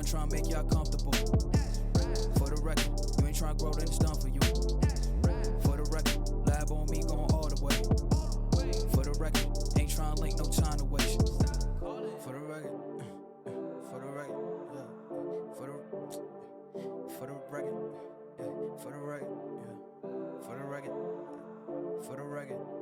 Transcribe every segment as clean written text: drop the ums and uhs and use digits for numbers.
trying to make y'all comfortable. For the record, you ain't trying to grow, then it's done for you. For the record, lab on me going all the way. For the record, ain't trying to link, no time to waste. For the record, for the record, yeah. For the record, yeah. For the record, yeah. For the record, for the record, yeah.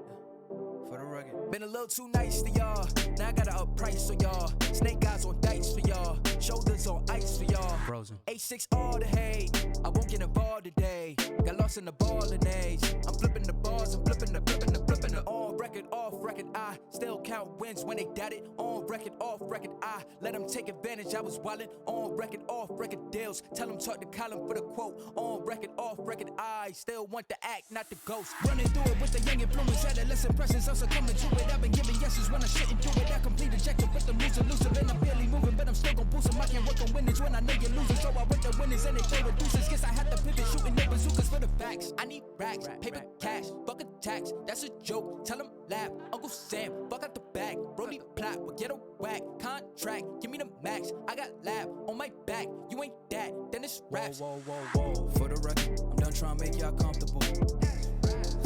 For the record. Been a little too nice to y'all. Now I gotta up price for y'all. Snake eyes on dice for y'all. Shoulders on ice for y'all. Frozen. H6 all the hate. I won't get involved today. Got lost in the ballin' age. I'm flipping the bars. I'm flipping the on record, off record. I still count wins when they doubt it. On record, off record. I let them take advantage. I was wildin'. On record, off record deals. Tell them talk to Colin for the quote. On record, off record. I still want the act, not the ghost. Running through it with the young influence. Adolescent presence. I'm succumbing to it. I've been giving yeses when I shouldn't do it. I complete ejected with the moves elusive. And I'm barely moving, but I'm still gon' boost them. I can't work on winnings when I know you're losing. So I work the winners and they throw reducers. Guess I have to pivot, shooting the bazookas for the facts. I need racks, paper, cash, fuck a tax. That's a joke. Tell them laugh. Uncle Sam, fuck out the bag. Brody plot, but get a whack. Contract, give me the max. I got lab on my back. You ain't that, then it's raps. Whoa, whoa, whoa, whoa. For the record, I'm done trying to make y'all comfortable.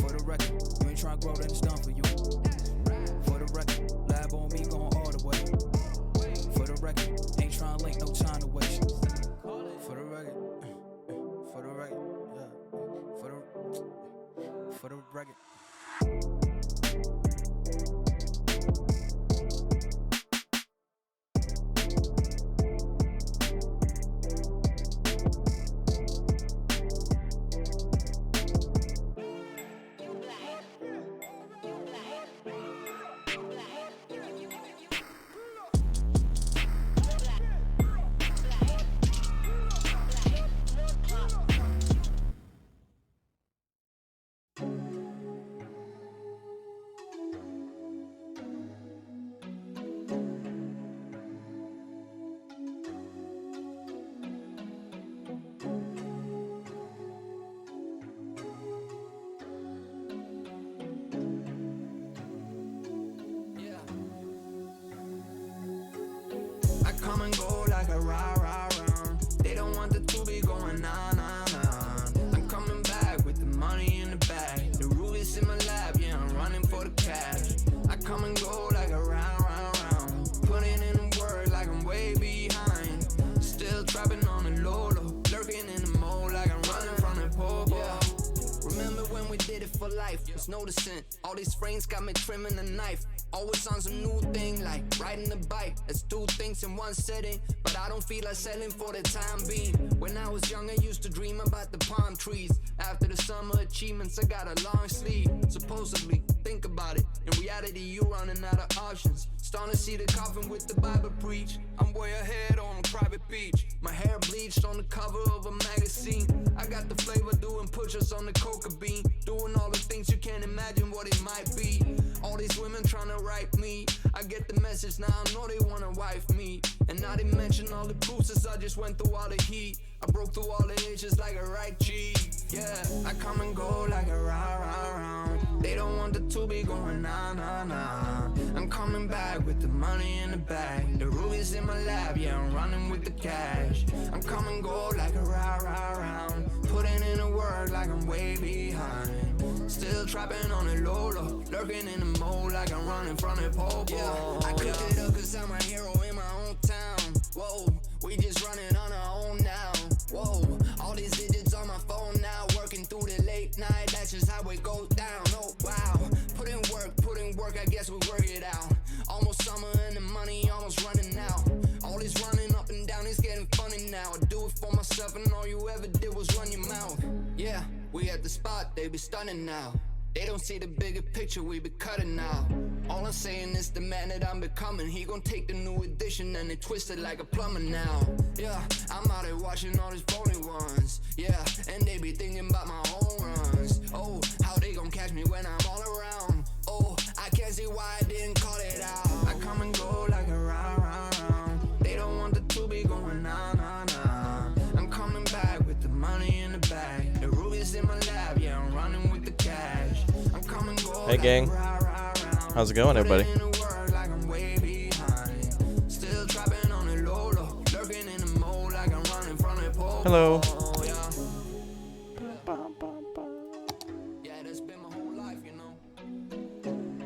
For the record, you ain't trying to grow, then it's done for you. For the record, lab on me going all the way. For the record, ain't trying to link, no time to waste. For the record, for the record, yeah. For the record. Come and go like a round. They don't want the two be going on. I'm coming back with the money in the bag. The rubies in my lap, yeah, I'm running for the cash. I come and go like a round. Putting in the work like I'm way behind. Still trapping on the low, lurking in the mole like I'm running from the popo. Yeah. Remember when we did it for life? Was noticing all these frames got me trimming the knife. Always on some new thing like riding the bike. Let's do things in one setting, but I don't feel like selling for the time being. When I was young, I used to dream about the palm trees. After the summer achievements, I got a long sleeve. Supposedly, think about it. In reality, you running out of options. Starting to see the coffin with the Bible preach. I'm way ahead on a private beach. My hair bleached on the cover of a magazine. I got the flavor doing push-ups on the coca bean. Doing all the things you can't imagine what it might be. All these women trying to write me. I get the message now, I know they wanna wife me. And not to mention all the bruises, I just went through all the heat. I broke through all the edges like a right cheek. Yeah, I come and go like a round. They don't want the two be going on. I'm coming back with the money in the bag. The rubies in my lap, yeah, I'm running with the cash. I'm come and go like a round. Putting in the work like I'm way behind. Still trapping on the low, lurking in the mold like I'm running from the popo. Yeah, I cooked it up cause I'm a hero in my own town. Whoa, we just running on our own now. Whoa, all these digits on my phone now. Working through the late night, that's just how it goes down. Oh wow, put in work, I guess we work it out. Almost summer and the money almost running out. All this running up and down, it's getting funny now. I do it for myself and all you ever did was run your mouth. Yeah, we at the spot, they be stunning now. They don't see the bigger picture, we be cutting now. All I'm saying is the man that I'm becoming. He gon' take the new edition and they twist it like a plumber now. Yeah, I'm out here watching all these phony ones. Yeah, and they be thinking about my own runs. Oh, how they gon' catch me when I'm all around. Oh, I can't see why I didn't call it out. I come and go like a round. They don't want the two be going on. I'm coming back with the money in the bag. The rubies in my lap, yeah, I'm running with the cash. I'm coming go. Hey gang, how's it going, everybody? Still trapping on the low, lurking in the mold Hello. Yeah, that's been my whole life, you know.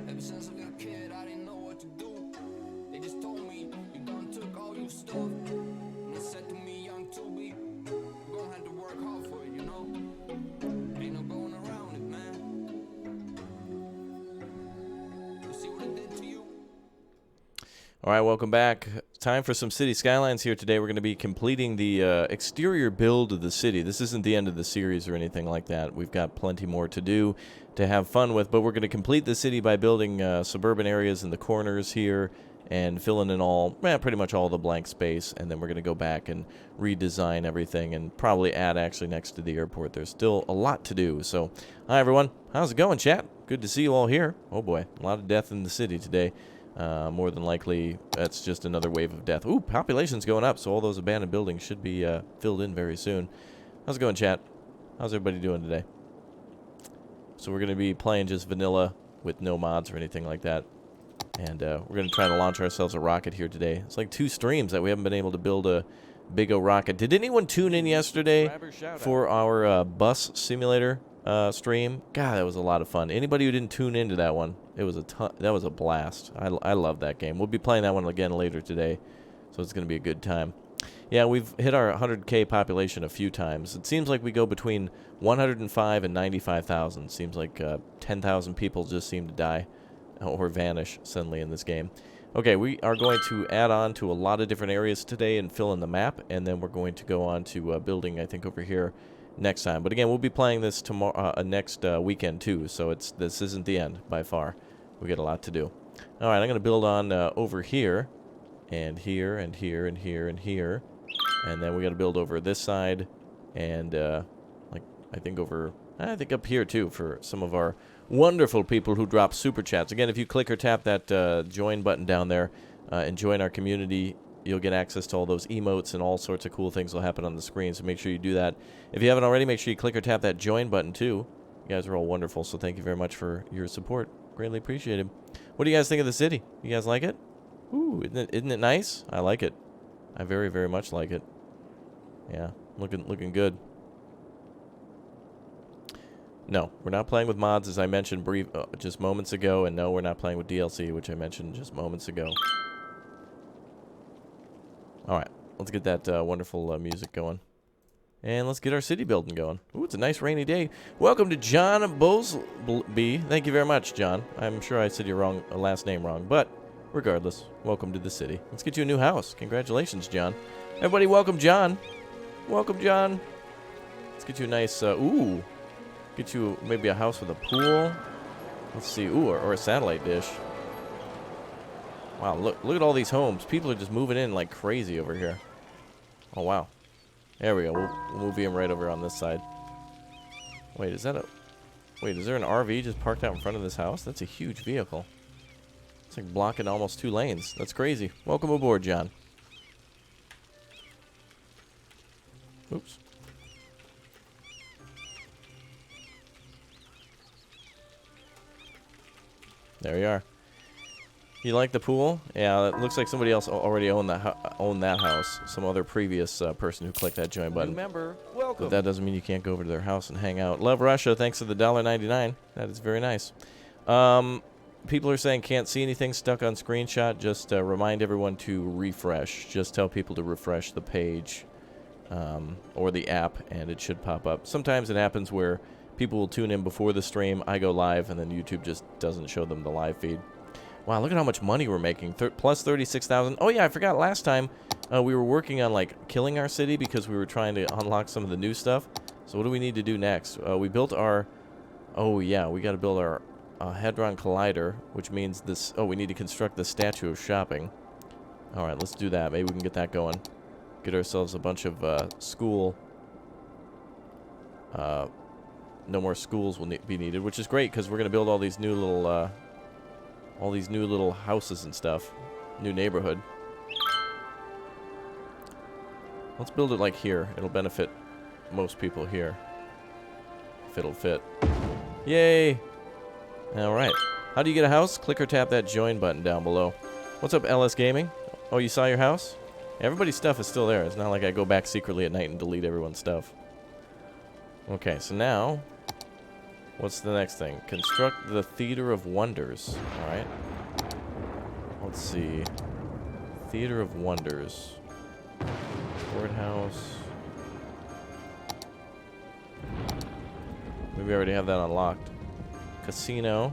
Ever since a little kid, I didn't know what to do. They just told me, you done took all you stole. And they said to me, young 2B, you gon' have to work hard for it, you know. Ain't no going around it, man. You see what it did to you? All right, welcome back. Time for some city skylines here today. We're going to be completing the exterior build of the city. This isn't the end of the series or anything like that. We've got plenty more to do, to have fun with, but we're going to complete the city by building suburban areas in the corners here and filling in pretty much all the blank space, and then we're going to go back and redesign everything and probably add actually next to the airport. There's still a lot to do. So, hi everyone. How's it going, chat? Good to see you all here. Oh boy, a lot of death in the city today. More than likely, that's just another wave of death. Ooh, population's going up, so all those abandoned buildings should be filled in very soon. How's it going, chat? How's everybody doing today? So we're going to be playing just vanilla with no mods or anything like that. And we're going to try to launch ourselves a rocket here today. It's like 2 streams that we haven't been able to build a big O rocket. Did anyone tune in yesterday for our bus simulator stream? God, that was a lot of fun. Anybody who didn't tune into that one, it was that was a blast. I love that game. We'll be playing that one again later today, so it's going to be a good time. Yeah, we've hit our 100K population a few times. It seems like we go between 105 and 95,000. Seems like 10,000 people just seem to die or vanish suddenly in this game. Okay, we are going to add on to a lot of different areas today and fill in the map, and then we're going to go on to building, I think, over here next time. But again, we'll be playing this tomorrow, next weekend too, so this isn't the end by far. We got a lot to do. All right, I'm going to build on over here, and here, and here, and here, and here, and then we got to build over this side, and like I think up here too for some of our wonderful people who drop super chats. Again, if you click or tap that join button down there and join our community, you'll get access to all those emotes and all sorts of cool things will happen on the screen, so make sure you do that. If you haven't already, make sure you click or tap that join button too. You guys are all wonderful, so thank you very much for your support. Greatly appreciated. What do you guys think of the city? You guys like it? Ooh, isn't it nice? I like it. I very, very much like it. Yeah, looking good. No, we're not playing with mods, as I mentioned just moments ago, and no, we're not playing with DLC, which I mentioned just moments ago. All right, let's get that wonderful music going. And let's get our city building going. Ooh, it's a nice rainy day. Welcome to John Bowlesby. Thank you very much, John. I'm sure I said your last name wrong, but regardless, welcome to the city. Let's get you a new house. Congratulations, John. Everybody, welcome John. Welcome, John. Let's get you a nice, get you maybe a house with a pool. Let's see, or a satellite dish. Wow, look at all these homes. People are just moving in like crazy over here. Oh, wow. There we go. We'll move him right over on this side. Wait, is there an RV just parked out in front of this house? That's a huge vehicle. It's like blocking almost 2 lanes. That's crazy. Welcome aboard, John. Oops. There we are. You like the pool? Yeah, it looks like somebody else already owned that house. Some other previous person who clicked that join button. Remember, welcome. But that doesn't mean you can't go over to their house and hang out. Love Russia. Thanks for the $1.99. That is very nice. People are saying can't see anything stuck on screenshot. Just remind everyone to refresh. Just tell people to refresh the page or the app, and it should pop up. Sometimes it happens where people will tune in before the stream. I go live, and then YouTube just doesn't show them the live feed. Wow, look at how much money we're making. Plus 36,000. Oh, yeah, I forgot last time we were working on, like, killing our city because we were trying to unlock some of the new stuff. So what do we need to do next? We built our... Oh, yeah, we got to build our Hadron Collider, which means this... Oh, we need to construct the Statue of Shopping. All right, let's do that. Maybe we can get that going. Get ourselves a bunch of school... no more schools will be needed, which is great because we're going to build all these new little houses and stuff. New neighborhood. Let's build it like here. It'll benefit most people here. If it'll fit. Yay! Alright. How do you get a house? Click or tap that join button down below. What's up, LS Gaming? Oh, you saw your house? Everybody's stuff is still there. It's not like I go back secretly at night and delete everyone's stuff. Okay, so now, what's the next thing? Construct the Theater of Wonders. Alright. Let's see. Theater of Wonders. Courthouse. Maybe we already have that unlocked. Casino.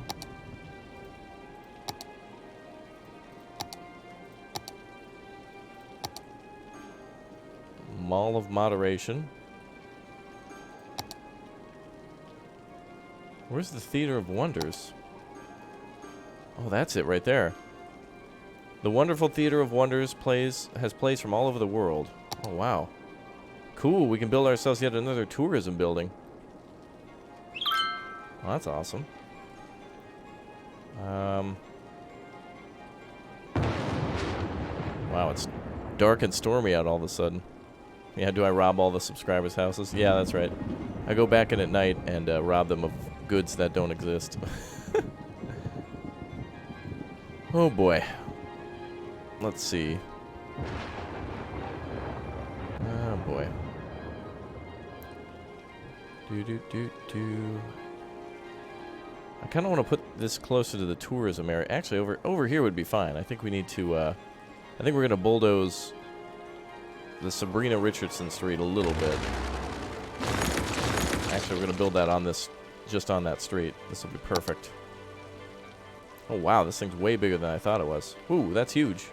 Mall of Moderation. Where's the Theater of Wonders? Oh, that's it right there. The wonderful Theater of Wonders has plays from all over the world. Oh, wow. Cool, we can build ourselves yet another tourism building. Well, that's awesome. Wow, it's dark and stormy out all of a sudden. Yeah, do I rob all the subscribers' houses? Yeah, that's right. I go back in at night and rob them of goods that don't exist. Oh boy. Let's see. Oh boy. I kind of want to put this closer to the tourism area. Actually, over here would be fine. I think we need to. I think we're gonna bulldoze the Sabrina Richardson Street a little bit. Actually, we're gonna build that on this, just on that street. This will be perfect. Oh wow, this thing's way bigger than I thought it was. Ooh, that's huge.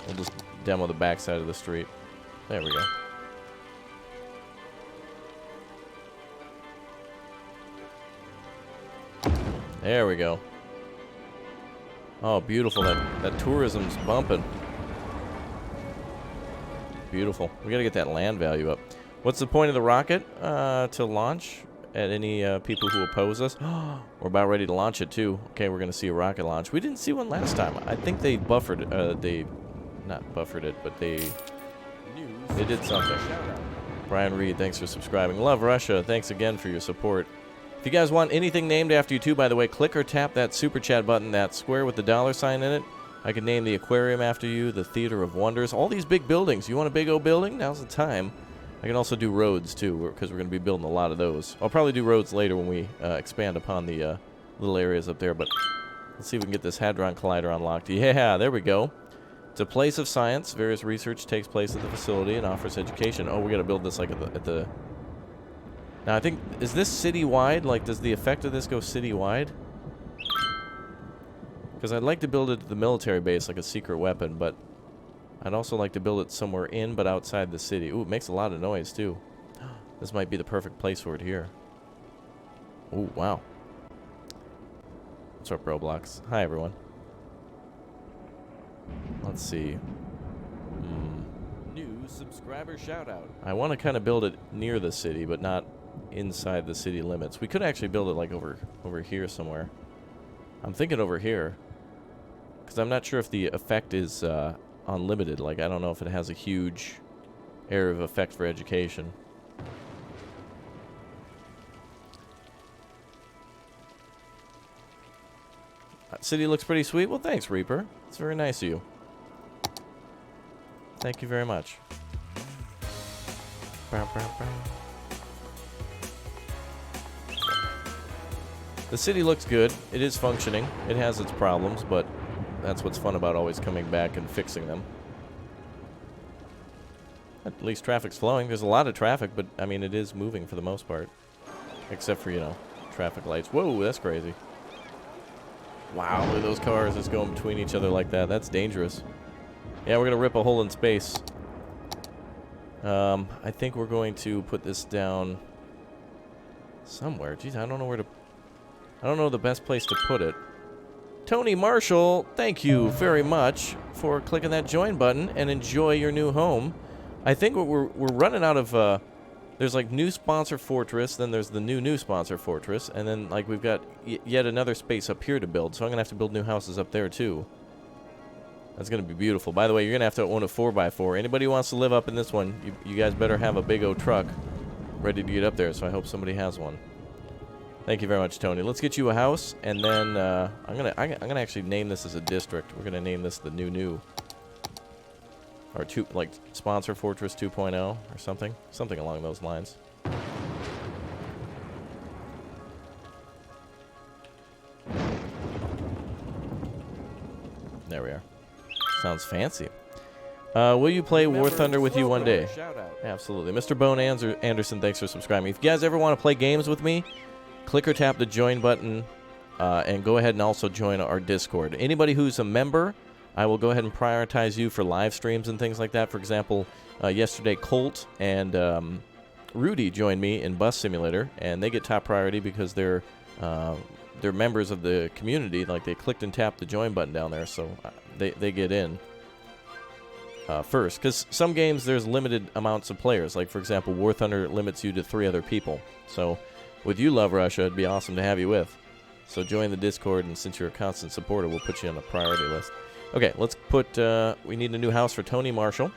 We'll just demo the backside of the street. There we go. There we go. Oh, beautiful. That tourism's bumping. Beautiful. We gotta get that land value up. What's the point of the rocket? To launch at any people who oppose us. We're about ready to launch it too. Okay, we're gonna see a rocket launch. We didn't see one last time. I think they buffered. They not buffered it, but they did something. Brian Reed, thanks for subscribing. Love Russia. Thanks again for your support. If you guys want anything named after you too, by the way, click or tap that super chat button, that square with the $sign in it. I can name the aquarium after you, the Theater of Wonders, all these big buildings. You want a big old building? Now's the time. I can also do roads too, because we're going to be building a lot of those. I'll probably do roads later when we expand upon the little areas up there, but let's see if we can get this Hadron Collider unlocked. Yeah, there we go. It's a place of science. Various research takes place at the facility and offers education. Oh, we got to build this like at the... Now, I think, is this city-wide? Like, does the effect of this go city-wide? Because I'd like to build it at the military base, like a secret weapon, but I'd also like to build it somewhere in, but outside the city. Ooh, it makes a lot of noise, too. This might be the perfect place for it here. Ooh, wow. What's up, Roblox? Hi, everyone. Let's see. New subscriber shout-out. I want to kind of build it near the city, but not inside the city limits. We could actually build it like over here somewhere. I'm thinking over here, because I'm not sure if the effect is unlimited. Like, I don't know if it has a huge area of effect for education. City looks pretty sweet. Well, thanks, Reaper. It's very nice of you. Thank you very much. The city looks good. It is functioning. It has its problems, but that's what's fun about always coming back and fixing them. At least traffic's flowing. There's a lot of traffic, but, I mean, it is moving for the most part. Except for, you know, traffic lights. Whoa, that's crazy. Wow, look at those cars just going between each other like that. That's dangerous. Yeah, we're going to rip a hole in space. I think we're going to put this down somewhere. Jeez, I don't know where to... I don't know the best place to put it. Tony Marshall, thank you very much for clicking that join button and enjoy your new home. I think we're running out of... there's like new sponsor fortress, then there's the new sponsor fortress, and then like we've got yet another space up here to build, so I'm going to have to build new houses up there too. That's going to be beautiful. By the way, you're going to have to own a 4x4. Anybody who wants to live up in this one, you guys better have a big old truck ready to get up there, so I hope somebody has one. Thank you very much, Tony. Let's get you a house, and then I'm gonna actually name this as a district. We're gonna name this the new, or like sponsor Fortress 2.0 or something along those lines. There we are. Sounds fancy. Will you play War Thunder with you one day? Absolutely. Mr. Bone Anderson, thanks for subscribing. If you guys ever want to play games with me, click or tap the join button and go ahead and also join our Discord. Anybody who's a member, I will go ahead and prioritize you for live streams and things like that. For example, yesterday Colt and Rudy joined me in Bus Simulator, and they get top priority because they're members of the community. Like, they clicked and tapped the join button down there, so they get in first. Because some games, there's limited amounts of players. Like, for example, War Thunder limits you to 3 other people. So with you, Love Russia, it'd be awesome to have you with. So join the Discord, and since you're a constant supporter, we'll put you on the priority list. Okay, let's put, we need a new house for Tony Marshall.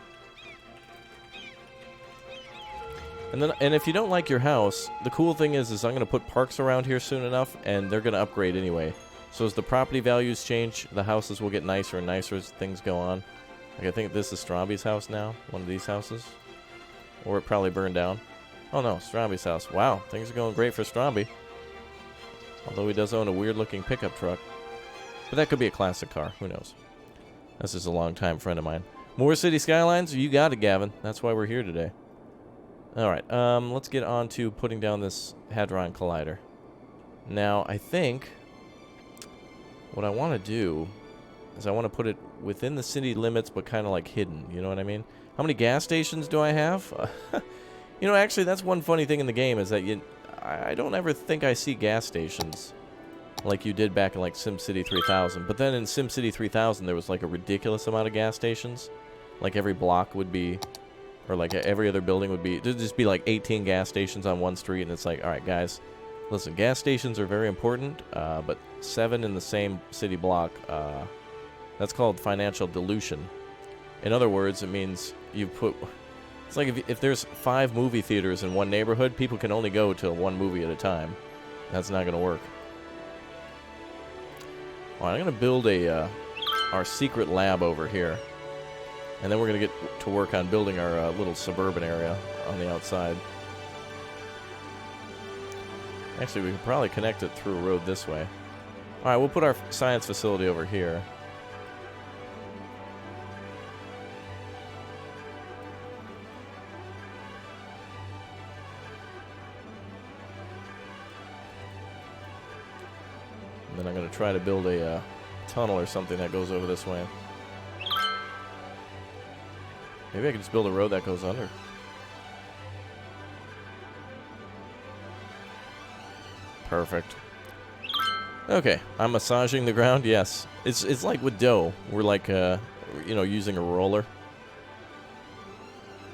And if you don't like your house, the cool thing is I'm going to put parks around here soon enough, and they're going to upgrade anyway. So as the property values change, the houses will get nicer and nicer as things go on. Like, I think this is Stromby's house now, one of these houses. Or it probably burned down. Oh no, Stromby's house. Wow, things are going great for Stromby. Although he does own a weird-looking pickup truck. But that could be a classic car, who knows. This is a long-time friend of mine. More City Skylines? You got it, Gavin. That's why we're here today. Alright, let's get on to putting down this Hadron Collider. Now, I think what I want to do is I want to put it within the city limits, but kind of like hidden, you know what I mean? How many gas stations do I have? You know, actually, that's one funny thing in the game, is that I don't ever think I see gas stations like you did back in, like, SimCity 3000. But then in SimCity 3000, there was, like, a ridiculous amount of gas stations. Like, every block would be, or, like, every other building would be, there'd just be, like, 18 gas stations on one street, and it's like, all right, guys, listen, gas stations are very important, but 7 in the same city block, that's called financial dilution. In other words, it means you put... It's like if there's 5 movie theaters in one neighborhood, people can only go to one movie at a time. That's not going to work. All right, I'm going to build our secret lab over here. And then we're going to get to work on building our little suburban area on the outside. Actually, we could probably connect it through a road this way. All right, we'll put our science facility over here. And then I'm going to try to build a tunnel or something that goes over this way. Maybe I can just build a road that goes under. Perfect. Okay, I'm massaging the ground. Yes, it's like with dough. We're like, you know, using a roller.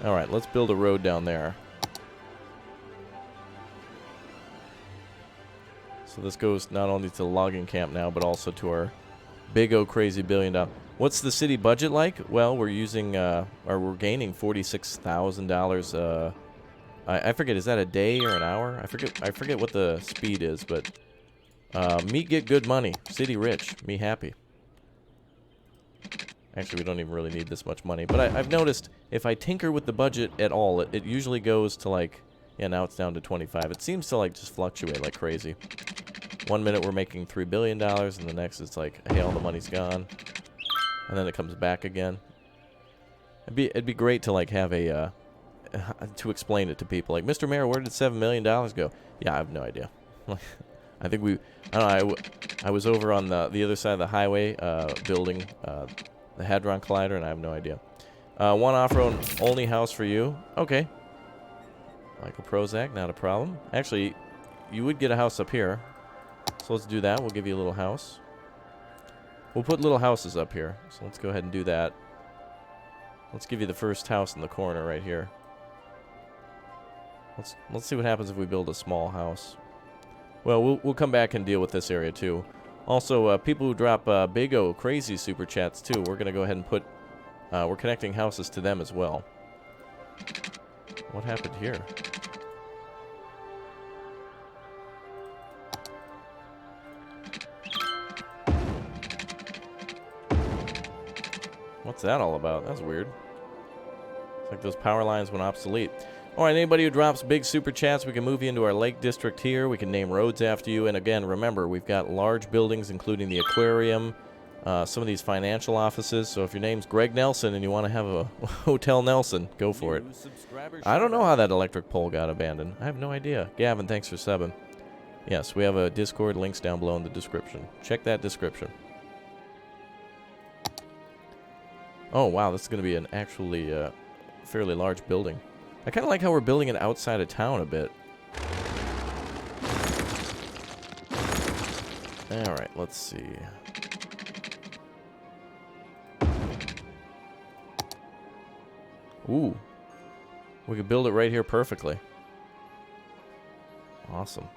All right, let's build a road down there. So this goes not only to the logging camp now, but also to our big O crazy $1 billion. What's the city budget like? Well, we're using, or we're gaining $46,000. I forget, is that a day or an hour? I forget what the speed is, but me get good money. City rich. Me happy. Actually, we don't even really need this much money. But I've noticed if I tinker with the budget at all, it usually goes to like, yeah, now it's down to 25. It seems to like just fluctuate like crazy. 1 minute we're making $3 billion, and the next it's like, hey, all the money's gone. And then it comes back again. It'd be great to like have a to explain it to people. Like, Mr. Mayor, where did $7 million go? Yeah, I have no idea. I think I don't know. I was over on the other side of the highway building the Hadron Collider, and I have no idea. One off-road only house for you. Okay. Michael Prozac, not a problem. Actually, you would get a house up here. So let's do that. We'll give you a little house. We'll put little houses up here. So let's go ahead and do that. Let's give you the first house in the corner right here. Let's see what happens if we build a small house. Well, we'll come back and deal with this area too. Also, people who drop big O crazy super chats too, we're gonna go ahead and put. We're connecting houses to them as well. What happened here? What's that all about? That's weird. It's like those power lines went obsolete. All right, anybody who drops big super chats, we can move you into our lake district here. We can name roads after you. And again, remember, we've got large buildings, including the aquarium, some of these financial offices. So if your name's Greg Nelson and you want to have a Hotel Nelson, go for it. I don't know how that electric pole got abandoned. I have no idea. Gavin, thanks for subbing. Yes, we have a Discord. Links down below in the description. Check that description. Oh, wow, this is going to be an actually fairly large building. I kind of like how we're building it outside of town a bit. All right, let's see. Ooh. We could build it right here perfectly. Awesome.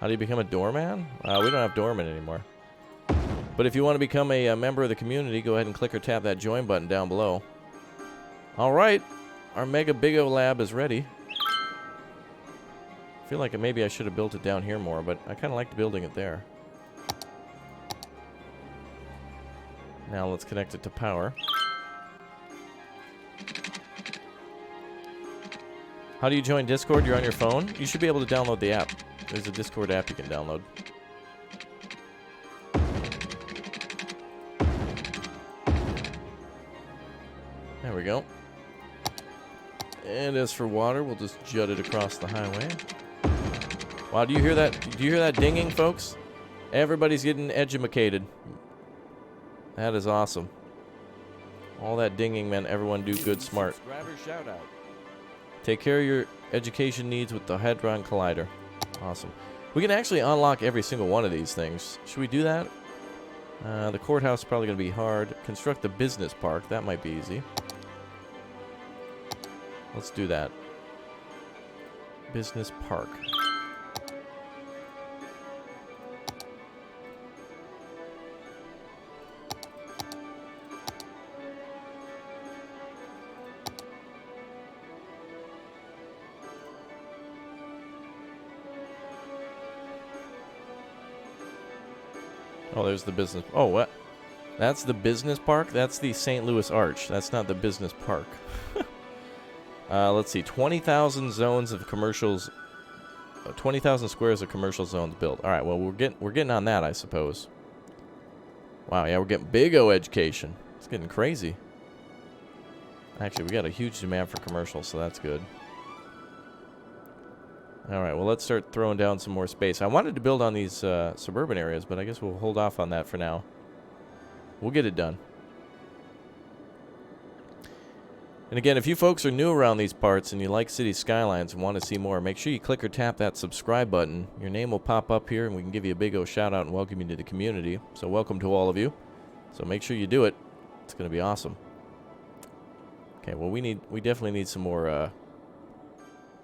How do you become a doorman? We don't have doorman anymore. But if you want to become a member of the community, go ahead and click or tap that join button down below. All right. Our Mega Big O Lab is ready. I feel like maybe I should have built it down here more, but I kind of liked building it there. Now let's connect it to power. How do you join Discord? You're on your phone? You should be able to download the app. There's a Discord app you can download. There we go. And as for water, we'll just jut it across the highway. Wow, do you hear that? Do you hear that dinging, folks? Everybody's getting edumacated. That is awesome. All that dinging meant everyone do good smart. Shout out. Take care of your education needs with the Hadron Collider. Awesome. We can actually unlock every single one of these things. Should we do that? The courthouse is probably going to be hard. Construct the business park. That might be easy. Let's do that. Business park. Oh, there's the business. Oh, what? That's the business park? That's the St. Louis Arch. That's not the business park. Let's see. 20,000 zones of commercials. 20,000 squares of commercial zones built. All right. Well, we're getting on that, I suppose. Wow. Yeah, we're getting big O education. It's getting crazy. Actually, we got a huge demand for commercials, so that's good. All right, well, let's start throwing down some more space. I wanted to build on these suburban areas, but I guess we'll hold off on that for now. We'll get it done. And again, if you folks are new around these parts and you like City Skylines and want to see more, make sure you click or tap that subscribe button. Your name will pop up here, and we can give you a big O shout-out and welcome you to the community. So welcome to all of you. So make sure you do it. It's going to be awesome. Okay, well, we definitely need some more...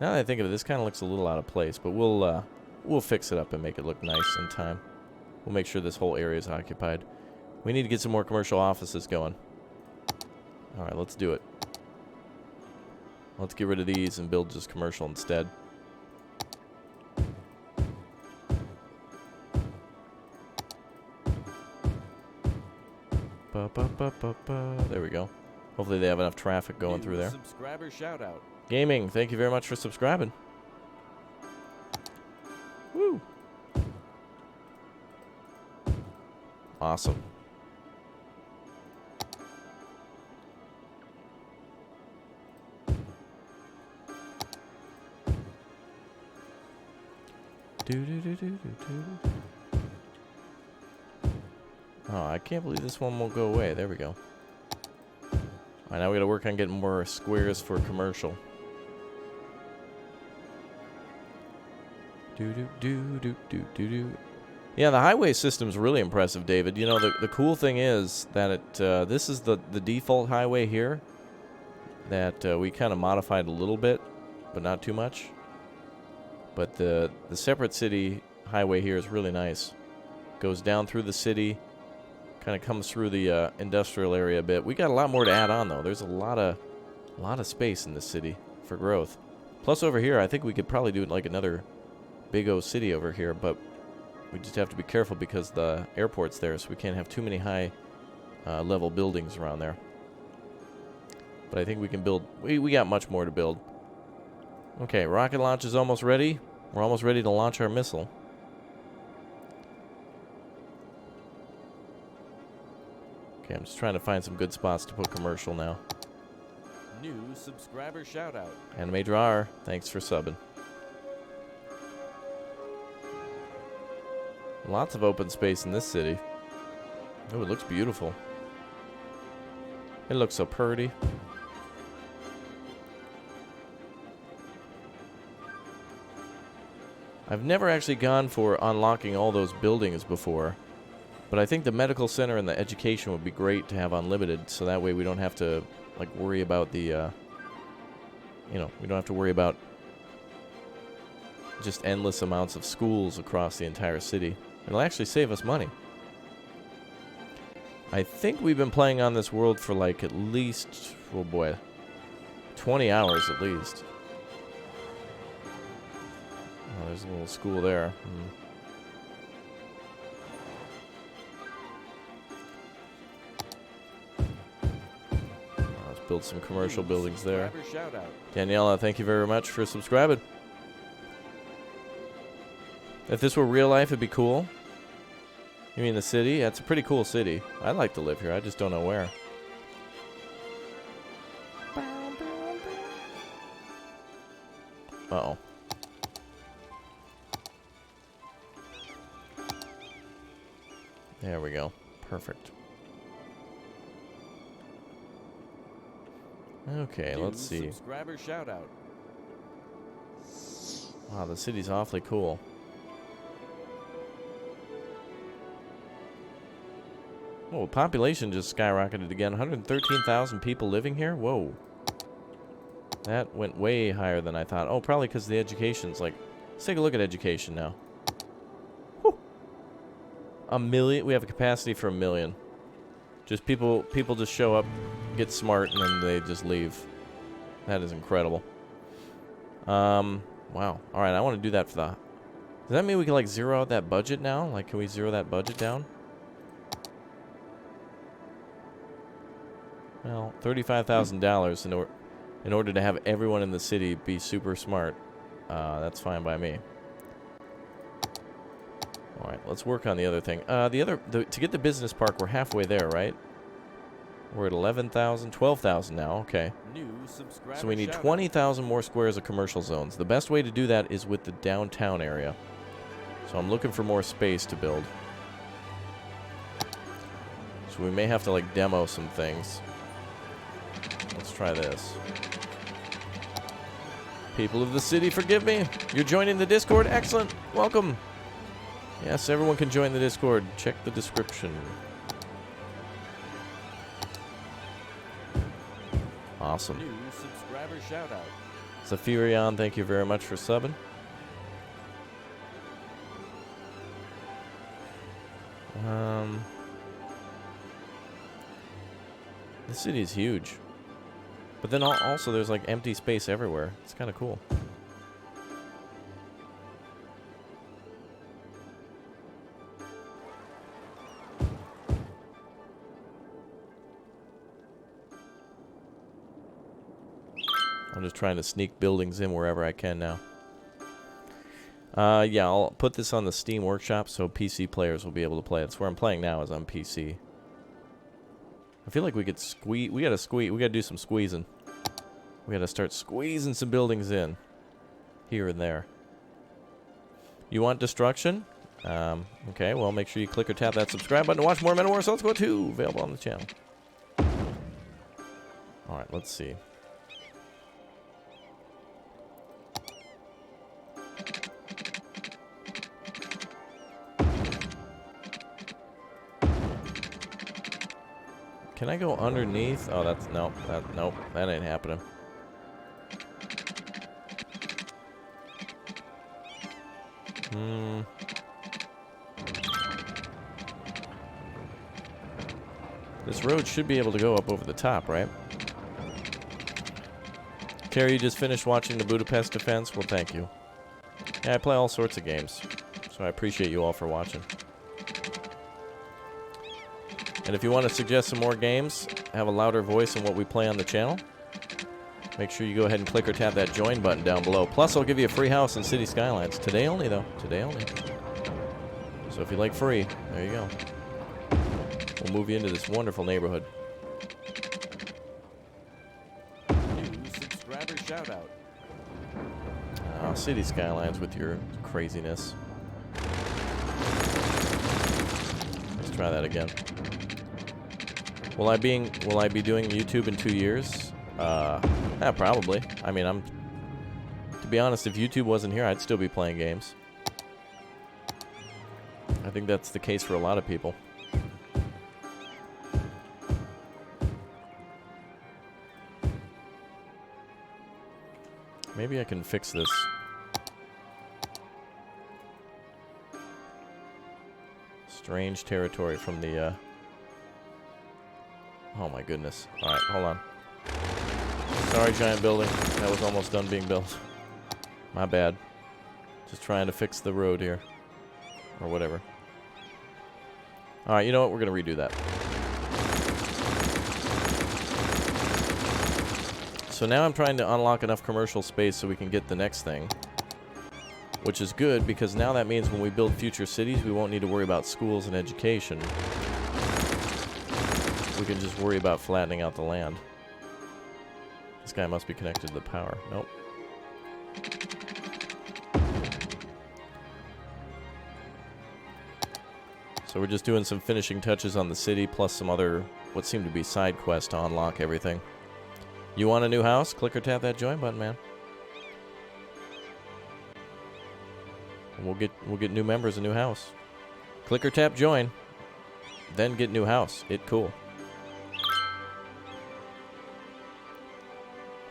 Now that I think of it, this kind of looks a little out of place, but we'll fix it up and make it look nice in time. We'll make sure this whole area is occupied. We need to get some more commercial offices going. All right, let's do it. Let's get rid of these and build just commercial instead. There we go. Hopefully they have enough traffic going through there. Subscriber shout out. Gaming, thank you very much for subscribing. Woo! Awesome. Oh, I can't believe this one won't go away. There we go. All right, now we got to work on getting more squares for commercial. Yeah, the highway system's really impressive, David. You know, the cool thing is that this is the default highway here that we kind of modified a little bit, but not too much. But the separate city highway here is really nice. Goes down through the city, kind of comes through the industrial area a bit. We got a lot more to add on, though. There's a lot of space in this city for growth. Plus, over here, I think we could probably do like another big O city over here, but we just have to be careful because the airport's there, so we can't have too many high level buildings around there. But I think we can build... We got much more to build. Okay, rocket launch is almost ready. We're almost ready to launch our missile. Okay, I'm just trying to find some good spots to put commercial now. New subscriber shout out. Anime Drawer, thanks for subbing. Lots of open space in this city. Oh, it looks beautiful. It looks so pretty. I've never actually gone for unlocking all those buildings before, but I think the medical center and the education would be great to have unlimited, so that way we don't have to like worry about the, you know, we don't have to worry about just endless amounts of schools across the entire city. It'll actually save us money. I think we've been playing on this world for like at least, oh boy, 20 hours at least. Oh, there's a little school there. Let's build some commercial buildings there. Daniela, thank you very much for subscribing. If this were real life, it'd be cool. You mean the city? Yeah, it's a pretty cool city. I'd like to live here. I just don't know where. Uh-oh. There we go. Perfect. Okay, let's see. Subscriber shout out. Wow, the city's awfully cool. Oh, population just skyrocketed again. 113,000 people living here? Whoa. That went way higher than I thought. Oh, probably because the education's like... Let's take a look at education now. Whew. 1 million? We have a capacity for 1 million. Just people just show up, get smart, and then they just leave. That is incredible. Wow. Alright, I want to do that for the... Does that mean we can, like, zero out that budget now? Like, can we zero that budget down? Well, $35,000 in order to have everyone in the city be super smart. That's fine by me. All right, let's work on the other thing. To get the business park, we're halfway there, right? We're at 11,000, 12,000 now. Okay. So we need 20,000 more squares of commercial zones. The best way to do that is with the downtown area. So I'm looking for more space to build. So we may have to like demo some things. Let's try this. People of the city, forgive me. You're joining the Discord. Excellent. Welcome. Yes, everyone can join the Discord. Check the description. Awesome. New subscriber shout out. Zafirion, thank you very much for subbing. The city is huge. But then also there's like empty space everywhere. It's kind of cool. I'm just trying to sneak buildings in wherever I can now. Yeah, I'll put this on the Steam Workshop so PC players will be able to play it. That's where I'm playing now, is on PC. I feel like we could squeeze. We gotta do some squeezing. We gotta start squeezing some buildings in. Here and there. You want destruction? Okay, well, make sure you click or tap that subscribe button to watch more Manowar. So let's go to available on the channel. Alright, let's see. Can I go underneath? Oh, that's... Nope. Nope. That ain't happening. This road should be able to go up over the top, right? Carrie, you just finished watching the Budapest Defense? Well, thank you. Yeah, I play all sorts of games, so I appreciate you all for watching. And if you want to suggest some more games, have a louder voice in what we play on the channel, make sure you go ahead and click or tap that join button down below. Plus, I'll give you a free house in City Skylines. Today only, though. Today only. So if you like free, there you go. We'll move you into this wonderful neighborhood. New subscriber shout out. Oh, City Skylines with your craziness. Let's try that again. Will I be doing YouTube in 2 years? Yeah, probably. I mean, to be honest, if YouTube wasn't here, I'd still be playing games. I think that's the case for a lot of people. Maybe I can fix this. Strange territory from the, oh my goodness. Alright, hold on. Sorry, giant building. That was almost done being built. My bad. Just trying to fix the road here. Or whatever. Alright, you know what? We're going to redo that. So now I'm trying to unlock enough commercial space so we can get the next thing. Which is good, because now that means when we build future cities, we won't need to worry about schools and education. We can just worry about flattening out the land. This guy must be connected to the power. Nope. So we're just doing some finishing touches on the city, plus some other, what seem to be side quests to unlock everything. You want a new house? Click or tap that join button, man. And we'll get new members a new house. Click or tap join, then get new house. It cool.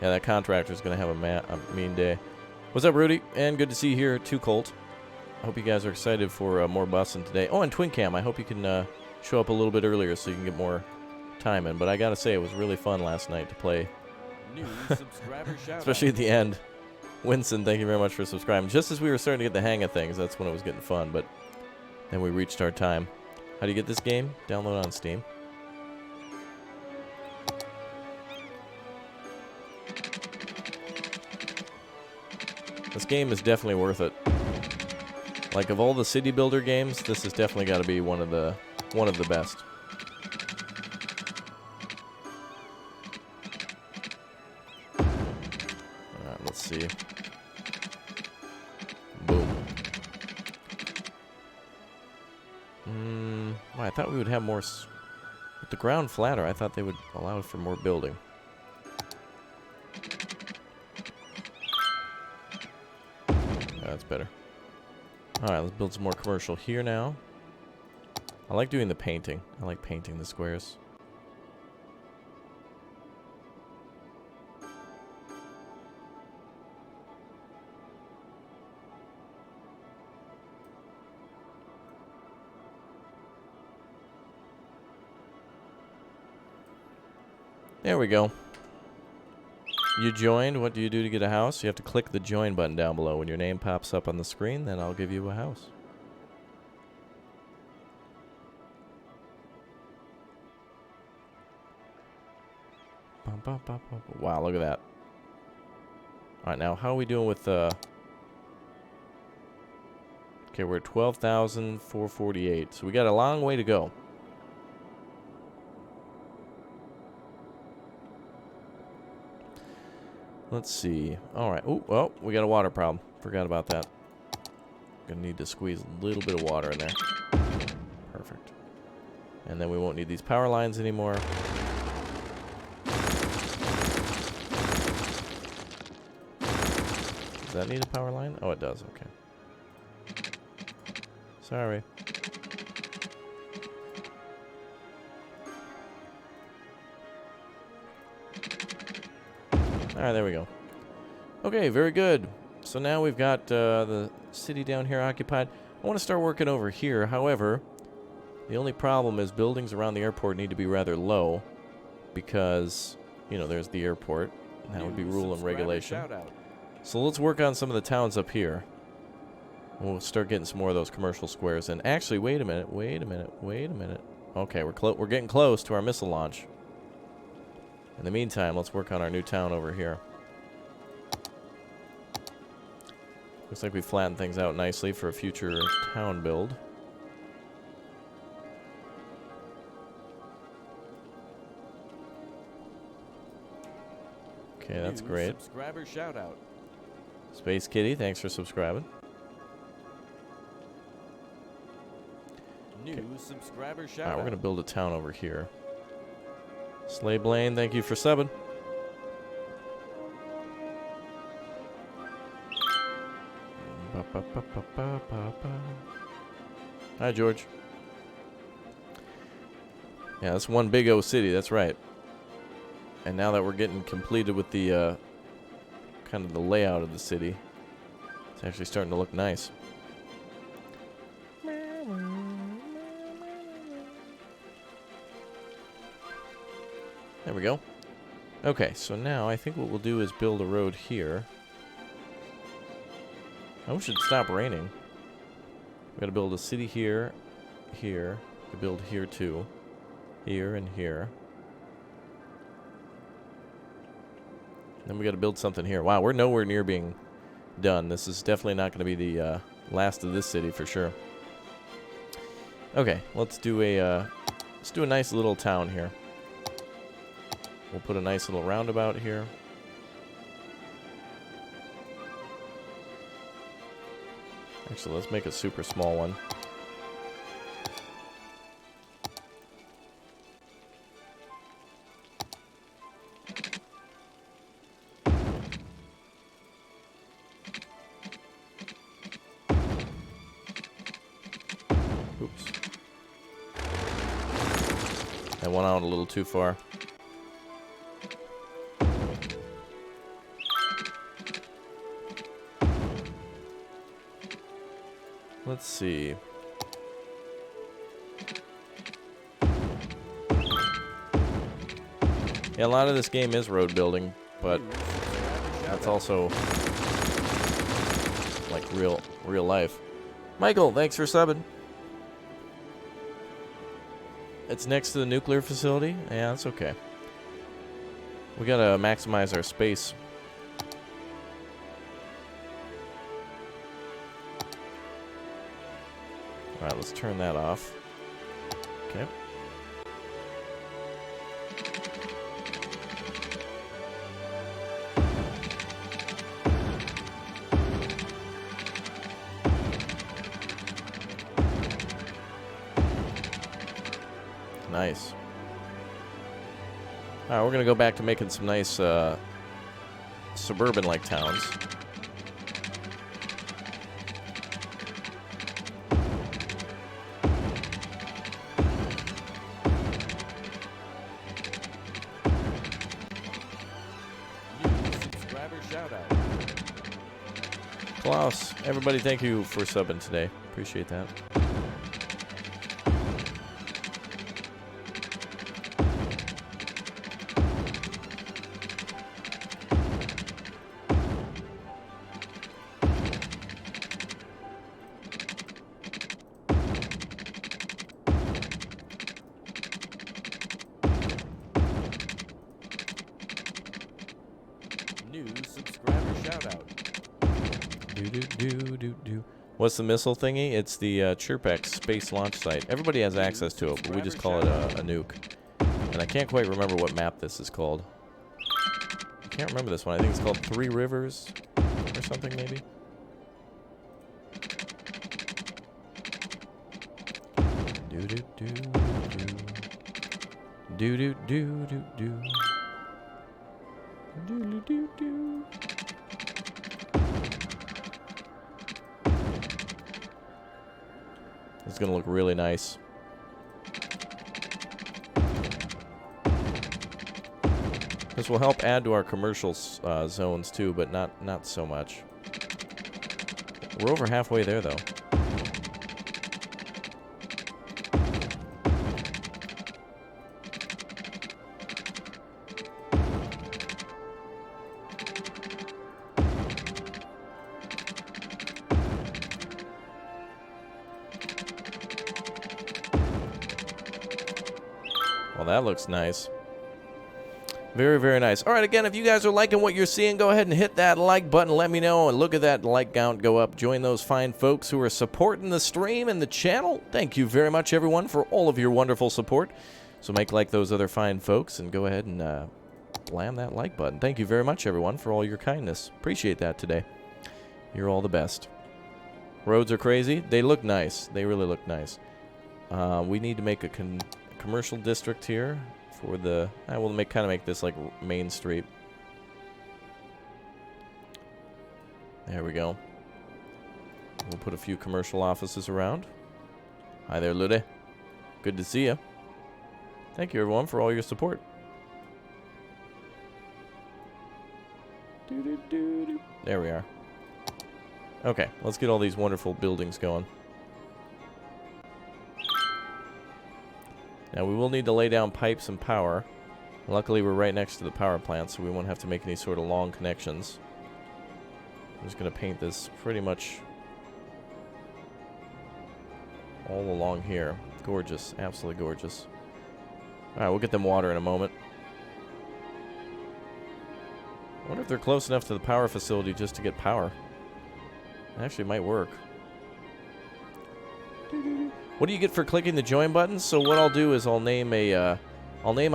Yeah, that contractor's gonna have a mean day. What's up, Rudy? And good to see you here, Too Colt. I hope you guys are excited for more bussing today. Oh, and Twin Cam, I hope you can show up a little bit earlier so you can get more time in. But I gotta say, it was really fun last night to play. New subscriber shout Especially out. at the end. Winston, thank you very much for subscribing. Just as we were starting to get the hang of things, that's when it was getting fun. But then we reached our time. How do you get this game? Download on Steam. This game is definitely worth it. Like, of all the city builder games, this has definitely got to be one of the best. Alright, let's see. Boom. Well, I thought we would have more. With the ground flatter, I thought they would allow for more building. That's better. Alright, let's build some more commercial here now. I like doing the painting. I like painting the squares. There we go. You joined. What do you do to get a house? You have to click the join button down below. When your name pops up on the screen, then I'll give you a house. Wow, look at that. Alright, now how are we doing with okay, we're at 12,448. So we got a long way to go. Let's see. Alright. Oh, well, we got a water problem. Forgot about that. Gonna need to squeeze a little bit of water in there. Perfect. And then we won't need these power lines anymore. Does that need a power line? Oh, it does. Okay. Sorry. Alright, there we go. Okay, very good. So now we've got the city down here occupied. I want to start working over here. However, the only problem is buildings around the airport need to be rather low because, you know, there's the airport. And that would be rule and regulation. So let's work on some of the towns up here. And we'll start getting some more of those commercial squares in. Actually, wait a minute. Okay, we're getting close to our missile launch. In the meantime, let's work on our new town over here. Looks like we flattened things out nicely for a future town build. Okay, that's New great. Subscriber shout out. Space Kitty, thanks for subscribing. New subscriber shout Alright, out. we're going to build a town over here. Slay Blaine, thank you for subbing. Hi, George. Yeah, that's one big O city, that's right. And now that we're getting completed with the kind of the layout of the city, it's actually starting to look nice. There we go. Okay, so now I think what we'll do is build a road here. I wish it'd stop raining. We gotta build a city here, here. We build here too. Here and here. Then we gotta build something here. Wow, we're nowhere near being done. This is definitely not gonna be the last of this city for sure. Okay, let's do a nice little town here. We'll put a nice little roundabout here. Actually, let's make a super small one. Oops. I went out a little too far. Let's see. Yeah, a lot of this game is road building, but that's also like real life. Michael, thanks for subbing. It's next to the nuclear facility? Yeah, that's okay. We gotta maximize our space. Alright, let's turn that off. Okay. Nice. Alright, we're gonna go back to making some nice suburban-like towns. Klaus, everybody, thank you for subbing today. Appreciate that. New subscriber shout out. What's the missile thingy? It's the Chirpex space launch site. Everybody has access to it, but we just call it a nuke. And I can't quite remember what map this is called. I can't remember this one. I think it's called 3 Rivers or something, maybe. It's gonna look really nice. This will help add to our commercial zones too, but not so much. We're over halfway there though. that looks nice. Very, very nice. All right, again, if you guys are liking what you're seeing, go ahead and hit that like button. Let me know, and look at that like count go up. Join those fine folks who are supporting the stream and the channel. Thank you very much, everyone, for all of your wonderful support. So make like those other fine folks and go ahead and blam that like button. Thank you very much, everyone, for all your kindness. Appreciate that today. You're all the best. Roads are crazy. They look nice. They really look nice. We need to make a commercial district here. For the, I will kind of make this like Main Street. There we go. We'll put a few commercial offices around. Hi there, Lude. Good to see you. Thank you, everyone, for all your support. There we are. Okay, let's get all these wonderful buildings going. Now, we will need to lay down pipes and power. Luckily, we're right next to the power plant, so we won't have to make any sort of long connections. I'm just going to paint this pretty much all along here. Gorgeous. Absolutely gorgeous. Alright, we'll get them water in a moment. I wonder if they're close enough to the power facility just to get power. It actually might work. What do you get for clicking the join button? So what I'll do is I'll name a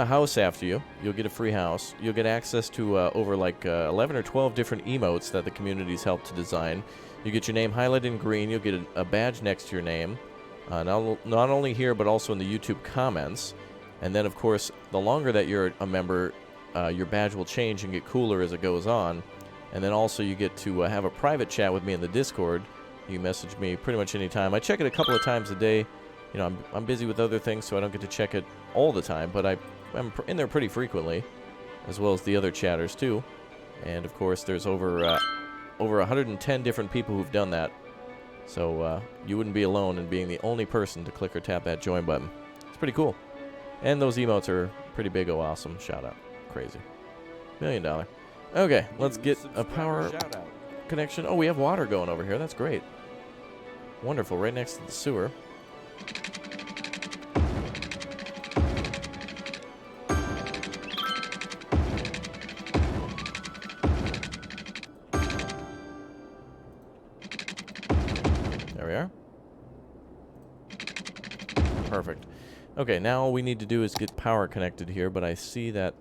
house after you. You'll get a free house. You'll get access to over like 11 or 12 different emotes that the community's helped to design. You get your name highlighted in green. You'll get a badge next to your name. Not only here, but also in the YouTube comments. And then, of course, the longer that you're a member, your badge will change and get cooler as it goes on. And then also you get to have a private chat with me in the Discord. You can message me pretty much any time. I check it a couple of times a day. You know, I'm busy with other things, so I don't get to check it all the time. But I'm in there pretty frequently, as well as the other chatters too. And of course, there's over 110 different people who've done that. So you wouldn't be alone in being the only person to click or tap that join button. It's pretty cool. And those emotes are pretty big. Oh, awesome! Shout out, crazy, $1 million. Okay, let's get a power connection. Oh, we have water going over here. That's great. Wonderful, right next to the sewer. There we are. Perfect. Okay, now all we need to do is get power connected here, but I see that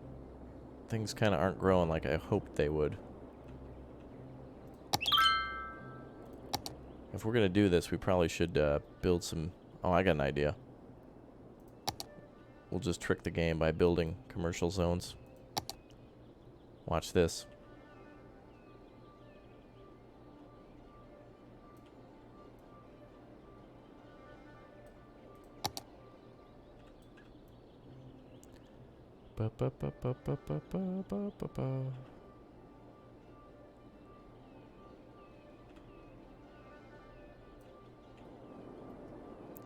things kind of aren't growing like I hoped they would. If we're going to do this, we probably should build some... Oh, I got an idea. We'll just trick the game by building commercial zones. Watch this.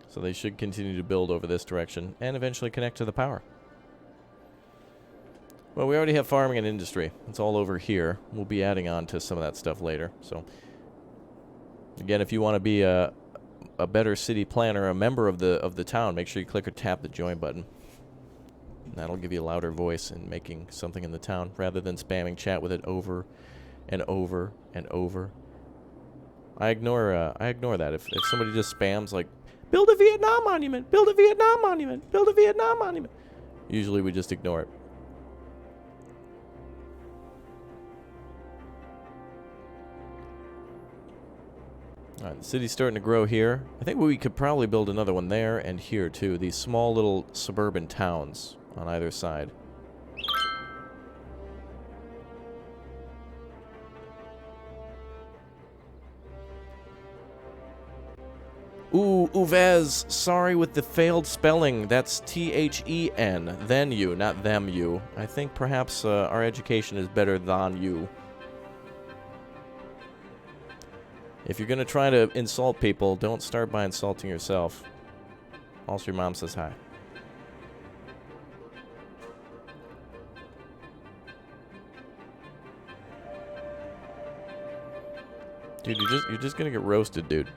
So they should continue to build over this direction and eventually connect to the power. Well, we already have farming and industry. It's all over here. We'll be adding on to some of that stuff later. So, again, if you want to be a better city planner, a member of the town, make sure you click or tap the join button. That'll give you a louder voice in making something in the town rather than spamming chat with it over and over and over. I ignore that. If somebody just spams like, build a Vietnam monument, build a Vietnam monument, build a Vietnam monument, usually we just ignore it. Alright, the city's starting to grow here. I think we could probably build another one there and here too. These small little suburban towns on either side. Ooh, Uvez, sorry with the failed spelling. That's T-H-E-N, then you, not them you. I think perhaps our education is better than you. If you're going to try to insult people, don't start by insulting yourself. Also, your mom says hi. Dude, you're just going to get roasted, dude.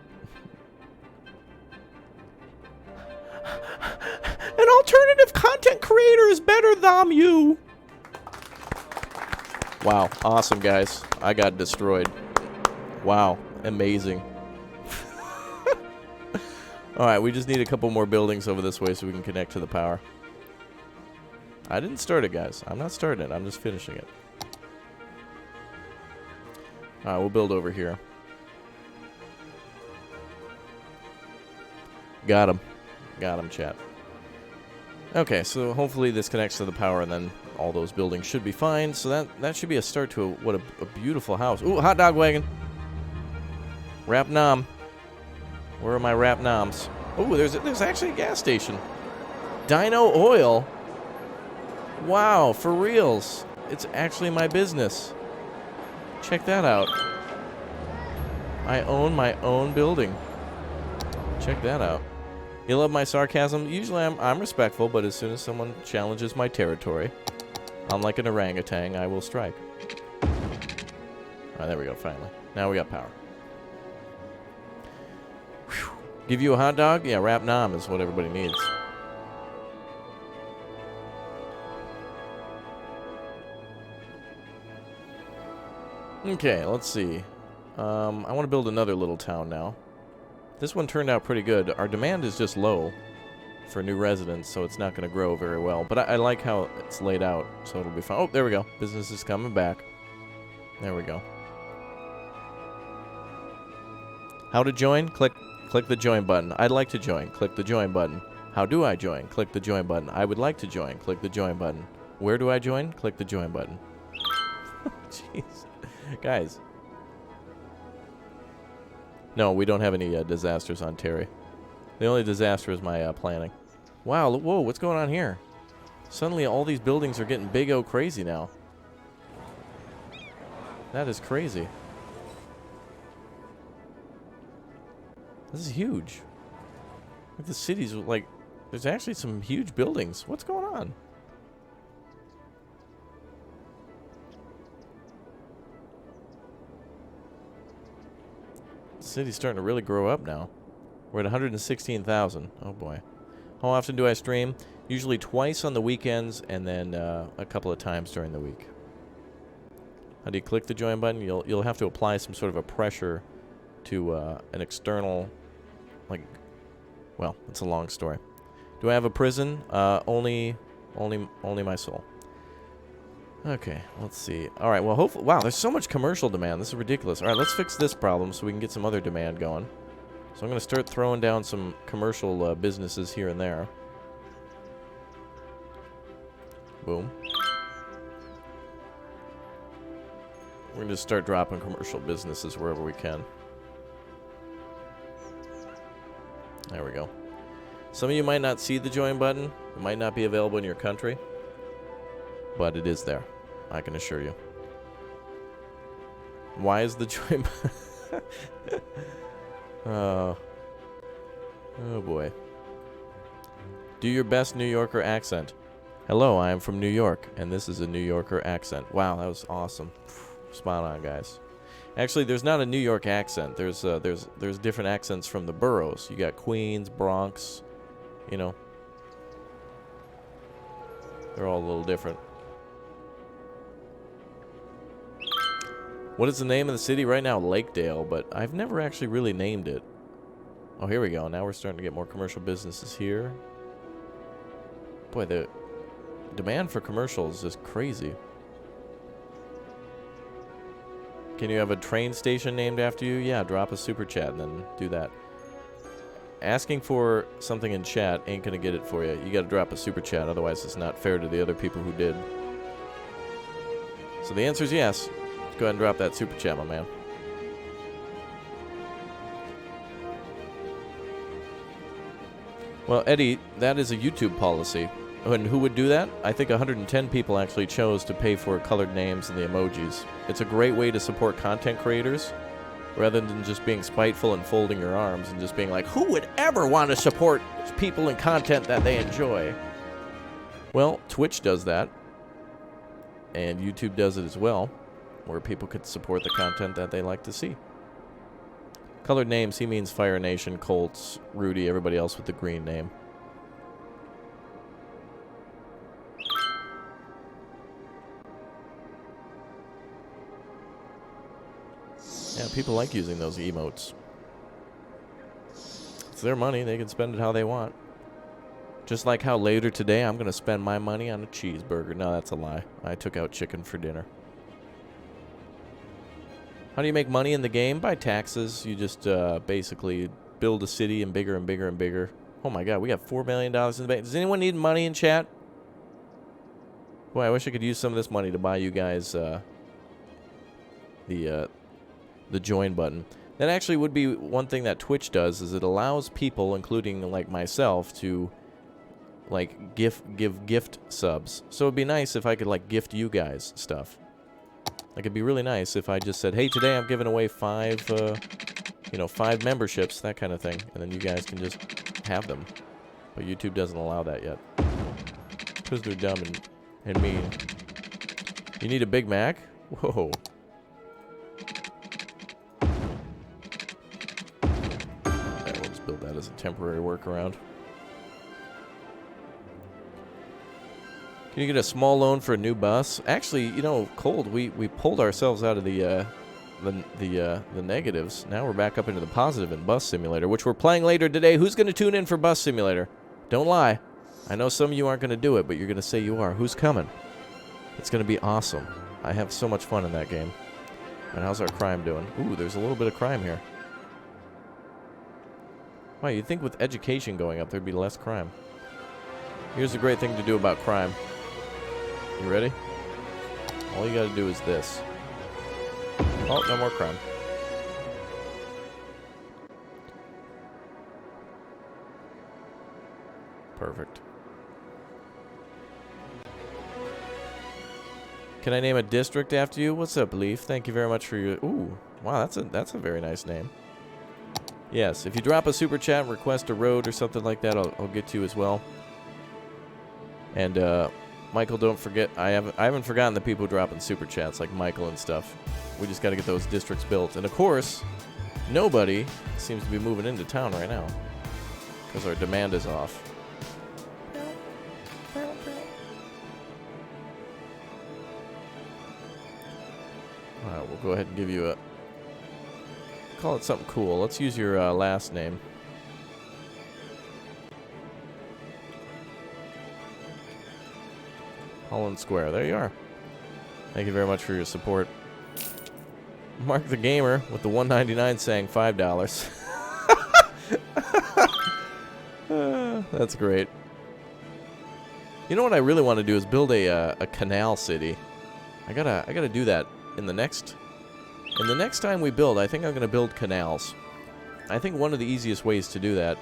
An alternative content creator Wow, awesome, guys. I got destroyed. Wow, amazing. Alright, we just need a couple more buildings over this way so we can connect to the power. I didn't start it, guys. I'm not starting it. I'm just finishing it. Alright, we'll build over here. Got him. Got him, chat. Okay, so hopefully this connects to the power and then all those buildings should be fine. So that should be a start to a beautiful house. Ooh, hot dog wagon. Rap nom. Where are my rap noms? Ooh, there's actually a gas station. Dino Oil. Wow, for reals. It's actually my business. Check that out. I own my own building. Check that out. You love my sarcasm? Usually I'm respectful, but as soon as someone challenges my territory, I'm like an orangutan, I will strike. Alright, there we go, finally. Now we got power. Whew. Give you a hot dog? Yeah, rap nom is what everybody needs. Okay, let's see. I want to build another little town now. This one turned out pretty good. Our demand is just low for new residents, so it's not going to grow very well. But I like how it's laid out, so it'll be fine. Oh, there we go. Business is coming back. There we go. How to join? Click the join button. I'd like to join. Click the join button. How do I join? Click the join button. I would like to join. Click the join button. Where do I join? Click the join button. Jeez. Guys. No, we don't have any disasters on Terry. The only disaster is my planning. Wow, whoa, what's going on here? Suddenly all these buildings are getting big-o crazy now. That is crazy. This is huge. Like the city's like, there's actually some huge buildings. What's going on? The city's starting to really grow up now. We're at 116,000. Oh boy. How often do I stream? Usually twice on the weekends and then a couple of times during the week. How do you click the join button? You'll have to apply some sort of a pressure to an external, like, well, it's a long story. Do I have a prison? Only my soul. Okay, let's see. All right, well, hopefully, wow, there's so much commercial demand. This is ridiculous. All right, let's fix this problem so we can get some other demand going. So I'm going to start throwing down some commercial businesses here and there. Boom. We're going to start dropping commercial businesses wherever we can. There we go. Some of you might not see the join button. It might not be available in your country. But it is there, I can assure you. Why is the join button? Oh boy. Do your best New Yorker accent. Hello, I am from New York, and this is a New Yorker accent. Wow, that was awesome. Spot on, guys. Actually, there's not a New York accent. There's different accents from the boroughs. You got Queens, Bronx, you know. They're all a little different. What is the name of the city right now? Lakedale, but I've never actually really named it. Oh, here we go. Now we're starting to get more commercial businesses here. Boy, the demand for commercials is crazy. Can you have a train station named after you? Yeah, drop a super chat and then do that. Asking for something in chat ain't gonna get it for you. You gotta drop a super chat, otherwise it's not fair to the other people who did. So the answer is yes. Go ahead and drop that super chat, my man. Well, Eddie, that is a YouTube policy. And who would do that? I think 110 people actually chose to pay for colored names and the emojis. It's a great way to support content creators, rather than just being spiteful and folding your arms and just being like, who would ever want to support people and content that they enjoy? Well, Twitch does that, and YouTube does it as well, where people could support the content that they like to see. Colored names, he means Fire Nation, Colts, Rudy, everybody else with the green name. Yeah, people like using those emotes. It's their money. They can spend it how they want. Just like how later today I'm going to spend my money on a cheeseburger. No, that's a lie. I took out chicken for dinner. How do you make money in the game? By taxes. You just basically build a city and bigger and bigger and bigger. Oh my god, we got $4 million in the bank. Does anyone need money in chat? Boy, I wish I could use some of this money to buy you guys the join button. That actually would be one thing that Twitch does, is it allows people, including like myself, to like give gift subs. So it'd be nice if I could like gift you guys stuff. Like it'd be really nice if I just said, hey, today I'm giving away 5 memberships, that kind of thing, and then you guys can just have them. But YouTube doesn't allow that yet, because they're dumb and mean. You need a Big Mac? Whoa. Alright, we'll just build that as a temporary workaround. Can you get a small loan for a new bus? Actually, you know, Cold, we pulled ourselves out of the negatives. Now we're back up into the positive in Bus Simulator, which we're playing later today. Who's going to tune in for Bus Simulator? Don't lie. I know some of you aren't going to do it, but you're going to say you are. Who's coming? It's going to be awesome. I have so much fun in that game. And how's our crime doing? Ooh, there's a little bit of crime here. Wow, you'd think with education going up, there'd be less crime. Here's a great thing to do about crime. You ready? All you gotta do is this. Oh, no more crime. Perfect. Can I name a district after you? What's up, Leaf? Thank you very much for your... Ooh, wow, that's a very nice name. Yes, if you drop a super chat and request a road or something like that, I'll get to you as well. And, Michael, don't forget, I haven't forgotten the people who drop in super chats, like Michael and stuff. We just got to get those districts built. And, of course, nobody seems to be moving into town right now, because our demand is off. Alright, we'll go ahead and give you a... Call it something cool. Let's use your last name. Holland Square. There you are. Thank you very much for your support. Mark the Gamer with the $1.99 saying $5. That's great. You know what I really want to do is build a canal city. I gotta do that in the next time we build. I think I'm gonna build canals. I think one of the easiest ways to do that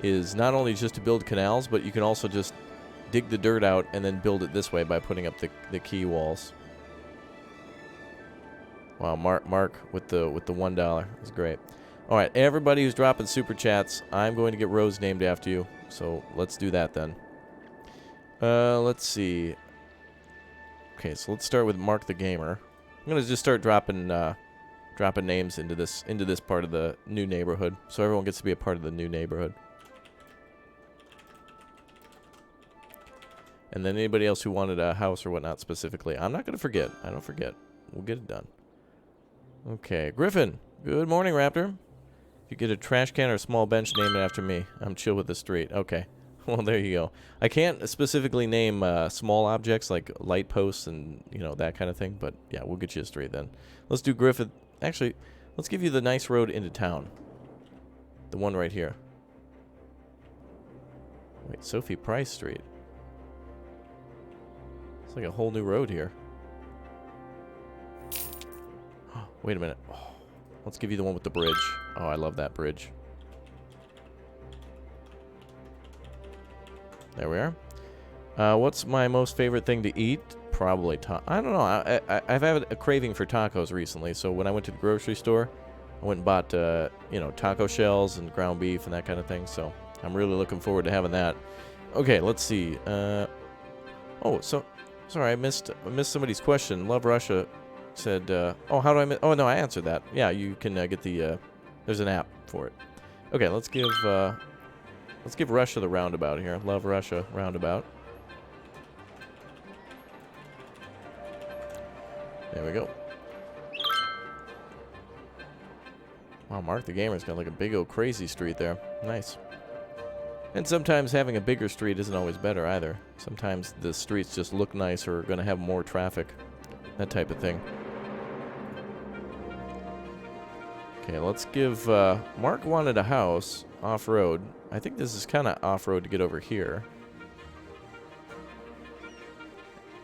is not only just to build canals, but you can also just dig the dirt out and then build it this way by putting up the key walls. Wow, Mark with the $1 is great. All right, everybody who's dropping super chats, I'm going to get roads named after you. So let's do that then. Let's see. Okay, so let's start with Mark the Gamer. I'm gonna just start dropping names into this part of the new neighborhood, so everyone gets to be a part of the new neighborhood. And then anybody else who wanted a house or whatnot specifically, I'm not gonna forget. I don't forget. We'll get it done. Okay, Griffin. Good morning, Raptor. If you get a trash can or a small bench, name it after me. I'm chill with the street. Okay. Well, there you go. I can't specifically name small objects like light posts and, you know, that kind of thing. But, yeah, we'll get you a street then. Let's do Griffith. Actually, let's give you the nice road into town. The one right here. Wait, Sophie Price Street. It's like a whole new road here. Wait a minute. Oh, let's give you the one with the bridge. Oh, I love that bridge. There we are. What's my most favorite thing to eat? Probably I don't know. I've had a craving for tacos recently. So when I went to the grocery store, I went and bought, you know, taco shells and ground beef and that kind of thing. So I'm really looking forward to having that. Okay, let's see. Oh, so sorry, I missed somebody's question. Love Russia said, oh, how do I miss? Oh, no, I answered that. Yeah, you can get the. There's an app for it. Okay, let's give Russia the roundabout here. Love Russia roundabout. There we go. Wow, Mark the Gamer's got like a big old crazy street there. Nice. And sometimes having a bigger street isn't always better either. Sometimes the streets just look nice or are going to have more traffic. That type of thing. Okay, let's give... Mark wanted a house off-road. I think this is kind of off-road to get over here.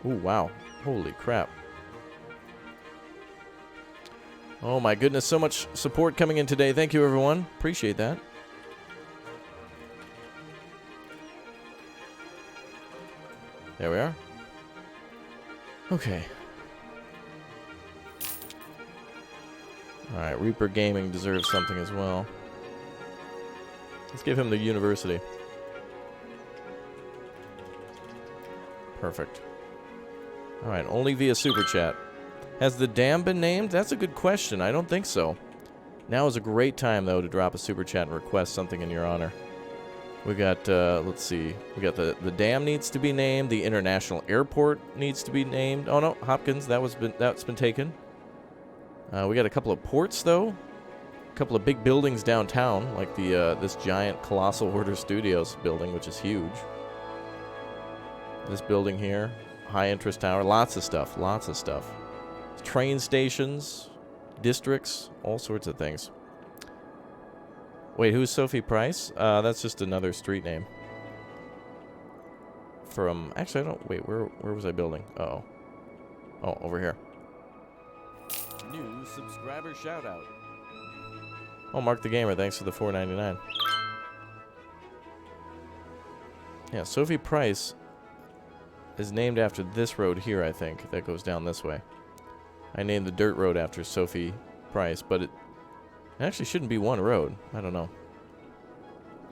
Ooh, wow. Holy crap. Oh my goodness, so much support coming in today. Thank you, everyone. Appreciate that. There we are. Okay. Alright, Reaper Gaming deserves something as well. Let's give him the university. Perfect. Alright, only via Super Chat. Has the dam been named? That's a good question. I don't think so. Now is a great time, though, to drop a Super Chat and request something in your honor. We got, let's see. We got the dam needs to be named. The international airport needs to be named. Oh, no, Hopkins, that's been taken. We got a couple of ports, though. A couple of big buildings downtown, like the this giant Colossal Order Studios building, which is huge. This building here, high interest tower, lots of stuff, lots of stuff. Train stations, districts, all sorts of things. Wait, who's Sophie Price? That's just another street name. From, actually, I don't, wait, where was I building? Uh-oh. Oh, over here. New subscriber shout out. Oh, Mark the Gamer, thanks for the $4.99. Yeah, Sophie Price is named after this road here, I think, that goes down this way. I named the dirt road after Sophie Price, but it actually shouldn't be one road. I don't know.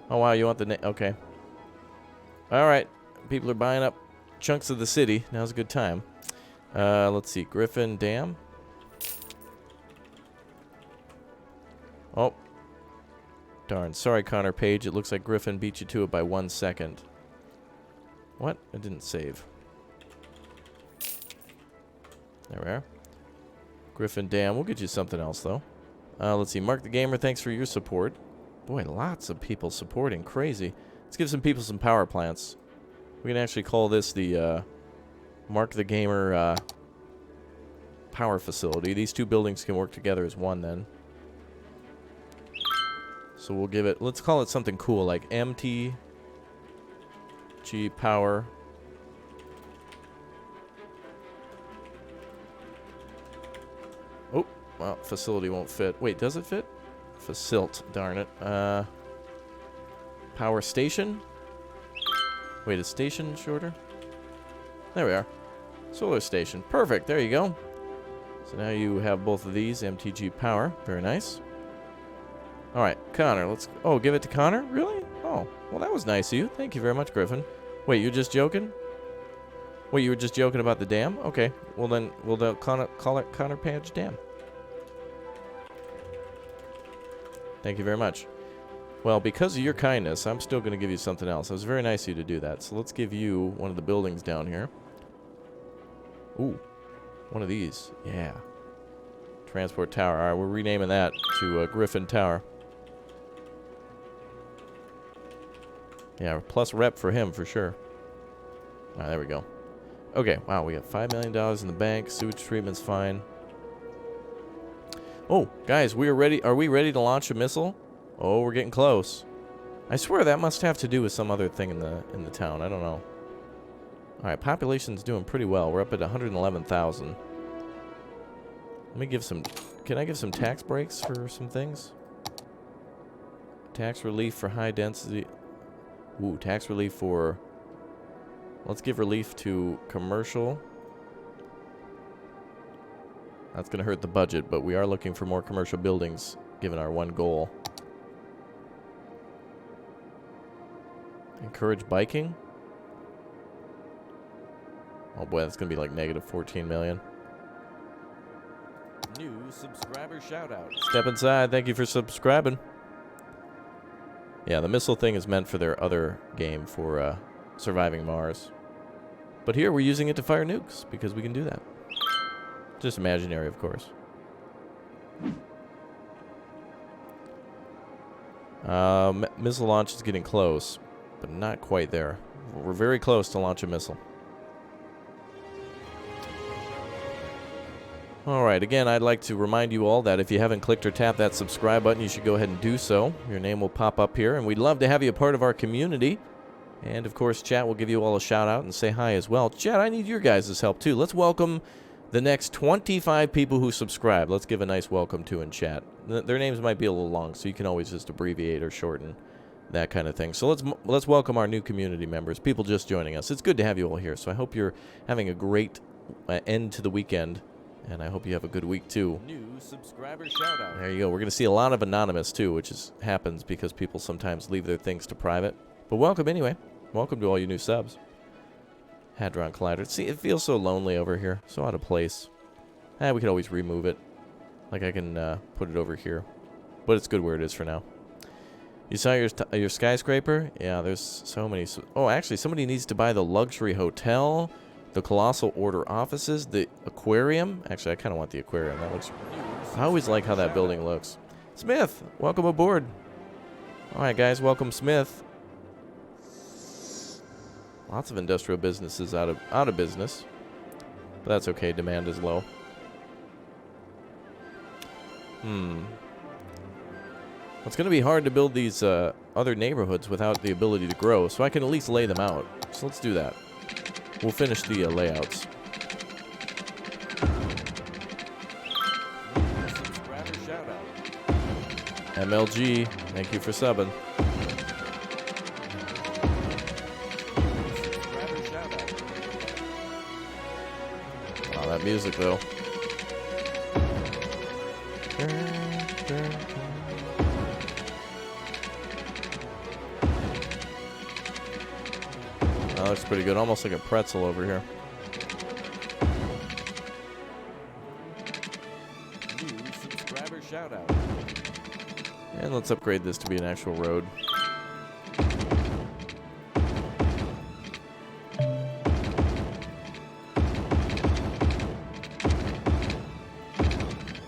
Oh, wow, you want the name? Okay. All right. People are buying up chunks of the city. Now's a good time. Let's see. Griffin Dam. Oh. Darn. Sorry, Connor Page. It looks like Griffin beat you to it by 1 second. What? I didn't save. There we are. Griffin Dam. We'll get you something else, though. Let's see. Mark the Gamer, thanks for your support. Boy, lots of people supporting. Crazy. Let's give some people some power plants. We can actually call this the Mark the Gamer power facility. These two buildings can work together as one then. So we'll give it, let's call it something cool like MTG Power. Oh, well, facility won't fit. Wait, does it fit? Facilt, darn it. Power station? Wait, is station shorter? There we are. Solar station. Perfect, there you go. So now you have both of these, MTG Power. Very nice. Alright, Connor, let's... Oh, give it to Connor? Really? Oh, well, that was nice of you. Thank you very much, Griffin. Wait, you're just joking? Wait, you were just joking about the dam? Okay, well then, we'll call it Connor Page Dam. Thank you very much. Well, because of your kindness, I'm still going to give you something else. It was very nice of you to do that. So let's give you one of the buildings down here. Ooh, one of these. Yeah. Transport Tower. All right, we're renaming that to Griffin Tower. Yeah, plus rep for him for sure. All right, there we go. Okay, wow, we got $5 million in the bank. Sewage treatment's fine. Oh, guys, we are ready. Are we ready to launch a missile? Oh, we're getting close. I swear that must have to do with some other thing in the town. I don't know. All right, population's doing pretty well. We're up at 111,000. Let me give some... Can I give some tax breaks for some things? Tax relief for high density... Ooh, tax relief for... Let's give relief to commercial. That's going to hurt the budget, but we are looking for more commercial buildings, given our one goal. Encourage biking? Oh boy, that's going to be like negative 14 million. New subscriber shout out. Step inside. Thank you for subscribing. Yeah, the missile thing is meant for their other game for surviving Mars. But here we're using it to fire nukes because we can do that. Just imaginary, of course. Missile launch is getting close, but not quite there. We're very close to launch a missile. Alright, again, I'd like to remind you all that if you haven't clicked or tapped that subscribe button, you should go ahead and do so. Your name will pop up here, and we'd love to have you a part of our community. And, of course, chat will give you all a shout-out and say hi as well. Chat, I need your guys' help, too. Let's welcome the next 25 people who subscribe. Let's give a nice welcome to in chat. Their names might be a little long, so you can always just abbreviate or shorten, that kind of thing. So let's welcome our new community members, people just joining us. It's good to have you all here, so I hope you're having a great end to the weekend. And I hope you have a good week, too. New subscriber shout out. There you go. We're going to see a lot of anonymous, too, which happens because people sometimes leave their things to private. But welcome anyway. Welcome to all you new subs. Hadron Collider. See, it feels so lonely over here. So out of place. We could always remove it. Like I can put it over here. But it's good where it is for now. You saw your skyscraper? Yeah, there's so many. Oh, actually, somebody needs to buy the luxury hotel. The Colossal Order offices, the aquarium. Actually, I kind of want the aquarium. That looks. I always like how that building looks. Smith, welcome aboard. All right, guys, welcome Smith. Lots of industrial businesses out of business, but that's okay. Demand is low. It's going to be hard to build these other neighborhoods without the ability to grow, so I can at least lay them out. So let's do that. We'll finish the layouts. Subscriber shout out. MLG, thank you for subbing. Subscriber shout out. Oh, that music though. That looks pretty good, almost like a pretzel over here. New subscriber shout out. And let's upgrade this to be an actual road.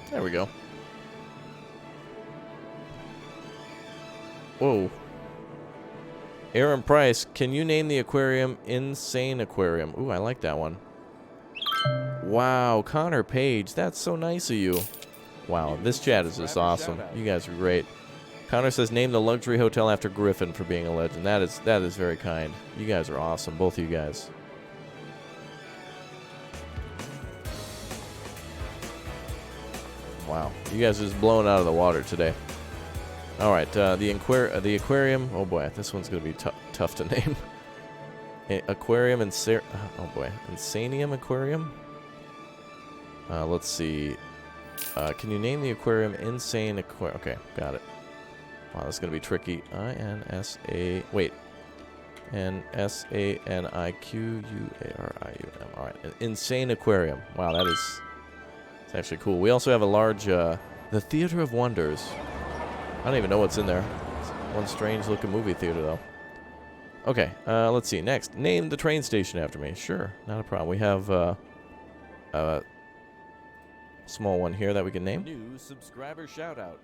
There we go. Whoa. Aaron Price, can you name the aquarium Insane Aquarium? Ooh, I like that one. Wow, Connor Page, that's so nice of you. Wow, this chat is just awesome. You guys are great. Connor says, name the luxury hotel after Griffin for being a legend. That is very kind. You guys are awesome, both of you guys. Wow, you guys are just blown out of the water today. All right, the aquarium. Oh boy, this one's gonna be tough to name. Aquarium and oh boy, Insanium Aquarium. Let's see. Can you name the aquarium Insane Aquarium? Okay, got it. Wow, that's gonna be tricky. I-N-S-A. Wait. N-S-A-N-I-Q-U-A-R-I-U-M. All right, an Insane Aquarium. Wow, it's actually cool. We also have a large, the Theater of Wonders. I don't even know what's in there. It's one strange-looking movie theater, though. Okay, let's see. Next, name the train station after me. Sure, not a problem. We have a small one here that we can name. New subscriber shout out.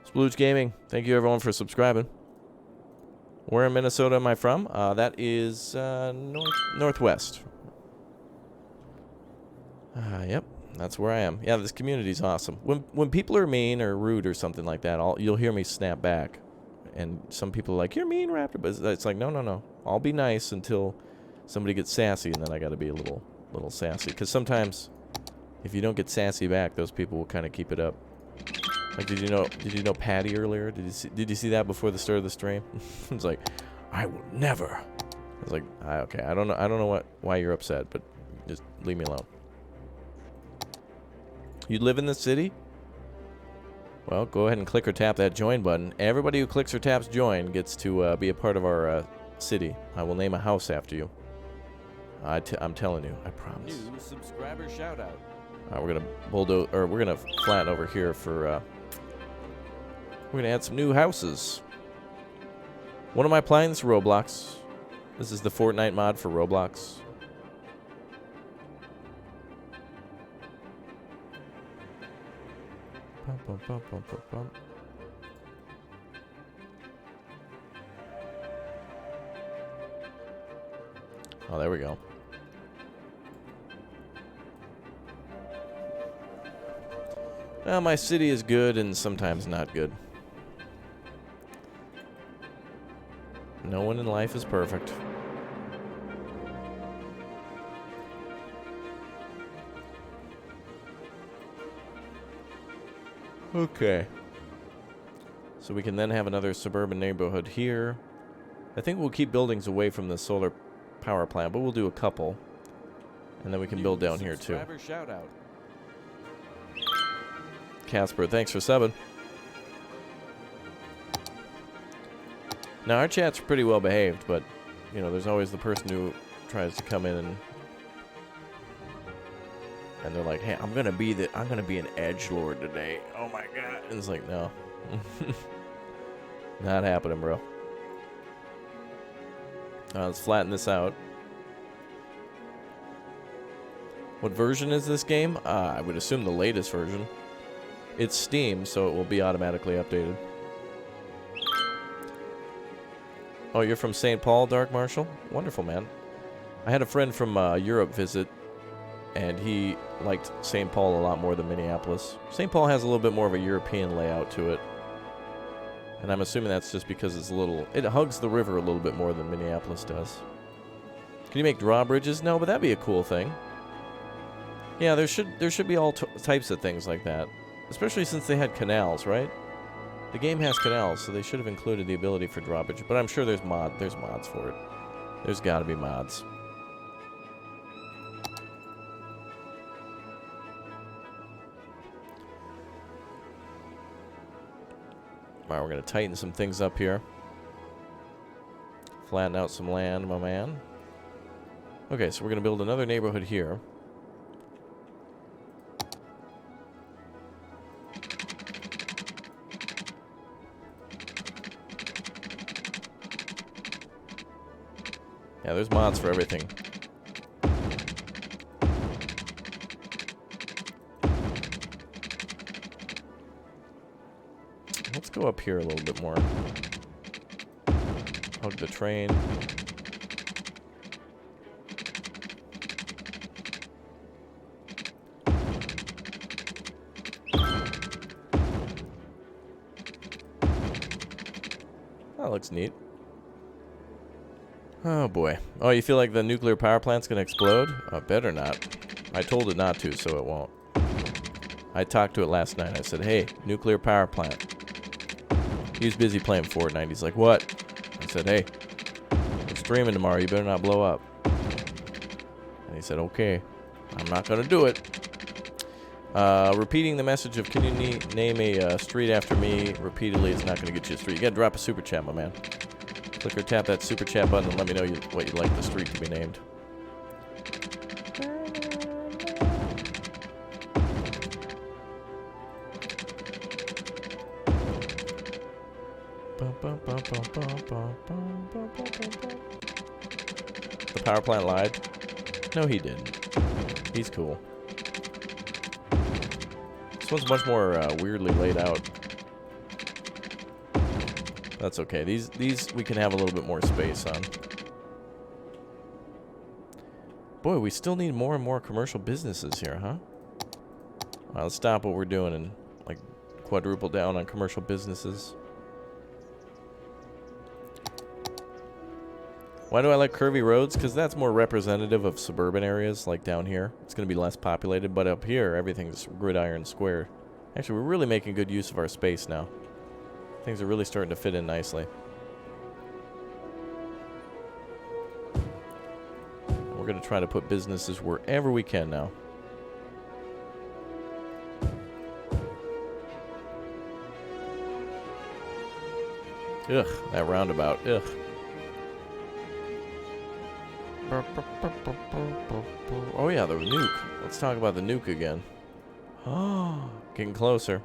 Splooge Gaming, thank you everyone for subscribing. Where in Minnesota am I from? That is northwest. Yep. That's where I am. Yeah, this community's awesome. When people are mean or rude or something like that, you'll hear me snap back. And some people are like, you're mean, Raptor. But it's like, no. I'll be nice until somebody gets sassy, and then I got to be a little sassy. Because sometimes, if you don't get sassy back, those people will kind of keep it up. Like, did you know Patty earlier? Did you see that before the start of the stream? It's like, I will never. I was like, okay, I don't know why you're upset, but just leave me alone. You live in the city? Well, go ahead and click or tap that join button. Everybody who clicks or taps join gets to be a part of our city. I will name a house after you. I'm telling you, I promise. New subscriber shout out. We're gonna bulldoze, or we're gonna flatten over here for. We're gonna add some new houses. What am I playing? This is Roblox. This is the Fortnite mod for Roblox. bum, bum, bum, bum, bum. Oh, there we go. Well, my city is good and sometimes not good. No one in life is perfect. Okay. So we can then have another suburban neighborhood here. I think we'll keep buildings away from the solar power plant, but we'll do a couple. And then we can build down here too. Subscriber shout out. Casper, thanks for subbing. Now our chat's pretty well behaved, but you know, there's always the person who tries to come in and they're like, "Hey, I'm gonna be an edgelord today." Oh my god! And it's like, no, not happening, bro. Let's flatten this out. What version is this game? I would assume the latest version. It's Steam, so it will be automatically updated. Oh, you're from St. Paul, Dark Marshall? Wonderful, man. I had a friend from Europe visit, and he liked St. Paul a lot more than Minneapolis. St. Paul has a little bit more of a European layout to it. And I'm assuming that's just because it's it hugs the river a little bit more than Minneapolis does. Can you make drawbridges? No, but that'd be a cool thing. Yeah, there should be all types of things like that. Especially since they had canals, right? The game has canals, so they should have included the ability for drawbridge. But I'm sure there's mods for it. There's got to be mods. Alright, we're going to tighten some things up here. Flatten out some land, my man. Okay, so we're going to build another neighborhood here. Yeah, there's mods for everything. Let's go up here a little bit more. Hug the train. That looks neat. Oh boy. Oh, you feel like the nuclear power plant's gonna explode? Better not. I told it not to, so it won't. I talked to it last night. I said, hey, nuclear power plant. He was busy playing Fortnite. He's like, what? I said, hey, we're streaming tomorrow. You better not blow up. And he said, okay, I'm not gonna do it. Repeating the message of can you name a street after me repeatedly is not gonna get you a street. You gotta drop a super chat, my man. Click or tap that super chat button and let me know what you'd like the street to be named. The power plant lied? No, he didn't. He's cool. This one's much more weirdly laid out. That's okay. These we can have a little bit more space on. Boy, we still need more and more commercial businesses here, huh? Alright, let's stop what we're doing and like quadruple down on commercial businesses. Why do I like curvy roads? Because that's more representative of suburban areas, like down here. It's going to be less populated, but up here, everything's gridiron square. Actually, we're really making good use of our space now. Things are really starting to fit in nicely. We're going to try to put businesses wherever we can now. Ugh, that roundabout. Ugh. Oh yeah, the nuke. Let's talk about the nuke again. Oh, getting closer.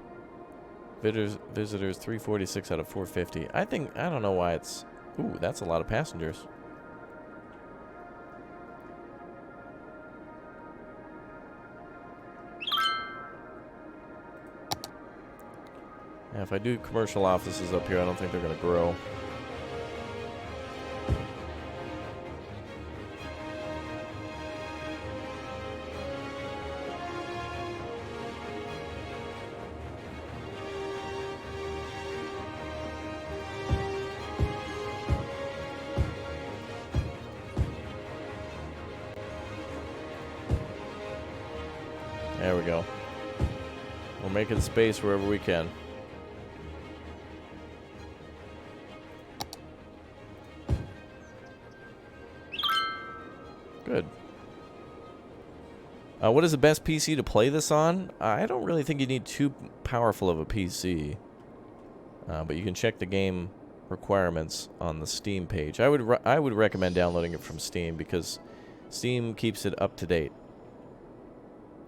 Visitors 346 out of 450. I don't know why it's... Ooh, that's a lot of passengers. Yeah, if I do commercial offices up here, I don't think they're going to grow. There we go. We're making space wherever we can. Good. What is the best PC to play this on? I don't really think you need too powerful of a PC. But you can check the game requirements on the Steam page. I would recommend downloading it from Steam because Steam keeps it up to date.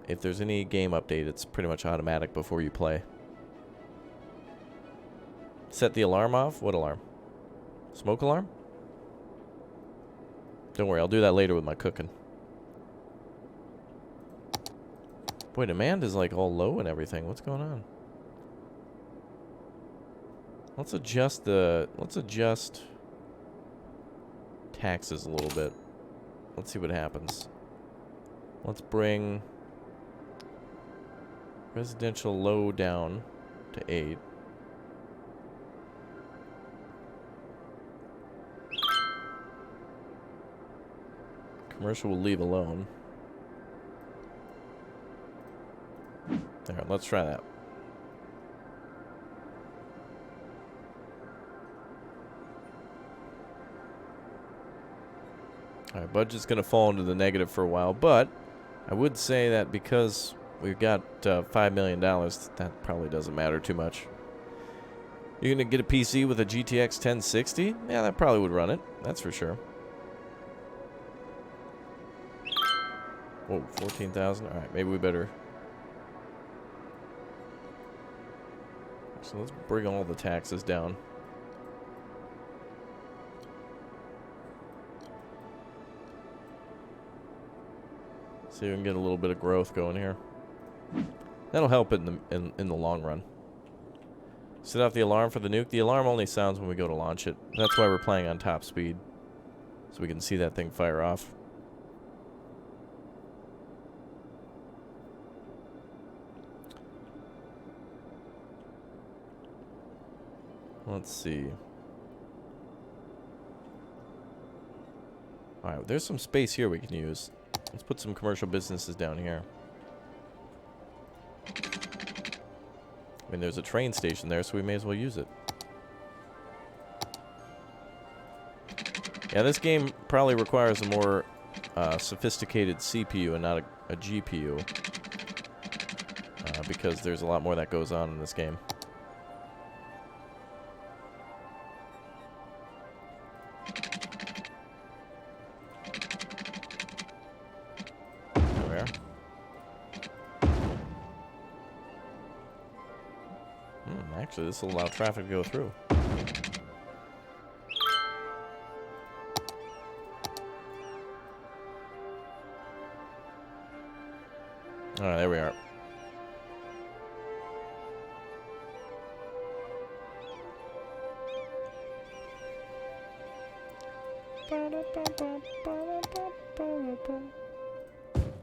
If there's any game update, it's pretty much automatic before you play. Set the alarm off? What alarm? Smoke alarm? Don't worry, I'll do that later with my cooking. Boy, demand is like all low and everything. What's going on? Let's adjust taxes a little bit. Let's see what happens. Let's bring residential low down to 8. Commercial will leave alone. There, let's try that. Alright, budget's going to fall into the negative for a while, but I would say that because we've got $5 million, that probably doesn't matter too much. You're going to get a PC with a GTX 1060? Yeah, that probably would run it. That's for sure. Whoa, 14,000? Alright, maybe we better. So let's bring all the taxes down. See if we can get a little bit of growth going here. That'll help in the long run. Set off the alarm for the nuke. The alarm only sounds when we go to launch it. That's why we're playing on top speed. So we can see that thing fire off. Let's see. Alright, there's some space here we can use. Let's put some commercial businesses down here. I mean, there's a train station there, so we may as well use it. Yeah, this game probably requires a more sophisticated CPU and not a GPU. Because there's a lot more that goes on in this game. Actually, this will allow traffic to go through. Alright, there we are.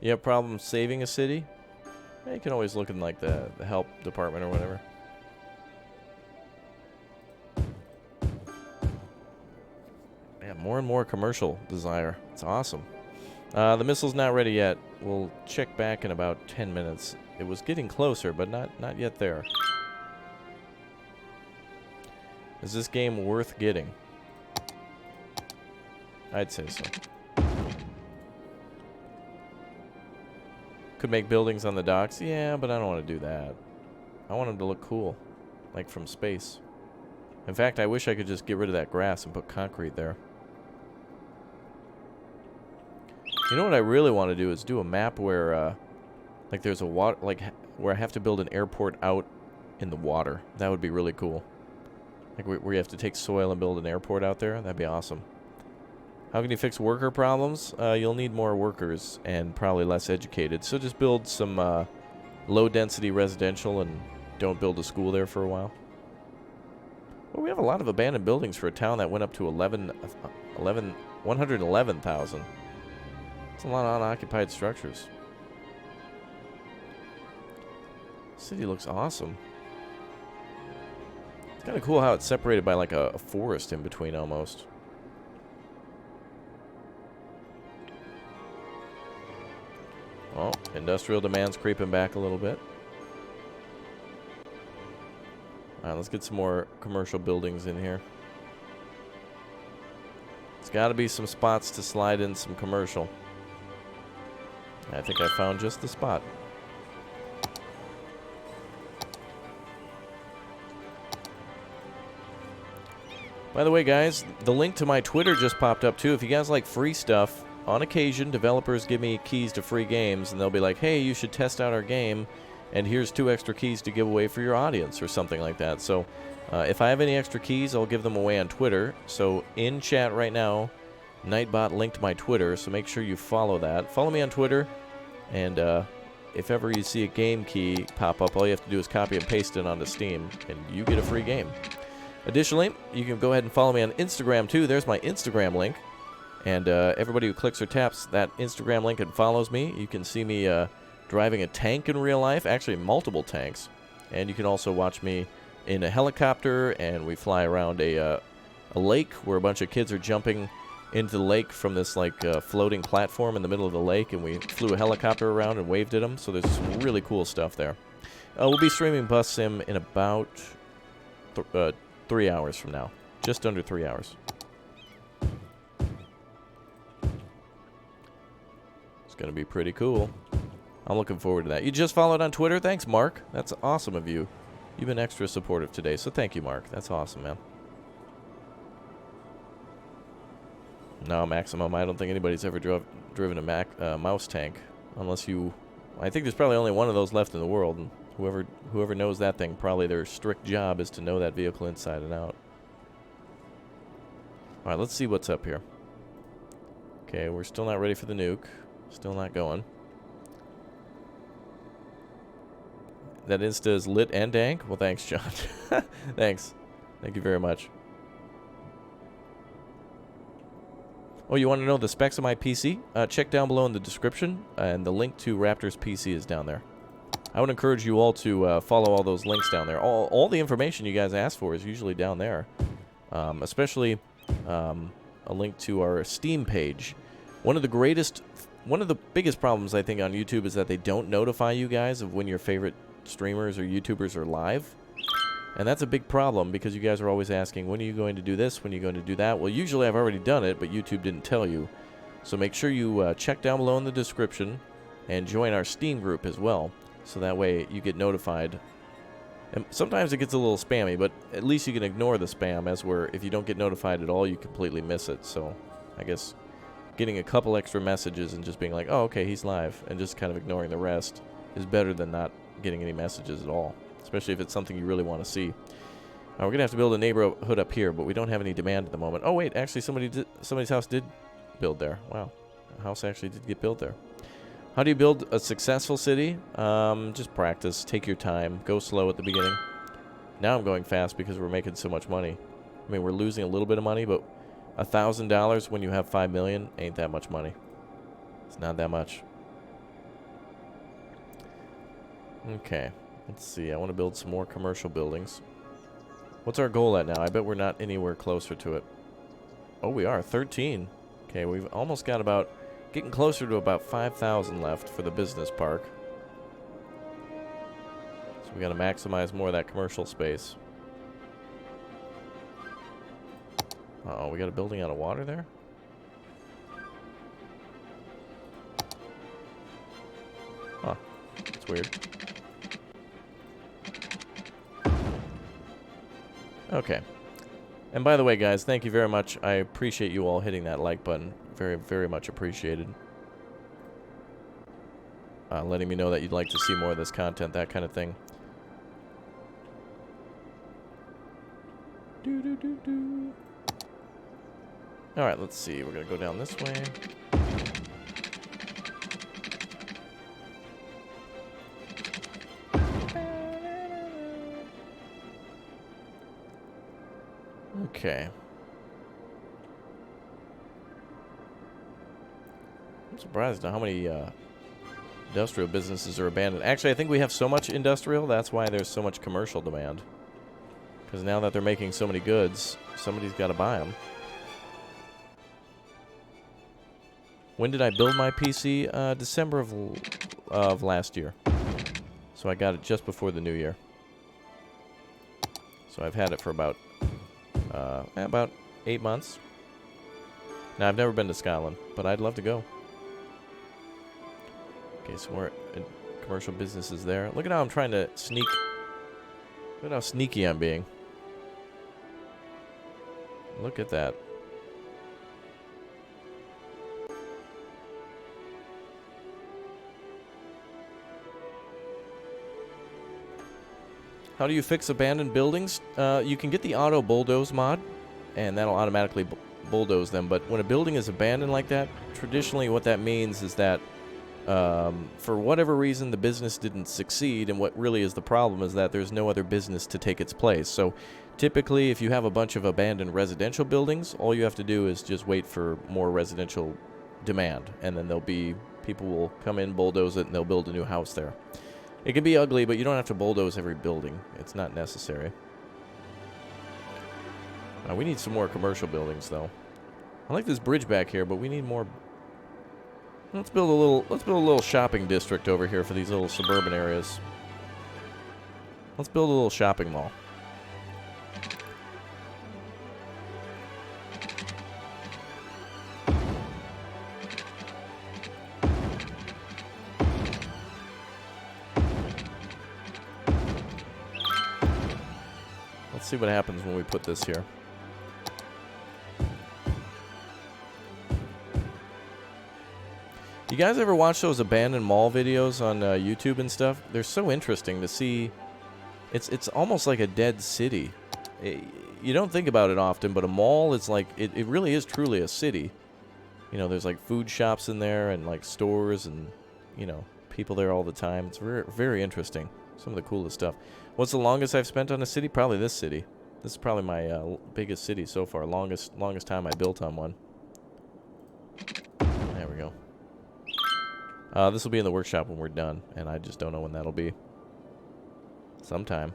You have problems saving a city? Yeah, you can always look in like the help department or whatever. Yeah, more and more commercial desire. It's awesome. The missile's not ready yet. We'll check back in about 10 minutes. It was getting closer, but not yet there. Is this game worth getting? I'd say so. Could make buildings on the docks. Yeah, but I don't want to do that. I want them to look cool. Like from space. In fact, I wish I could just get rid of that grass and put concrete there. You know what I really want to do is do a map where, like there's a water, like where I have to build an airport out in the water. That would be really cool. Like where you have to take soil and build an airport out there. That'd be awesome. How can you fix worker problems? You'll need more workers and probably less educated. So just build some low-density residential and don't build a school there for a while. Well, we have a lot of abandoned buildings for a town that went up to 111,000. It's a lot of unoccupied structures. City looks awesome. It's kind of cool how it's separated by like a forest in between almost. Oh, industrial demand's creeping back a little bit. Alright, let's get some more commercial buildings in here. There's got to be some spots to slide in some commercial. I think I found just the spot. By the way, guys, the link to my Twitter just popped up too. If you guys like free stuff, on occasion, developers give me keys to free games, and they'll be like, hey, you should test out our game, and here's 2 extra keys to give away for your audience, or something like that. So, if I have any extra keys, I'll give them away on Twitter. So, in chat right now, Nightbot linked my Twitter, so make sure you follow that. Follow me on Twitter, and if ever you see a game key pop up, all you have to do is copy and paste it onto Steam, and you get a free game. Additionally, you can go ahead and follow me on Instagram, too. There's my Instagram link. And everybody who clicks or taps that Instagram link and follows me, you can see me driving a tank in real life, actually multiple tanks. And you can also watch me in a helicopter, and we fly around a lake where a bunch of kids are jumping into the lake from this like floating platform in the middle of the lake, and we flew a helicopter around and waved at them. So there's some really cool stuff there. We'll be streaming Bus Sim in about 3 hours from now. Just under 3 hours. It's going to be pretty cool. I'm looking forward to that. You just followed on Twitter? Thanks, Mark. That's awesome of you. You've been extra supportive today, so thank you, Mark. That's awesome, man. No, Maximum, I don't think anybody's ever driven a mouse tank. Unless you... I think there's probably only one of those left in the world, and whoever knows that thing, probably their strict job is to know that vehicle inside and out. Alright, let's see what's up here. Okay, we're still not ready for the nuke. Still not going. That Insta is lit and dank? Well, thanks, John. Thanks. Thank you very much. Oh, you want to know the specs of my PC? Check down below in the description, and the link to Raptor's PC is down there. I would encourage you all to follow all those links down there. All the information you guys ask for is usually down there. Especially a link to our Steam page. One of the biggest problems, I think, on YouTube is that they don't notify you guys of when your favorite streamers or YouTubers are live. And that's a big problem because you guys are always asking, when are you going to do this? When are you going to do that? Well, usually I've already done it, but YouTube didn't tell you. So make sure you check down below in the description and join our Steam group as well. So that way you get notified. And sometimes it gets a little spammy, but at least you can ignore the spam, as where if you don't get notified at all, you completely miss it. So I guess getting a couple extra messages and just being like, oh, okay, he's live, and just kind of ignoring the rest is better than not getting any messages at all, especially if it's something you really want to see. We're going to have to build a neighborhood up here, but we don't have any demand at the moment. Oh, wait, actually somebody's house did build there. Wow, a house actually did get built there. How do you build a successful city? Just practice. Take your time. Go slow at the beginning. Now I'm going fast because we're making so much money. I mean, we're losing a little bit of money, but $1,000 when you have 5 million ain't that much money. It's not that much. Okay, let's see. I want to build some more commercial buildings. What's our goal at now? I bet we're not anywhere closer to it. Oh, we are. 13. Okay, we've almost got about... getting closer to about 5,000 left for the business park. So we got to maximize more of that commercial space. Uh-oh, we got a building out of water there? Huh. That's weird. Okay. And by the way, guys, thank you very much. I appreciate you all hitting that like button. Very, very much appreciated. Letting me know that you'd like to see more of this content, that kind of thing. Alright, let's see. We're going to go down this way. Okay. I'm surprised at how many industrial businesses are abandoned. Actually, I think we have so much industrial, that's why there's so much commercial demand. Because now that they're making so many goods, somebody's got to buy them. When did I build my PC? December of last year. So I got it just before the new year. So I've had it for about 8 months. Now, I've never been to Scotland, but I'd love to go. Okay, some more commercial businesses there. Look at how I'm trying to sneak. Look at how sneaky I'm being. Look at that. How do you fix abandoned buildings? You can get the auto bulldoze mod, and that'll automatically bulldoze them. But when a building is abandoned like that, traditionally what that means is that for whatever reason the business didn't succeed, and what really is the problem is that there's no other business to take its place. So typically if you have a bunch of abandoned residential buildings, all you have to do is just wait for more residential demand, and then people will come in, bulldoze it, and they'll build a new house there. It can be ugly, but you don't have to bulldoze every building. It's not necessary. We need some more commercial buildings, though. I like this bridge back here, but we need more. Let's build a little shopping district over here for these little suburban areas. Let's build a little shopping mall. Let's see what happens when we put this here. You guys ever watch those abandoned mall videos on YouTube and stuff? They're so interesting to see. It's almost like a dead city. You don't think about it often, but a mall is like, it really is truly a city. You know, there's like food shops in there and like stores and, you know, people there all the time. It's very, very interesting. Some of the coolest stuff. What's the longest I've spent on a city? Probably this city. This is probably my biggest city so far. Longest time I built on one. There we go. This will be in the workshop when we're done, and I just don't know when that'll be. Sometime.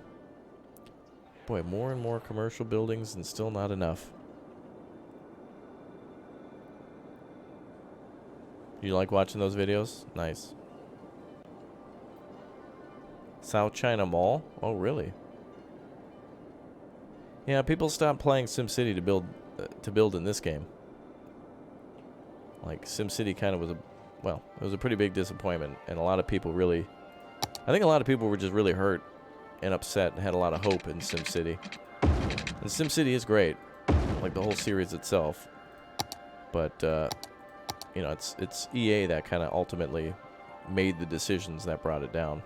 Boy, more and more commercial buildings and still not enough. You like watching those videos? Nice. South China Mall? Oh, really? Yeah, people stopped playing SimCity to build in this game. Like, SimCity kind of was it was a pretty big disappointment, and a lot of people really, I think a lot of people were just really hurt and upset and had a lot of hope in SimCity. And SimCity is great, like the whole series itself. But, you know, it's EA that kind of ultimately made the decisions that brought it down.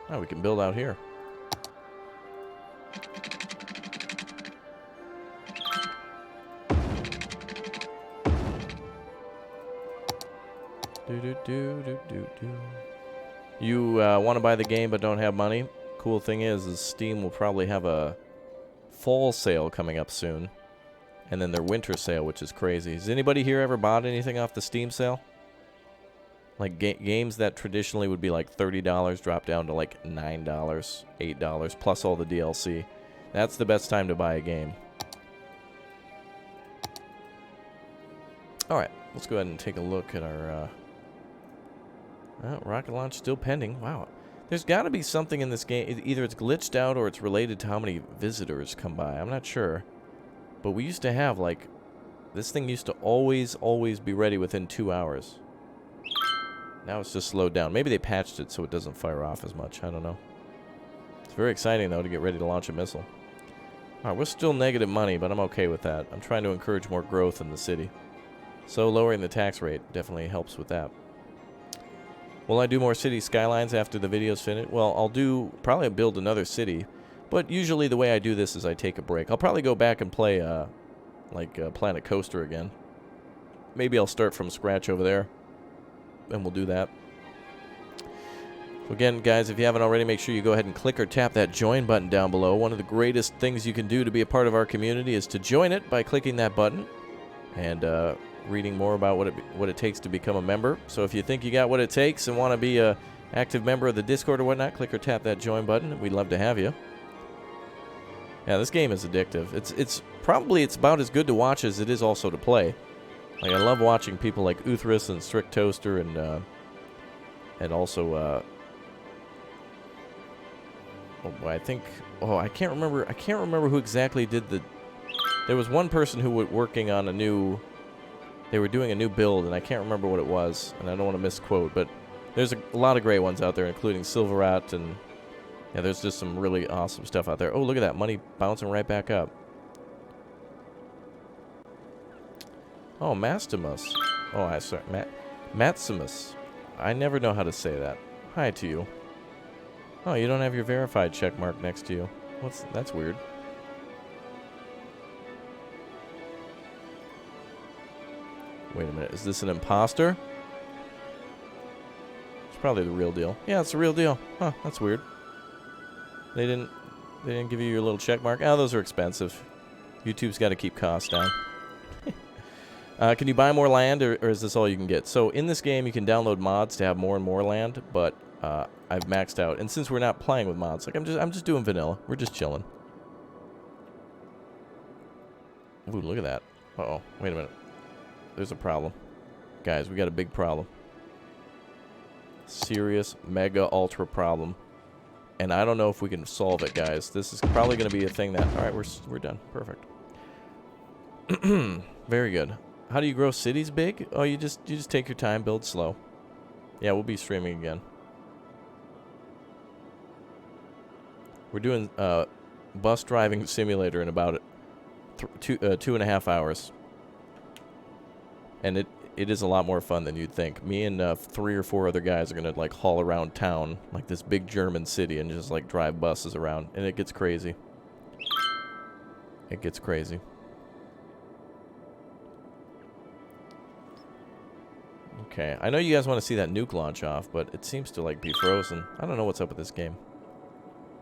Oh, we can build out here. You want to buy the game but don't have money? Cool thing is Steam will probably have a fall sale coming up soon, and then their winter sale, which is crazy. Has anybody here ever bought anything off the Steam sale? Like games that traditionally would be like $30 drop down to like $9, $8 plus all the DLC. That's the best time to buy a game. Alright, let's go ahead and take a look at our rocket launch still pending. Wow. There's got to be something in this game. Either it's glitched out or it's related to how many visitors come by. I'm not sure. But we used to have like, this thing used to always be ready within 2 hours. Now it's just slowed down. Maybe they patched it so it doesn't fire off as much. I don't know. It's very exciting, though, to get ready to launch a missile. Alright, we're still negative money, but I'm okay with that. I'm trying to encourage more growth in the city. So lowering the tax rate definitely helps with that. Will I do more city skylines after the video's finished? Well, I'll probably build another city. But usually the way I do this is I take a break. I'll probably go back and play, Planet Coaster again. Maybe I'll start from scratch over there, and we'll do that. So again, guys, if you haven't already, make sure you go ahead and click or tap that join button down below. One of the greatest things you can do to be a part of our community is to join it by clicking that button and reading more about what it takes to become a member. So if you think you got what it takes and want to be a active member of the Discord or whatnot, click or tap that join button. We'd love to have you. Yeah, this game is addictive. It's about as good to watch as it is also to play. Like, I love watching people like Uthris and Strict Toaster and also I can't remember who exactly did the. There was one person who was working on they were doing a new build, and I can't remember what it was, and I don't want to misquote, but there's a lot of great ones out there, including Silverat, and yeah, there's just some really awesome stuff out there. Oh, look at that, money bouncing right back up. Oh, Mastimus. Oh, sorry, Maximus. I never know how to say that. Hi to you. Oh, you don't have your verified check mark next to you. That's weird. Wait a minute, is this an imposter? It's probably the real deal. Yeah, it's the real deal. Huh, that's weird. They didn't give you your little check mark. Oh, those are expensive. YouTube's got to keep costs down. Can you buy more land, or is this all you can get? So in this game, you can download mods to have more and more land, but I've maxed out. And since we're not playing with mods, like I'm just doing vanilla. We're just chilling. Ooh, look at that. Uh-oh, wait a minute. There's a problem. Guys, we got a big problem. Serious, mega, ultra problem. And I don't know if we can solve it, guys. This is probably going to be a thing that... Alright, we're done. Perfect. Very good. How do you grow cities big? Oh, you just take your time, build slow. Yeah, we'll be streaming again. We're doing bus driving simulator in about 2.5 hours. And it is a lot more fun than you'd think. Me and 3 or 4 other guys are gonna like haul around town, like this big German city, and just like drive buses around, and it gets crazy. It gets crazy. Okay, I know you guys want to see that nuke launch off, but it seems to like be frozen. I don't know what's up with this game.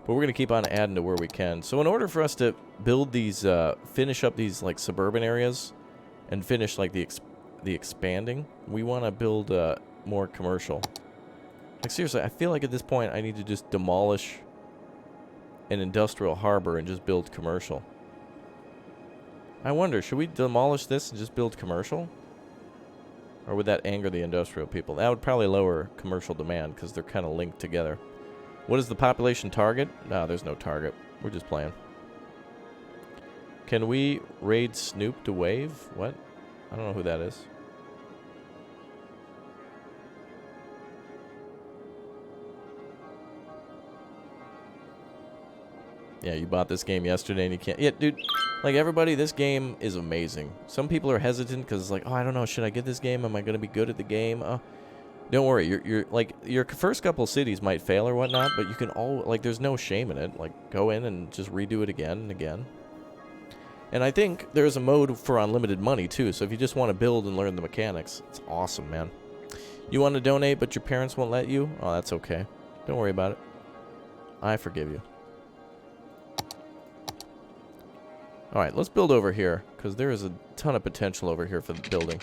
But we're gonna keep on adding to where we can. So in order for us to build these, finish up these like suburban areas, and finish like the expanding, we want to build more commercial. Like seriously, I feel like at this point I need to just demolish an industrial harbor and just build commercial. I wonder, should we demolish this and just build commercial? Or would that anger the industrial people? That would probably lower commercial demand because they're kind of linked together. What is the population target? No, there's no target. We're just playing. Can we raid Snoop to wave? What? I don't know who that is. Yeah, you bought this game yesterday and you can't... Yeah, dude, like everybody, this game is amazing. Some people are hesitant because it's like, oh, I don't know, should I get this game? Am I going to be good at the game? Don't worry, you're like, your first couple cities might fail or whatnot, but you can like, there's no shame in it. Like, go in and just redo it again and again. And I think there's a mode for unlimited money, too, so if you just want to build and learn the mechanics, it's awesome, man. You want to donate, but your parents won't let you? Oh, that's okay. Don't worry about it. I forgive you. Alright, let's build over here, because there is a ton of potential over here for the building.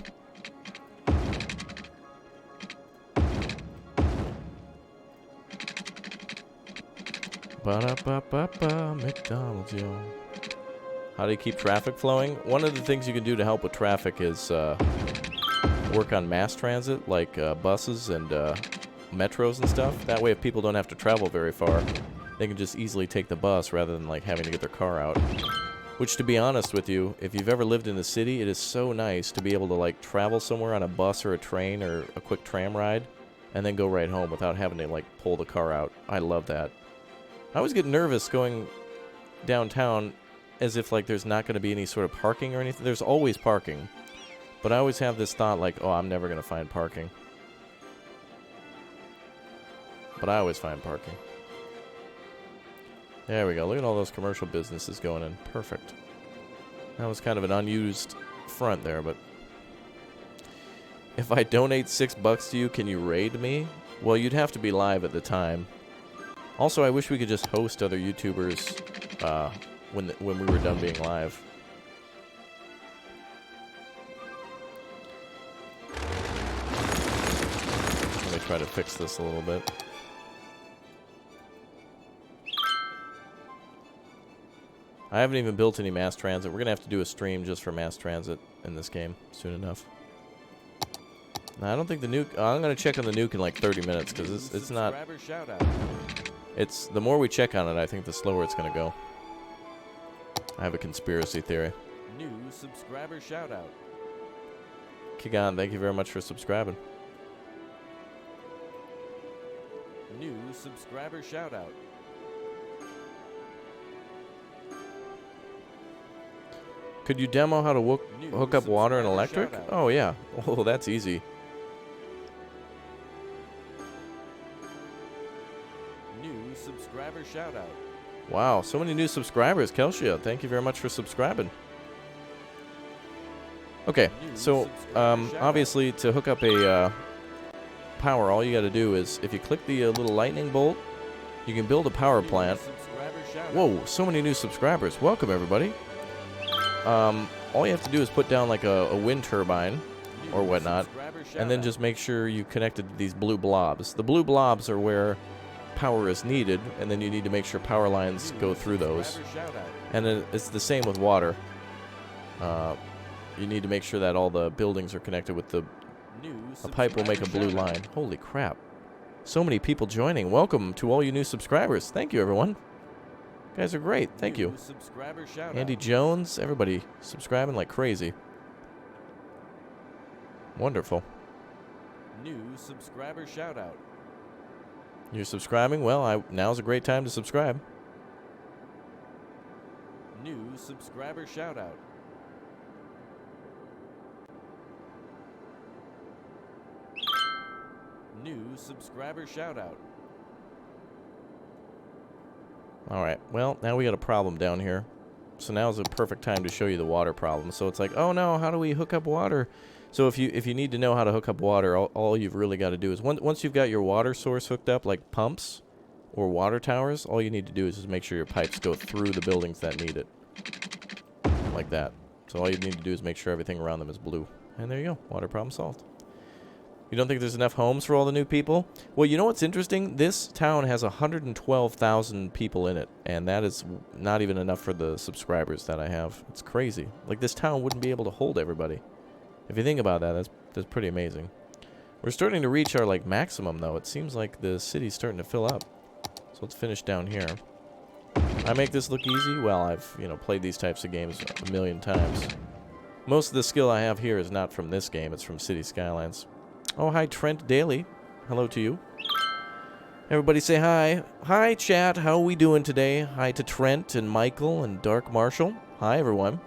Ba-da-ba-ba-ba, McDonald's, yo. How do you keep traffic flowing? One of the things you can do to help with traffic is work on mass transit, like buses and metros and stuff. That way, if people don't have to travel very far, they can just easily take the bus rather than like having to get their car out. Which, to be honest with you, if you've ever lived in the city, it is so nice to be able to like travel somewhere on a bus or a train or a quick tram ride and then go right home without having to like pull the car out. I love that. I always get nervous going downtown as if like there's not going to be any sort of parking or anything. There's always parking. But I always have this thought like, oh, I'm never going to find parking. But I always find parking. There we go. Look at all those commercial businesses going in. Perfect. That was kind of an unused front there, but... If I donate $6 to you, can you raid me? Well, you'd have to be live at the time. Also, I wish we could just host other YouTubers when we were done being live. Let me try to fix this a little bit. I haven't even built any mass transit. We're going to have to do a stream just for mass transit in this game soon enough. Now, I don't think the nuke... I'm going to check on the nuke in like 30 minutes because it's not... It's... The more we check on it, I think the slower it's going to go. I have a conspiracy theory. New subscriber shout out. Kigan, thank you very much for subscribing. New subscriber shout out. Could you demo how to hook up water and electric? shout-out. Oh, yeah. Oh, that's easy. New subscriber shout out. Wow, so many new subscribers. Kelshia, thank you very much for subscribing. Okay, so obviously to hook up a power, all you got to do is if you click the little lightning bolt, you can build a power plant. Whoa, so many new subscribers. Welcome, everybody. All you have to do is put down like a wind turbine or whatnot, and then just make sure you connect it to these blue blobs. The blue blobs are where power is needed, and then you need to make sure power lines go through those. And then it's the same with water. You need to make sure that all the buildings are connected with a pipe will make a blue line. Holy crap. So many people joining. Welcome to all you new subscribers. Thank you, everyone. You guys are great. Thank you. Andy Jones, everybody subscribing like crazy. Wonderful. New subscriber shout out. You're subscribing? Well, now's a great time to subscribe. New subscriber shout out. New subscriber shout out. All right. Well, now we got a problem down here. So now is a perfect time to show you the water problem. So it's like, oh no, how do we hook up water? So if you need to know how to hook up water, all you've really got to do is once you've got your water source hooked up, like pumps or water towers, all you need to do is just make sure your pipes go through the buildings that need it. Like that. So all you need to do is make sure everything around them is blue. And there you go. Water problem solved. You don't think there's enough homes for all the new people? Well, you know what's interesting? This town has 112,000 people in it, and that is not even enough for the subscribers that I have. It's crazy. Like, this town wouldn't be able to hold everybody. If you think about that, that's pretty amazing. We're starting to reach our, like, maximum, though. It seems like the city's starting to fill up. So let's finish down here. I make this look easy? Well, I've, played these types of games a million times. Most of the skill I have here is not from this game. It's from City Skylines. Oh, hi, Trent Daly. Hello to you. Everybody say hi. Hi, chat. How are we doing today? Hi to Trent and Michael and Dark Marshall. Hi, everyone.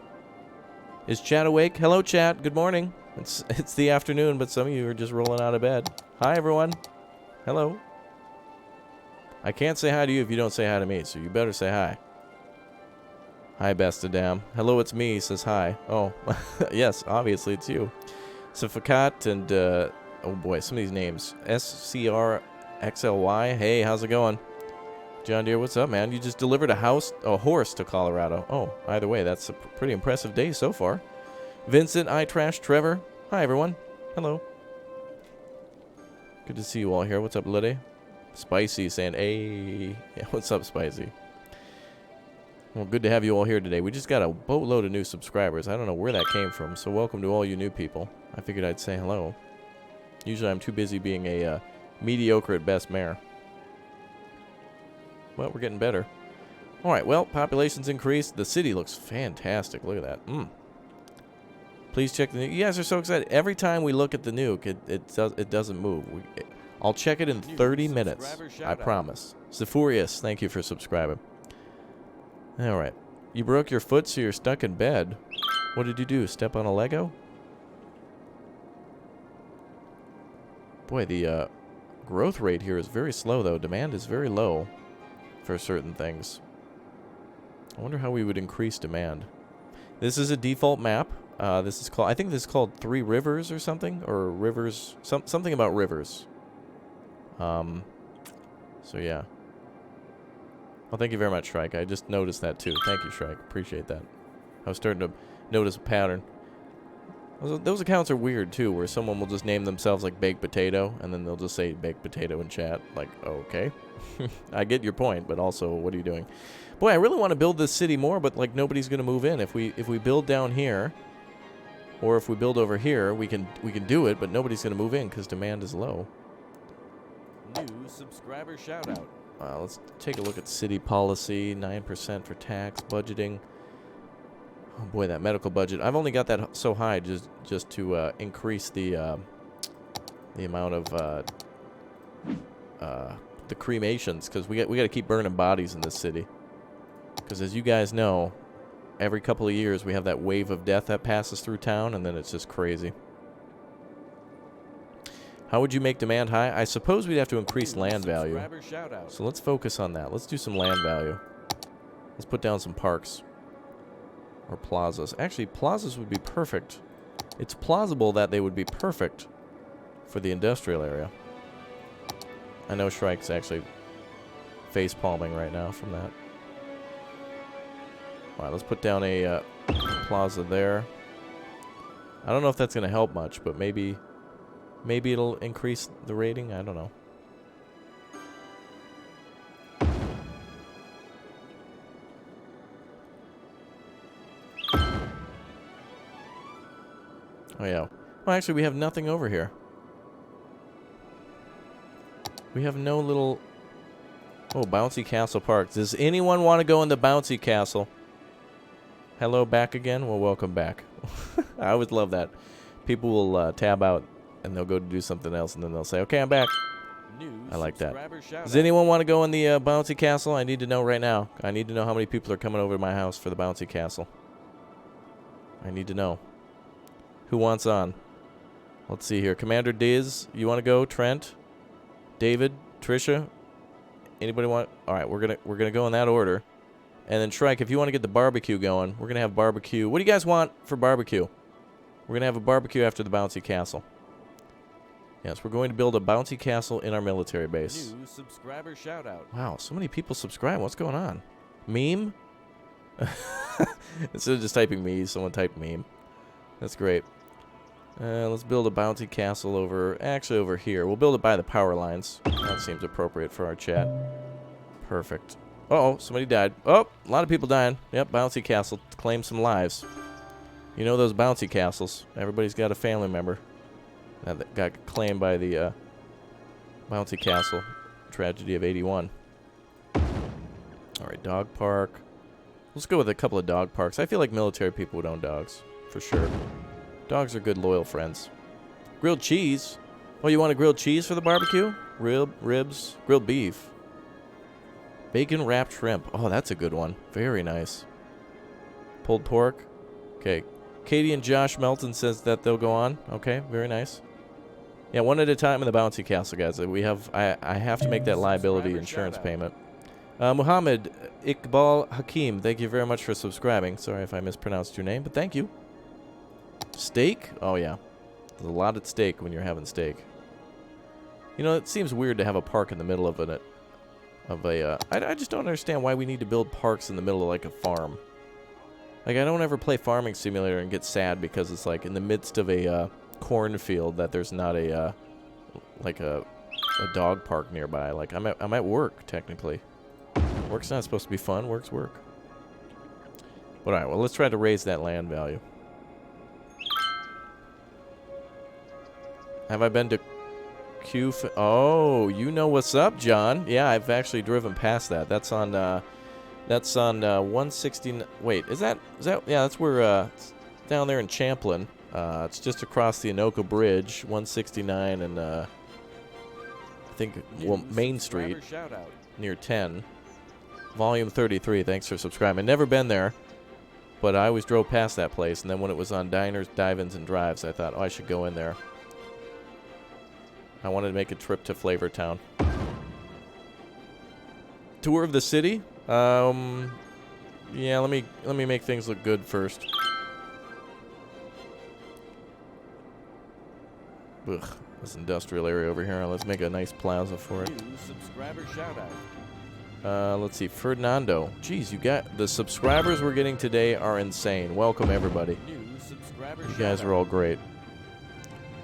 Is chat awake? Hello, chat. Good morning. It's the afternoon, but some of you are just rolling out of bed. Hi, everyone. Hello. I can't say hi to you if you don't say hi to me, so you better say hi. Hi, Bestadam. Hello, it's me. Says hi. Oh, yes, obviously it's you. Safakat and, oh boy, some of these names. SCRXLY. Hey, how's it going? John Deere, what's up, man? You just delivered a horse to Colorado. Oh, either way, that's a pretty impressive day so far. Vincent, iTrash, Trevor. Hi, everyone. Hello. Good to see you all here. What's up, Liddy? Spicy saying, hey. Yeah, what's up, Spicy? Well, good to have you all here today. We just got a boatload of new subscribers. I don't know where that came from, so welcome to all you new people. I figured I'd say hello. Usually I'm too busy being a mediocre at best mayor. Well, we're getting better. All right, well, population's increased. The city looks fantastic. Look at that. Please check the nuke. You guys are so excited. Every time we look at the nuke, it doesn't move. I'll check it in 30 minutes. I promise. Zephorius, thank you for subscribing. All right. You broke your foot, so you're stuck in bed. What did you do? Step on a Lego? Boy, the growth rate here is very slow, though. Demand is very low for certain things. I wonder how we would increase demand. This is a default map. This is called, I think this is called 3 Rivers or something, or Rivers, something about rivers. So yeah. Well, thank you very much, Shrike. I just noticed that too. Thank you, Shrike. Appreciate that. I was starting to notice a pattern. Those accounts are weird too, where someone will just name themselves like Baked Potato, and then they'll just say Baked Potato in chat. Like, okay. I get your point, but also, what are you doing? Boy, I really want to build this city more, but like nobody's gonna move in. If we build down here, or if we build over here, we can do it, but nobody's gonna move in because demand is low. New subscriber shout out. Let's take a look at city policy. 9% for tax budgeting. Oh boy, that medical budget. I've only got that so high just to increase the amount of the cremations, because we got to keep burning bodies in this city. Because as you guys know, every couple of years we have that wave of death that passes through town, and then it's just crazy. How would you make demand high? I suppose we'd have to increase land value. So let's focus on that. Let's do some land value. Let's put down some parks. Or plazas. Actually, plazas would be perfect. It's plausible that they would be perfect for the industrial area. I know Shrike's actually face palming right now from that. Alright, let's put down a plaza there. I don't know if that's going to help much, but maybe it'll increase the rating. I don't know. Oh, yeah. Well, actually, we have nothing over here. We have no little... Oh, Bouncy Castle Park. Does anyone want to go in the Bouncy Castle? Hello, back again? Well, welcome back. I always love that. People will tab out, and they'll go to do something else, and then they'll say, okay, I'm back. I like that. Does anyone want to go in the Bouncy Castle? I need to know right now. I need to know how many people are coming over to my house for the Bouncy Castle. I need to know. Who wants on? Let's see here. Commander Diz, you want to go? Trent? David? Trisha? Anybody want? All right, we're gonna go in that order. And then Shrike, if you want to get the barbecue going, we're gonna have barbecue. What do you guys want for barbecue? We're gonna have a barbecue after the Bouncy Castle. Yes, we're going to build a bouncy castle in our military base. New subscriber shout out. Wow, so many people subscribe. What's going on? Meme? Instead of just typing me, someone typed meme. That's great. Let's build a bouncy castle over here. We'll build it by the power lines. That seems appropriate for our chat. Perfect. Uh-oh, somebody died. Oh, a lot of people dying. Yep, bouncy castle. Claim some lives. You know those bouncy castles. Everybody's got a family member that got claimed by the bouncy castle tragedy of 81. Alright, dog park. Let's go with a couple of dog parks. I feel like military people would own dogs, for sure. Dogs are good, loyal friends. Grilled cheese. Oh, you want a grilled cheese for the barbecue? Ribs, grilled beef. Bacon wrapped shrimp. Oh, that's a good one. Very nice. Pulled pork. Okay. Katie and Josh Melton says that they'll go on. Okay, very nice. Yeah, one at a time in the bouncy castle, guys. I have to make that liability insurance payment. Muhammad Iqbal Hakim, thank you very much for subscribing. Sorry if I mispronounced your name, but thank you. Steak? Oh, yeah. There's a lot at stake when you're having steak. You know, it seems weird to have a park in the middle of I just don't understand why we need to build parks in the middle of, like, a farm. Like, I don't ever play Farming Simulator and get sad because it's, like, in the midst of a cornfield that there's not a dog park nearby. Like, I'm at work, technically. Work's not supposed to be fun. Work's work. But, alright, well, let's try to raise that land value. Have I been to Q? Oh, you know what's up, John. Yeah, I've actually driven past that. That's on 116. Wait, is that? Yeah, that's where it's down there in Champlin. It's just across the Anoka Bridge, 169, and I think Main Street near 10. Volume 33. Thanks for subscribing. Never been there, but I always drove past that place. And then when it was on Diners, Dive-Ins, and Drives, I thought, oh, I should go in there. I wanted to make a trip to Flavortown. Tour of the city? Yeah, let me make things look good first. Ugh, this industrial area over here. Let's make a nice plaza for it. New subscriber shout out. Let's see, Fernando. Jeez, you got the subscribers we're getting today are insane. Welcome everybody. New subscriber You guys are all great.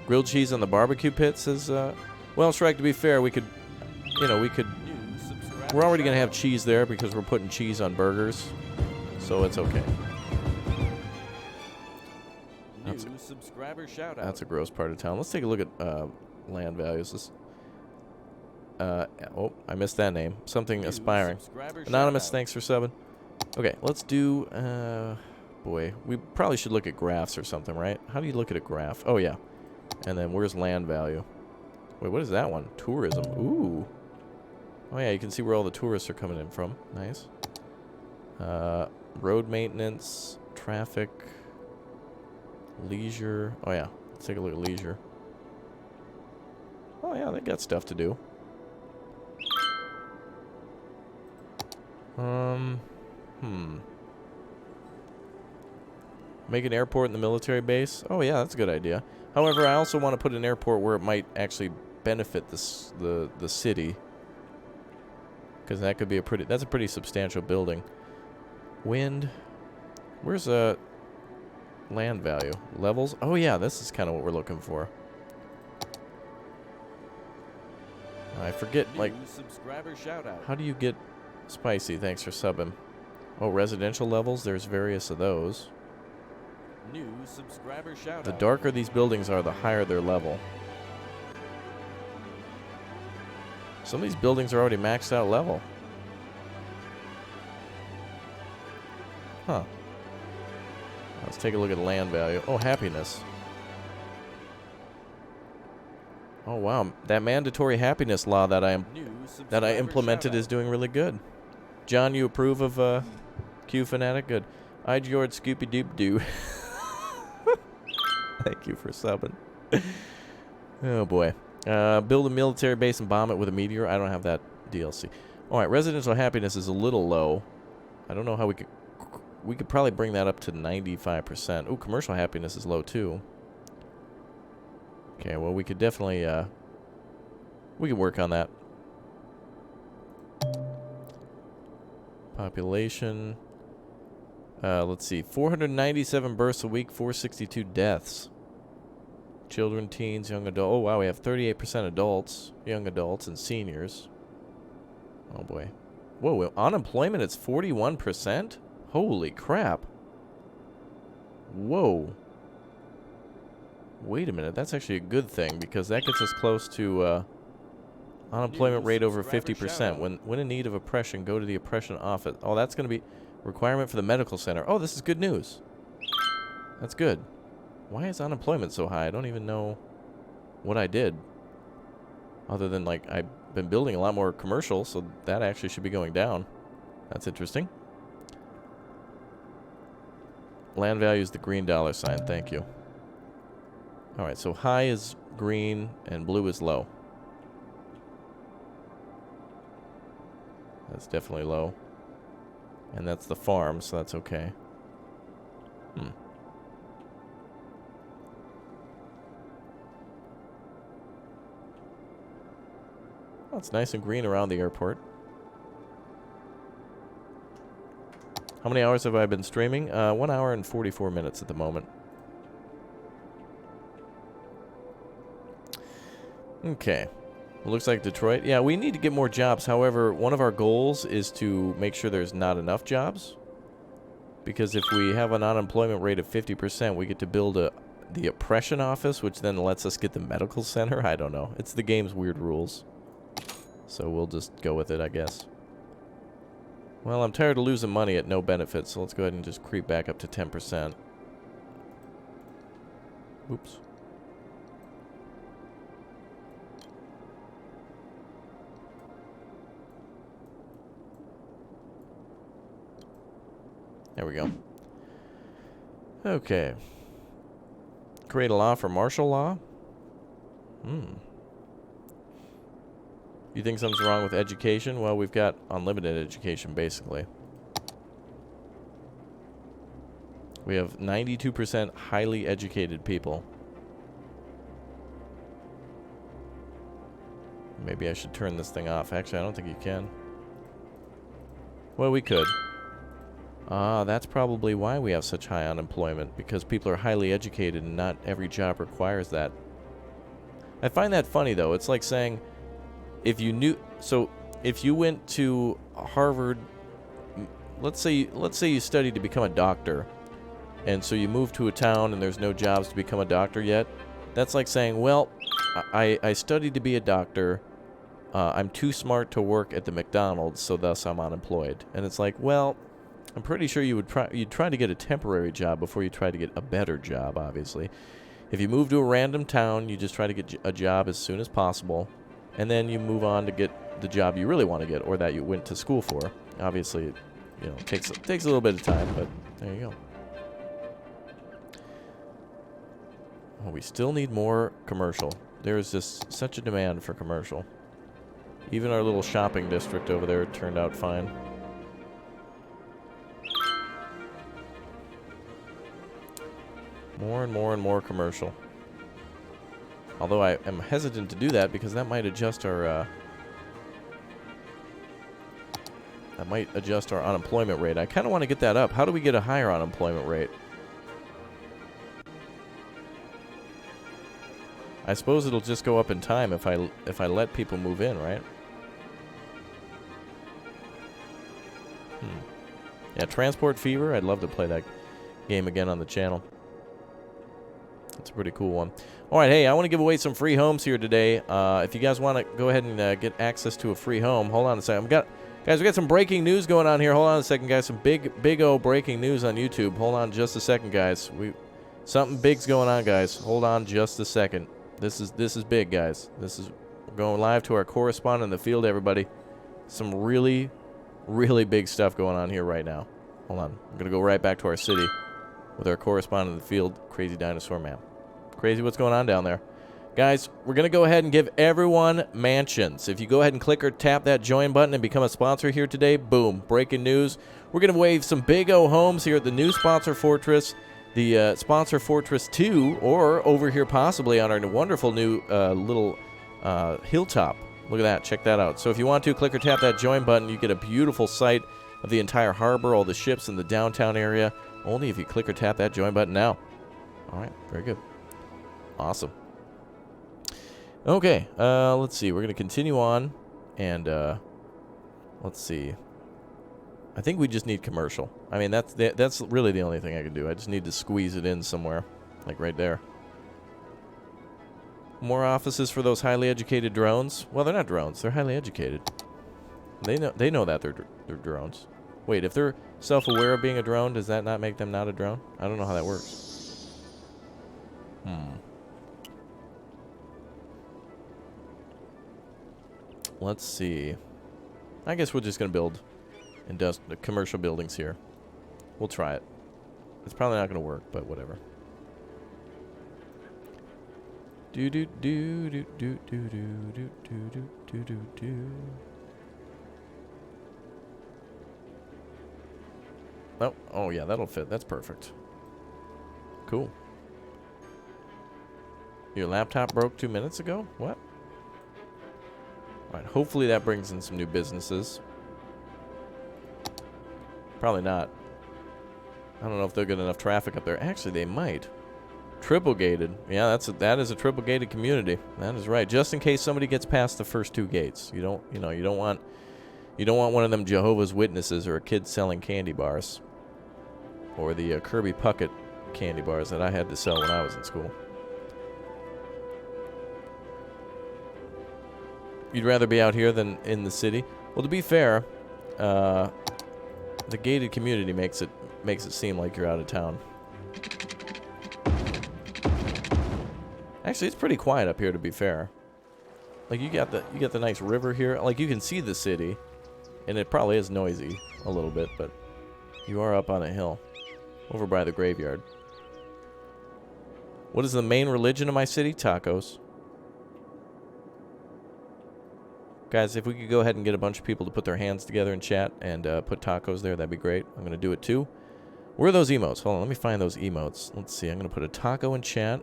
Grilled cheese on the barbecue pit says, well, Shrek, to be fair, we could, we're already going to have cheese there because we're putting cheese on burgers, so it's okay. New subscriber shout out. That's a gross part of town. Let's take a look at land values. Oh, I missed that name. Something New aspiring. subscriber Anonymous, shout out. thanks for subbing. Okay, let's do, boy, we probably should look at graphs or something, right? How do you look at a graph? Oh, yeah. And then where's land value? Wait, what is that one? Tourism. Ooh. Oh, yeah, you can see where all the tourists are coming in from. Nice. Road maintenance, traffic, leisure. Oh, yeah. Let's take a look at leisure. Oh, yeah, they got stuff to do. Make an airport in the military base? Oh, yeah, that's a good idea. However, I also want to put an airport where it might actually benefit the city. Because that could be that's a pretty substantial building. Wind. Where's land value? Levels? Oh, yeah, this is kind of what we're looking for. I forget, like, New subscriber shout out. how do you get spicy? Thanks for subbing. Oh, residential levels? There's various of those. New subscriber shout The out. darker these buildings are, the higher their level. Some of these buildings are already maxed out level. Huh. Let's take a look at land value. Oh, happiness. Oh, wow. That mandatory happiness law that I New that I subscriber implemented shout is doing really good. John, you approve of Q Fanatic? Good. I George Scoopy Doop Doo. Thank you for subbing. Oh boy. Build a military base and bomb it with a meteor. I don't have that DLC. Alright, residential happiness is a little low. I don't know how we could probably bring that up to 95%. Ooh, commercial happiness is low too. Okay, well we could definitely we could work on that. Population. Let's see. 497 births a week, 462 deaths. Children, teens, young adults. Oh, wow, we have 38% adults, young adults, and seniors. Oh, boy. Whoa, unemployment, it's 41%? Holy crap. Whoa. Wait a minute, that's actually a good thing, because that gets us close to unemployment rate over 50%. When in need of oppression, go to the oppression office. Oh, that's going to be requirement for the medical center. Oh, this is good news. That's good. Why is unemployment so high? I don't even know what I did. Other than, like, I've been building a lot more commercial, so that actually should be going down. That's interesting. Land value is the green dollar sign. Thank you. Alright, so high is green and blue is low. That's definitely low. And that's the farm, so that's okay. Well, it's nice and green around the airport. How many hours have I been streaming? 1 hour and 44 minutes at the moment. Okay. Looks like Detroit. Yeah, we need to get more jobs. However, one of our goals is to make sure there's not enough jobs. Because if we have an unemployment rate of 50%, we get to build the oppression office, which then lets us get the medical center. I don't know. It's the game's weird rules. So we'll just go with it, I guess. Well, I'm tired of losing money at no benefit, so let's go ahead and just creep back up to 10%. Oops. There we go. Okay. Create a law for martial law? You think something's wrong with education? Well, we've got unlimited education, basically. We have 92% highly educated people. Maybe I should turn this thing off. Actually, I don't think you can. Well, we could. Ah, that's probably why we have such high unemployment, because people are highly educated and not every job requires that. I find that funny, though. It's like saying, if you knew... So, if you went to Harvard... Let's say you studied to become a doctor, and so you move to a town and there's no jobs to become a doctor yet. That's like saying, well, I studied to be a doctor. I'm too smart to work at the McDonald's, so thus I'm unemployed. And it's like, well, I'm pretty sure you'd try to get a temporary job before you try to get a better job, obviously. If you move to a random town, you just try to get a job as soon as possible, and then you move on to get the job you really want to get, or that you went to school for. Obviously, you know, it takes a little bit of time, but there you go. Oh, we still need more commercial. There's just such a demand for commercial. Even our little shopping district over there turned out fine. More and more and more commercial. Although I am hesitant to do that because that might adjust our unemployment rate. I kind of want to get that up. How do we get a higher unemployment rate? I suppose it'll just go up in time if I let people move in, right? Yeah, Transport Fever. I'd love to play that game again on the channel. It's a pretty cool one. All right, hey, I want to give away some free homes here today. If you guys want to go ahead and get access to a free home, hold on a second. Guys, we got some breaking news going on here. Hold on a second, guys. Some big old breaking news on YouTube. Hold on just a second, guys. Something big's going on, guys. Hold on just a second. This is big, guys. We're going live to our correspondent in the field, everybody. Some really big stuff going on here right now. Hold on. I'm going to go right back to our city with our correspondent in the field, Crazy Dinosaur Man. Crazy, what's going on down there? Guys, we're going to go ahead and give everyone mansions. If you go ahead and click or tap that join button and become a sponsor here today, boom, breaking news. We're going to wave some big O homes here at the new Sponsor Fortress, the Sponsor Fortress 2, or over here possibly on our wonderful new little hilltop. Look at that. Check that out. So if you want to, click or tap that join button. You get a beautiful sight of the entire harbor, all the ships in the downtown area, only if you click or tap that join button now. All right. Very good. Awesome. Okay. Let's see. We're going to continue on, and let's see. I think we just need commercial. I mean, that's really the only thing I can do. I just need to squeeze it in somewhere, like right there. More offices for those highly educated drones. Well, they're not drones. They're highly educated. They know that they're drones. Wait, if they're self-aware of being a drone, does that not make them not a drone? I don't know how that works. Let's see. I guess we're just going to build commercial buildings here. We'll try it. It's probably not going to work, but whatever. Do do do do do do do do do do do. Oh yeah, that'll fit. That's perfect. Cool. Your laptop broke 2 minutes ago? What? Alright, hopefully that brings in some new businesses. Probably not. I don't know if they'll get enough traffic up there. Actually, they might. Triple gated. Yeah, that is a triple gated community. That is right. Just in case somebody gets past the first 2 gates. You don't want one of them Jehovah's Witnesses or a kid selling candy bars. Or the Kirby Puckett candy bars that I had to sell when I was in school. You'd rather be out here than in the city? Well, to be fair, the gated community makes it seem like you're out of town. Actually, it's pretty quiet up here, to be fair. Like you got the nice river here. Like you can see the city, and it probably is noisy a little bit, but you are up on a hill, over by the graveyard. What is the main religion of my city? Tacos. Guys, if we could go ahead and get a bunch of people to put their hands together in chat and put tacos there, that'd be great. I'm going to do it too. Where are those emotes? Hold on, let me find those emotes. Let's see. I'm going to put a taco in chat.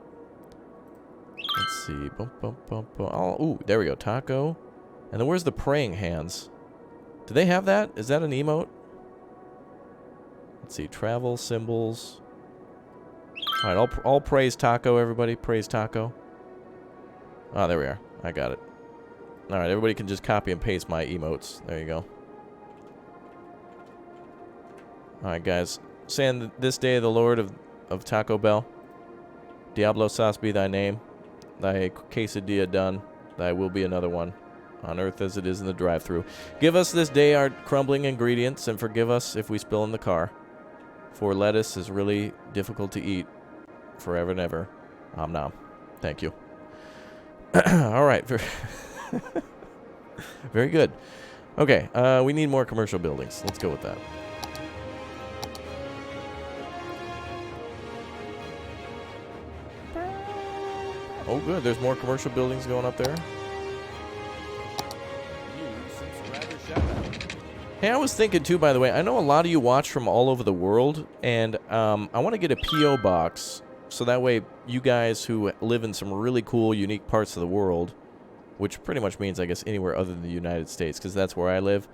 Let's see. Boom, boom, boom, boom. Oh, ooh, there we go. Taco. And then where's the praying hands? Do they have that? Is that an emote? Let's see. Travel symbols. All right, all praise taco, everybody. Praise taco. Oh, there we are. I got it. All right, everybody can just copy and paste my emotes. There you go. All right, guys. Saying this day, the Lord of Taco Bell. Diablo sauce be thy name. Thy quesadilla done. Thy will be another one. On earth as it is in the drive-thru. Give us this day our crumbling ingredients, and forgive us if we spill in the car. For lettuce is really difficult to eat. Forever and ever. Om nom. Thank you. All right. Very good. Okay, we need more commercial buildings. Let's go with that. Oh, good. There's more commercial buildings going up there. Hey, I was thinking, too, by the way, I know a lot of you watch from all over the world, and I want to get a P.O. box, so that way you guys who live in some really cool, unique parts of the world, which pretty much means, I guess, anywhere other than the United States, because that's where I live.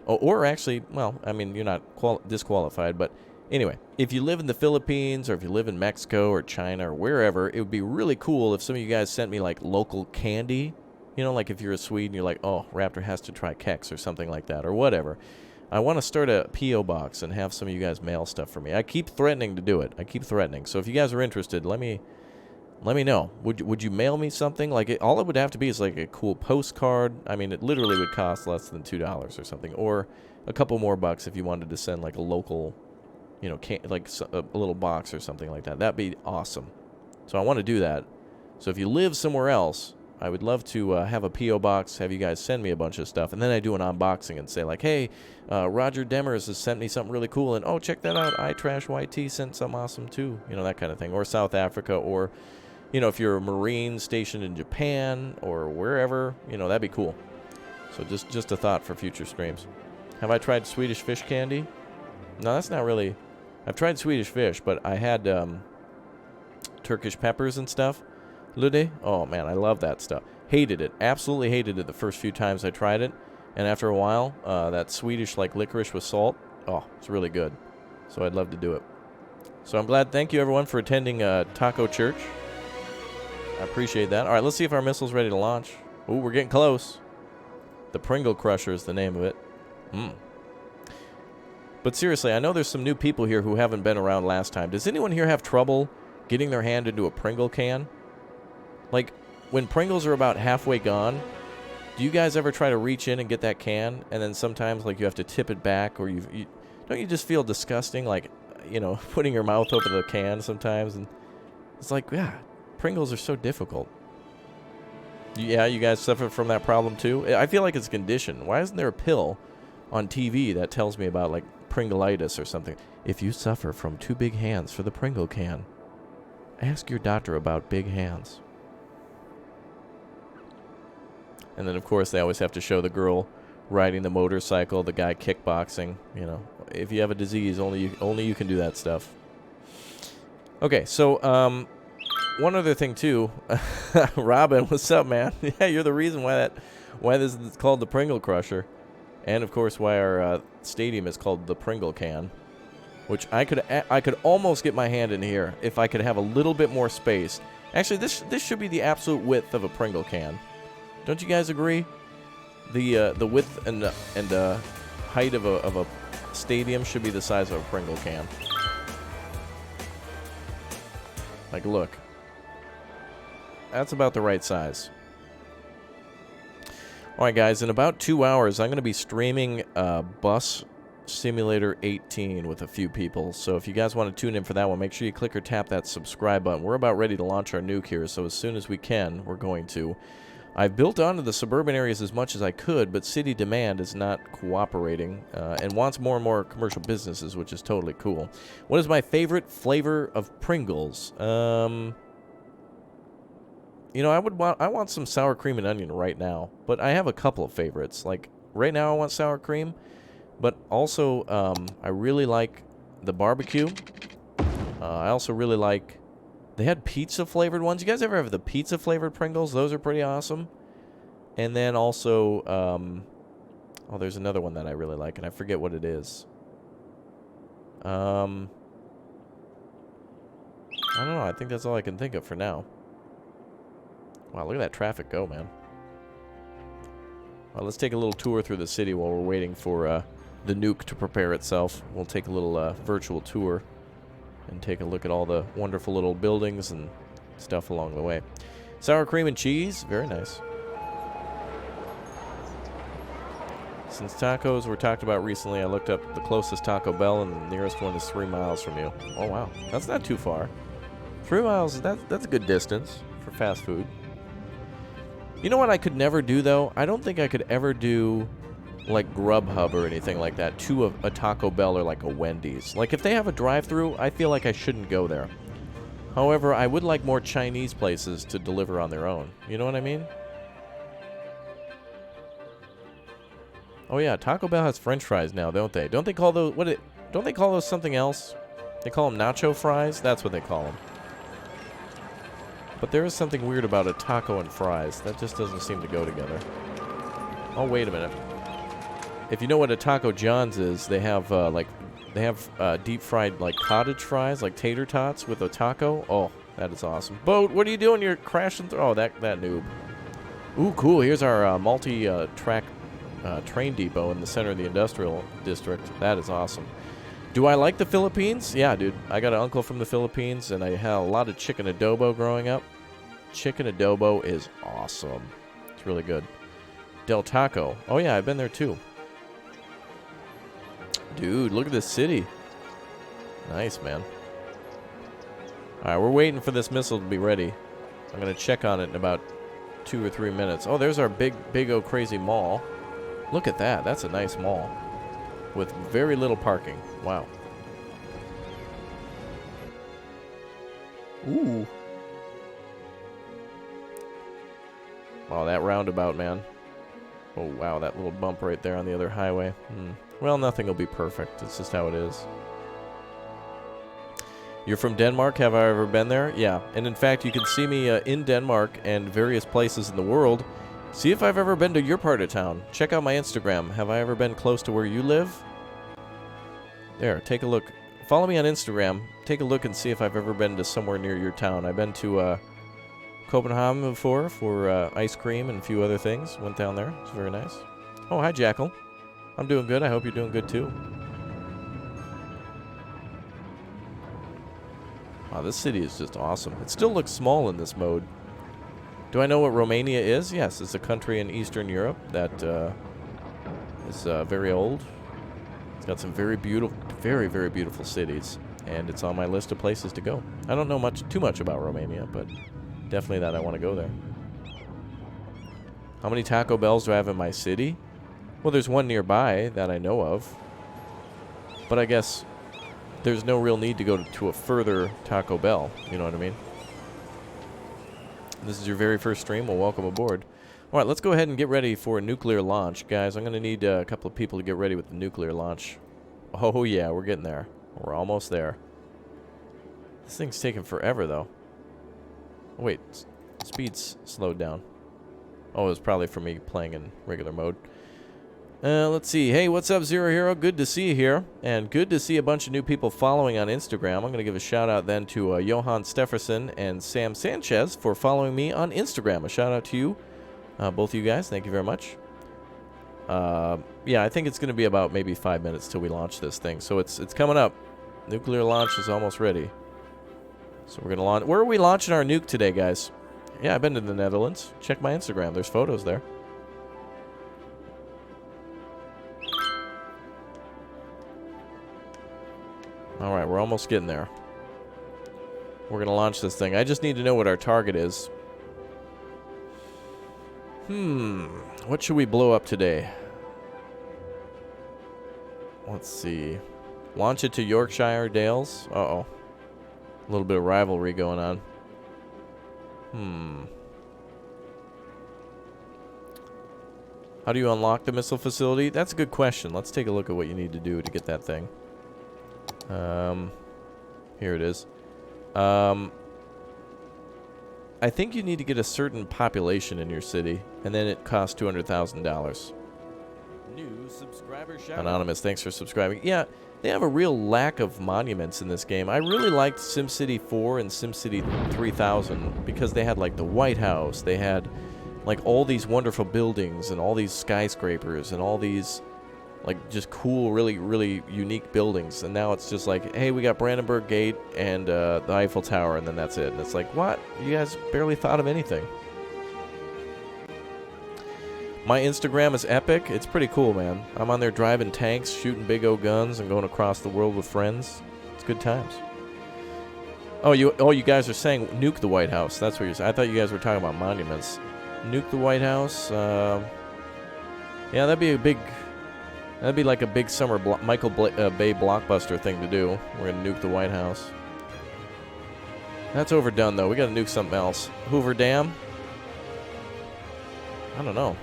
Or actually, well, I mean, you're not disqualified, but anyway, if you live in the Philippines, or if you live in Mexico, or China, or wherever, it would be really cool if some of you guys sent me, like, local candy. You know, like if you're a Swede and you're like, oh, Raptor has to try Kex or something like that, or whatever. I want to start a P.O. box and have some of you guys mail stuff for me. I keep threatening to do it. I keep threatening. So if you guys are interested, let me know. Would you mail me something? Like, all it would have to be is like a cool postcard. I mean, it literally would cost less than $2 or something. Or a couple more bucks if you wanted to send like a local, you know, like a little box or something like that. That'd be awesome. So I want to do that. So if you live somewhere else, I would love to have a P.O. box, have you guys send me a bunch of stuff, and then I do an unboxing and say, like, hey, Roger Demers has sent me something really cool, and, oh, check that out, iTrashYT sent something awesome, too, you know, that kind of thing, or South Africa, or, you know, if you're a Marine stationed in Japan, or wherever, you know, that'd be cool. So just a thought for future streams. Have I tried Swedish fish candy? No, that's not really... I've tried Swedish fish, but I had Turkish peppers and stuff. Lude? Oh, man, I love that stuff. Hated it. Absolutely hated it the first few times I tried it. And after a while, that Swedish, like, licorice with salt, oh, it's really good. So I'd love to do it. So I'm glad. Thank you, everyone, for attending Taco Church. I appreciate that. All right, let's see if our missile's ready to launch. Ooh, we're getting close. The Pringle Crusher is the name of it. But seriously, I know there's some new people here who haven't been around last time. Does anyone here have trouble getting their hand into a Pringle can? Like, when Pringles are about halfway gone, do you guys ever try to reach in and get that can, and then sometimes, like, you have to tip it back, or don't you just feel disgusting, like, you know, putting your mouth over the can sometimes? And it's like, yeah, Pringles are so difficult. Yeah, you guys suffer from that problem too? I feel like it's a condition. Why isn't there a pill on TV that tells me about, like, Pringleitis or something? If you suffer from too big hands for the Pringle can, ask your doctor about big hands. And then, of course, they always have to show the girl riding the motorcycle, the guy kickboxing. You know, if you have a disease, only you can do that stuff. Okay, so one other thing too, Robin, what's up, man? Yeah, you're the reason why this is called the Pringle Crusher, and of course why our stadium is called the Pringle Can, which I could almost get my hand in here if I could have a little bit more space. Actually, this should be the absolute width of a Pringle can. Don't you guys agree? The width and height of a stadium should be the size of a Pringle can. Like, look. That's about the right size. Alright, guys, in about 2 hours, I'm going to be streaming Bus Simulator 18 with a few people. So if you guys want to tune in for that one, make sure you click or tap that subscribe button. We're about ready to launch our nuke here, so as soon as we can, we're going to. I've built onto the suburban areas as much as I could, but city demand is not cooperating and wants more and more commercial businesses, which is totally cool. What is my favorite flavor of Pringles? You know, I want some sour cream and onion right now, but I have a couple of favorites. Like, right now I want sour cream, but also I really like the barbecue. I also really like... They had pizza-flavored ones. You guys ever have the pizza-flavored Pringles? Those are pretty awesome. And then also... oh, there's another one that I really like, and I forget what it is. I don't know. I think that's all I can think of for now. Wow, look at that traffic go, man. Well, let's take a little tour through the city while we're waiting for the nuke to prepare itself. We'll take a little virtual tour and take a look at all the wonderful little buildings and stuff along the way. Sour cream and cheese, very nice. Since tacos were talked about recently, I looked up the closest Taco Bell, and the nearest one is 3 miles from you. Oh, wow. That's not too far. 3 miles, that's a good distance for fast food. You know what I could never do, though? I don't think I could ever do, like, Grubhub or anything like that to a Taco Bell or, like, a Wendy's. Like, if they have a drive-thru, I feel like I shouldn't go there. However, I would like more Chinese places to deliver on their own. You know what I mean? Oh, yeah, Taco Bell has French fries now, don't they? Don't they call those... don't they call those something else? They call them nacho fries? That's what they call them. But there is something weird about a taco and fries. That just doesn't seem to go together. Oh, wait a minute. If you know what a Taco John's is, they have, deep-fried, like, cottage fries, like tater tots with a taco. Oh, that is awesome. Boat, what are you doing? You're crashing through... Oh, that noob. Ooh, cool. Here's our multi-track train depot in the center of the industrial district. That is awesome. Do I like the Philippines? Yeah, dude. I got an uncle from the Philippines, and I had a lot of chicken adobo growing up. Chicken adobo is awesome. It's really good. Del Taco. Oh, yeah, I've been there, too. Dude, look at this city. Nice, man. All right, we're waiting for this missile to be ready. I'm going to check on it in about 2 or 3 minutes. Oh, there's our big old crazy mall. Look at that. That's a nice mall with very little parking. Wow. Ooh. Wow, that roundabout, man. Oh, wow, that little bump right there on the other highway. Well, nothing will be perfect. It's just how it is. You're from Denmark? Have I ever been there? Yeah. And in fact, you can see me in Denmark and various places in the world. See if I've ever been to your part of town. Check out my Instagram. Have I ever been close to where you live? There, take a look. Follow me on Instagram. Take a look and see if I've ever been to somewhere near your town. I've been to Copenhagen before for ice cream and a few other things. Went down there. It's very nice. Oh, hi, Jackal. I'm doing good. I hope you're doing good, too. Wow, this city is just awesome. It still looks small in this mode. Do I know what Romania is? Yes, it's a country in Eastern Europe that is very old. It's got some very beautiful, very, very beautiful cities, and it's on my list of places to go. I don't know too much about Romania, but definitely that I want to go there. How many Taco Bells do I have in my city? Well, there's one nearby that I know of, but I guess there's no real need to go to a further Taco Bell. You know what I mean? This is your very first stream. Well, welcome aboard. All right, let's go ahead and get ready for a nuclear launch. Guys, I'm going to need a couple of people to get ready with the nuclear launch. Oh, yeah, we're getting there. We're almost there. This thing's taking forever, though. Oh, wait, speed's slowed down. Oh, it was probably for me playing in regular mode. Let's see. Hey, what's up, Zero Hero? Good to see you here. And good to see a bunch of new people following on Instagram. I'm going to give a shout-out then to Johan Stefferson and Sam Sanchez for following me on Instagram. A shout-out to you, both of you guys. Thank you very much. Yeah, I think it's going to be about maybe 5 minutes till we launch this thing. So it's coming up. Nuclear launch is almost ready. So we're going to launch. Where are we launching our nuke today, guys? Yeah, I've been to the Netherlands. Check my Instagram. There's photos there. All right, we're almost getting there. We're going to launch this thing. I just need to know what our target is. What should we blow up today? Let's see. Launch it to Yorkshire Dales. Uh-oh. A little bit of rivalry going on. How do you unlock the missile facility? That's a good question. Let's take a look at what you need to do to get that thing. Here it is. I think you need to get a certain population in your city, and then it costs $200,000. New subscriber shout Anonymous, thanks for subscribing. Yeah, they have a real lack of monuments in this game. I really liked SimCity 4 and SimCity 3000 because they had like the White House, they had like all these wonderful buildings and all these skyscrapers and all these like just cool, really, really unique buildings. And now it's just like, hey, we got Brandenburg Gate and the Eiffel Tower, and then that's it. And it's like, what? You guys barely thought of anything. My Instagram is epic. It's pretty cool, man. I'm on there driving tanks, shooting big O guns, and going across the world with friends. It's good times. Oh, you guys are saying nuke the White House. That's what you're saying. I thought you guys were talking about monuments. Nuke the White House. Yeah, that'd be like a big summer Michael Bay blockbuster thing to do. We're gonna nuke the White House. That's overdone, though. We gotta nuke something else. Hoover Dam? I don't know.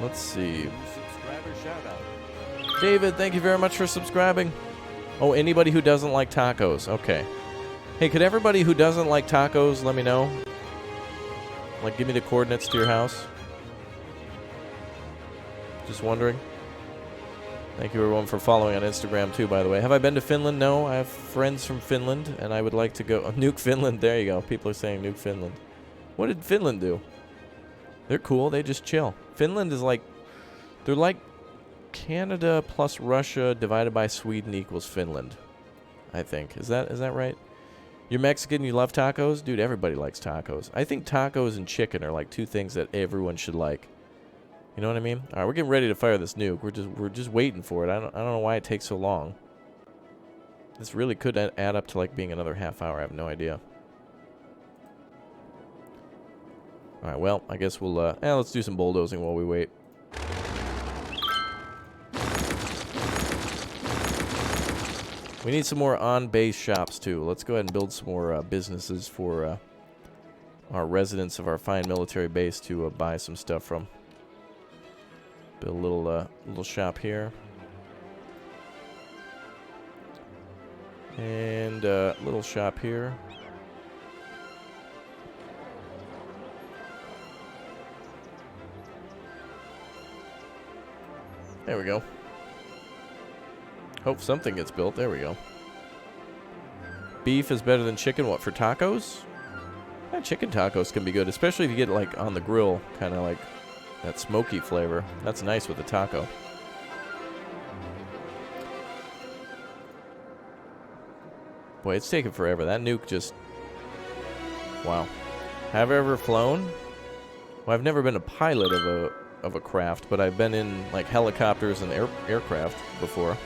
Let's see. New subscriber shout out. David, thank you very much for subscribing. Oh, anybody who doesn't like tacos. Okay. Hey, could everybody who doesn't like tacos let me know? Like, give me the coordinates to your house. Just wondering. Thank you, everyone, for following on Instagram, too, by the way. Have I been to Finland? No. I have friends from Finland, and I would like to go. Nuke Finland. There you go. People are saying nuke Finland. What did Finland do? They're cool. They just chill. Finland is like... They're like Canada plus Russia divided by Sweden equals Finland, I think. Is that right? You're Mexican, you love tacos? Dude, everybody likes tacos. I think tacos and chicken are like two things that everyone should like. You know what I mean? All right, we're getting ready to fire this nuke. We're just waiting for it. I don't know why it takes so long. This really could add up to like being another half hour. I have no idea. All right, well, I guess we'll let's do some bulldozing while we wait. We need some more on-base shops too. Let's go ahead and build some more businesses for our residents of our fine military base to buy some stuff from. Build a little shop here. And a little shop here. There we go. Hope something gets built. There we go. Beef is better than chicken. What, for tacos? Yeah, chicken tacos can be good, especially if you get it like on the grill, kind of like that smoky flavor. That's nice with a taco. Boy, it's taking forever. That nuke just... Wow. Have I ever flown? Well, I've never been a pilot of a craft, but I've been in like helicopters and aircraft before.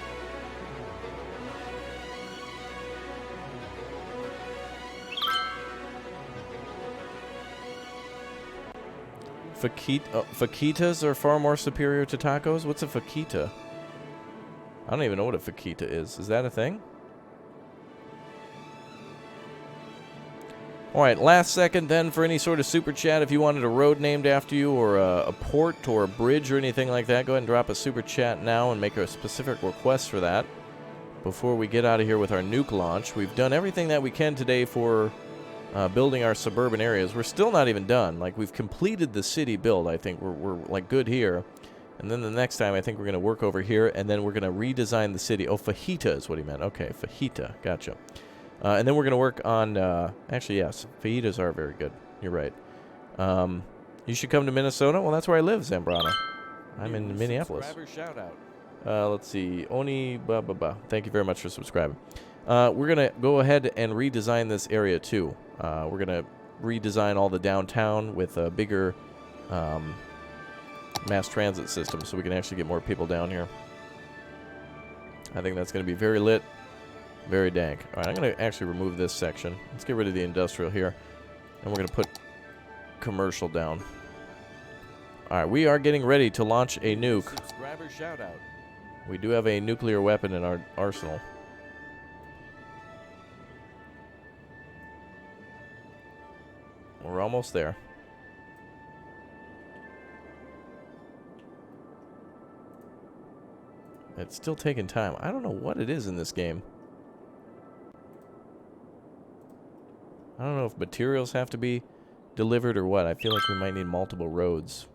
Fajitas are far more superior to tacos? What's a fajita? I don't even know what a fajita is. Is that a thing? Alright, last second then for any sort of super chat. If you wanted a road named after you or a port or a bridge or anything like that, go ahead and drop a super chat now and make a specific request for that. Before we get out of here with our nuke launch, we've done everything that we can today for building our suburban areas. We're still not even done. Like, we've completed the city build. I think we're like good here. And then the next time I think we're going to work over here and then we're going to redesign the city. Oh, fajita is what he meant. Okay, fajita. Gotcha. And then we're going to work on, actually, yes, fajitas are very good. You're right. You should come to Minnesota. Well, that's where I live, Zambrana. I'm in Minneapolis. Subscriber shout out. Let's see. Oni, blah, blah, blah. Thank you very much for subscribing. We're going to go ahead and redesign this area, too. We're going to redesign all the downtown with a bigger mass transit system so we can actually get more people down here. I think that's going to be very lit. Very dank. All right, I'm going to actually remove this section. Let's get rid of the industrial here. And we're going to put commercial down. All right, we are getting ready to launch a nuke. Subscriber shout out. We do have a nuclear weapon in our arsenal. We're almost there. it's still taking time. I don't know what it is in this game. I don't know if materials have to be delivered or what. I feel like we might need multiple roads.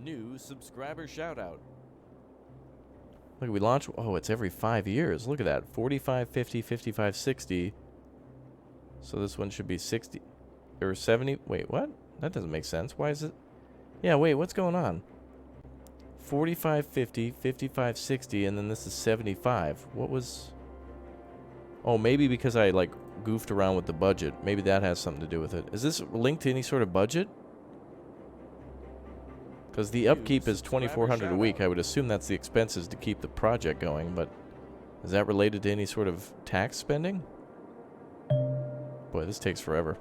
New subscriber shout out. Look, we launch. Oh, it's every 5 years. Look at that. 45, 50, 55, 60. So this one should be 60 or 70. Wait, what? That doesn't make sense. Why is it? Yeah, wait, what's going on? 45, 50, 55, 60, and then this is 75. What was... Oh, maybe because I, like, goofed around with the budget. Maybe that has something to do with it. Is this linked to any sort of budget? Because the upkeep is $2,400 a week. I would assume that's the expenses to keep the project going, but is that related to any sort of tax spending? Boy, this takes forever.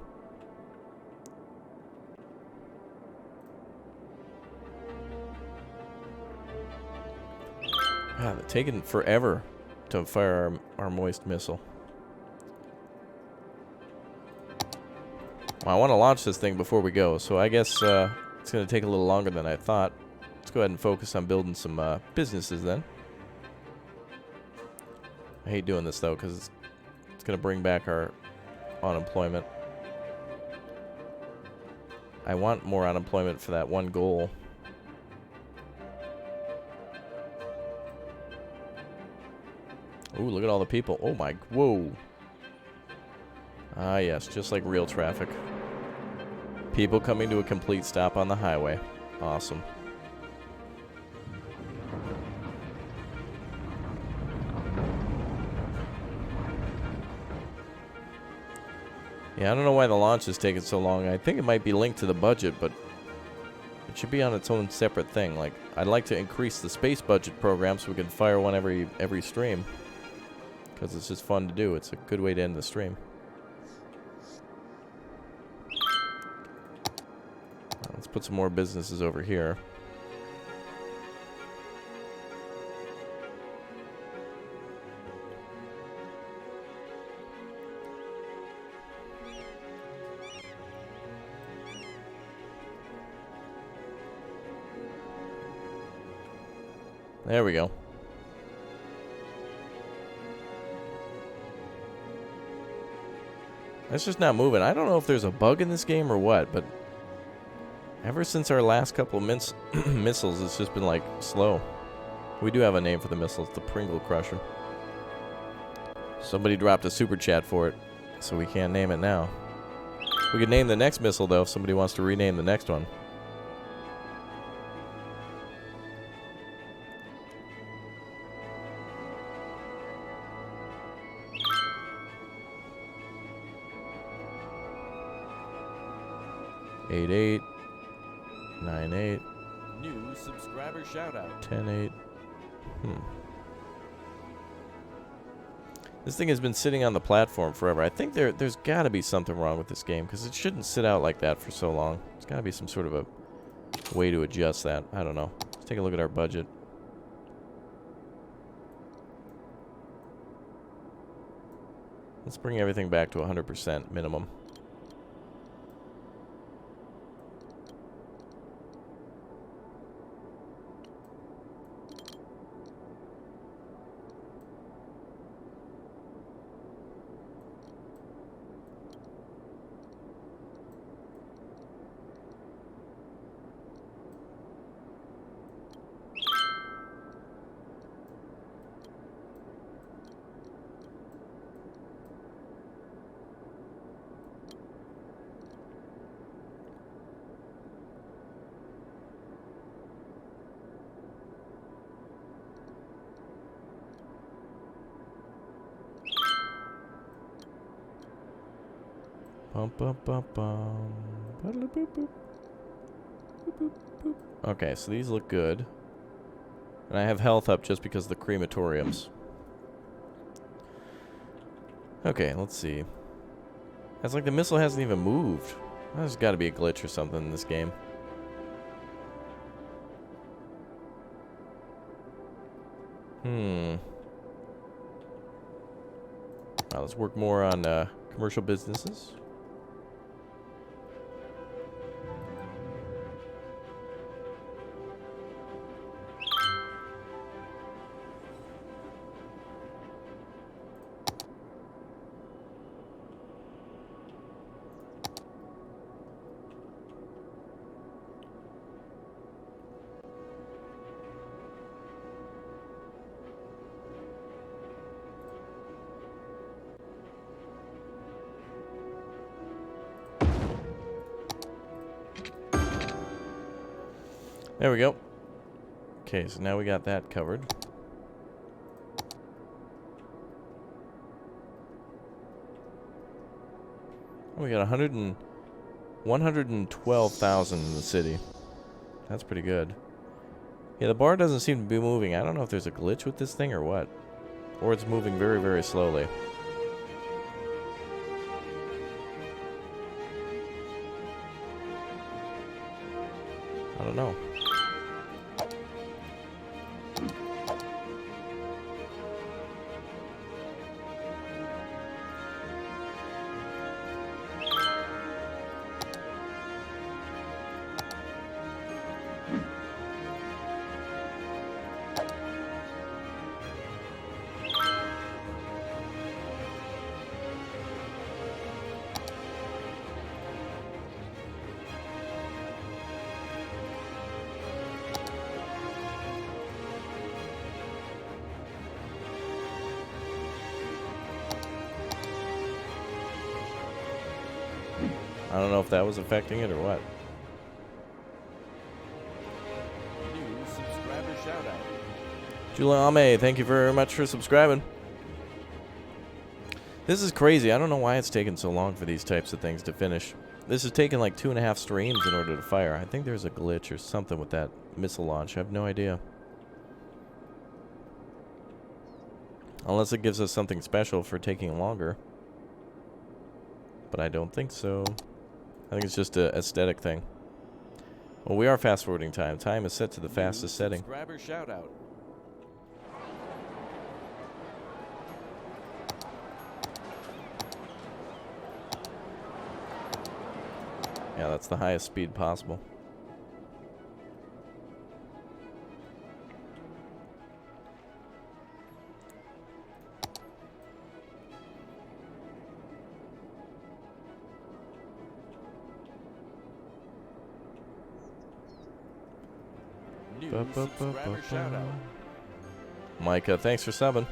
God, they're taking forever to fire our moist missile. Well, I want to launch this thing before we go, so I guess it's going to take a little longer than I thought. Let's go ahead and focus on building some businesses then. I hate doing this, though, because it's going to bring back our unemployment. I want more unemployment for that one goal. Ooh, look at all the people. Oh my, whoa. Ah, yes, just like real traffic. People coming to a complete stop on the highway. Awesome. Yeah, I don't know why the launch is taking so long. I think it might be linked to the budget, but it should be on its own separate thing. Like, I'd like to increase the space budget program so we can fire one every stream. Because it's just fun to do. It's a good way to end the stream. Let's put some more businesses over here. There we go. It's just not moving. I don't know if there's a bug in this game or what, but ever since our last couple of missiles, it's just been, like, slow. We do have a name for the missiles, the Pringle Crusher. Somebody dropped a super chat for it, so we can't name it now. We could name the next missile, though, if somebody wants to rename the next one. Eight, 8, 9, 8. New subscriber shout out. 10, 8. This thing has been sitting on the platform forever. I think there's got to be something wrong with this game, because it shouldn't sit out like that for so long. There's got to be some sort of a way to adjust that. I don't know. Let's take a look at our budget. Let's bring everything back to 100% minimum. Bum, bum, bum, bum. Boop, boop, boop. Boop, boop, boop. Okay, so these look good. And I have health up just because of the crematoriums. Okay, let's see. It's like the missile hasn't even moved. There's got to be a glitch or something in this game. Let's work more on commercial businesses. There we go. Okay, so now we got that covered. Oh, we got 112,000 in the city. That's pretty good. Yeah, the bar doesn't seem to be moving. I don't know if there's a glitch with this thing or what. Or it's moving very, very slowly. I don't know. I don't know if that was affecting it or what. New subscriber shout out. Julame, thank you very much for subscribing. This is crazy. I don't know why it's taken so long for these types of things to finish. This has taken like 2.5 streams in order to fire. I think there's a glitch or something with that missile launch. I have no idea. Unless it gives us something special for taking longer. But I don't think so. I think it's just an aesthetic thing. Well, we are fast forwarding time. Time is set to the fastest setting. Subscriber shout out. Yeah, that's the highest speed possible. New subscriber shout out. Micah, thanks for subbing.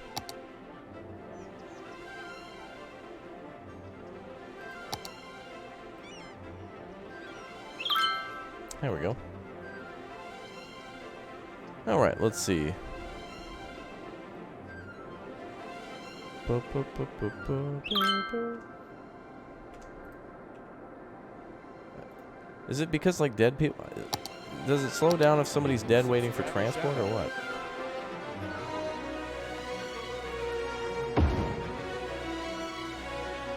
There we go. Alright, let's see. Is it because, like, dead people... Does it slow down if somebody's dead waiting for transport or what?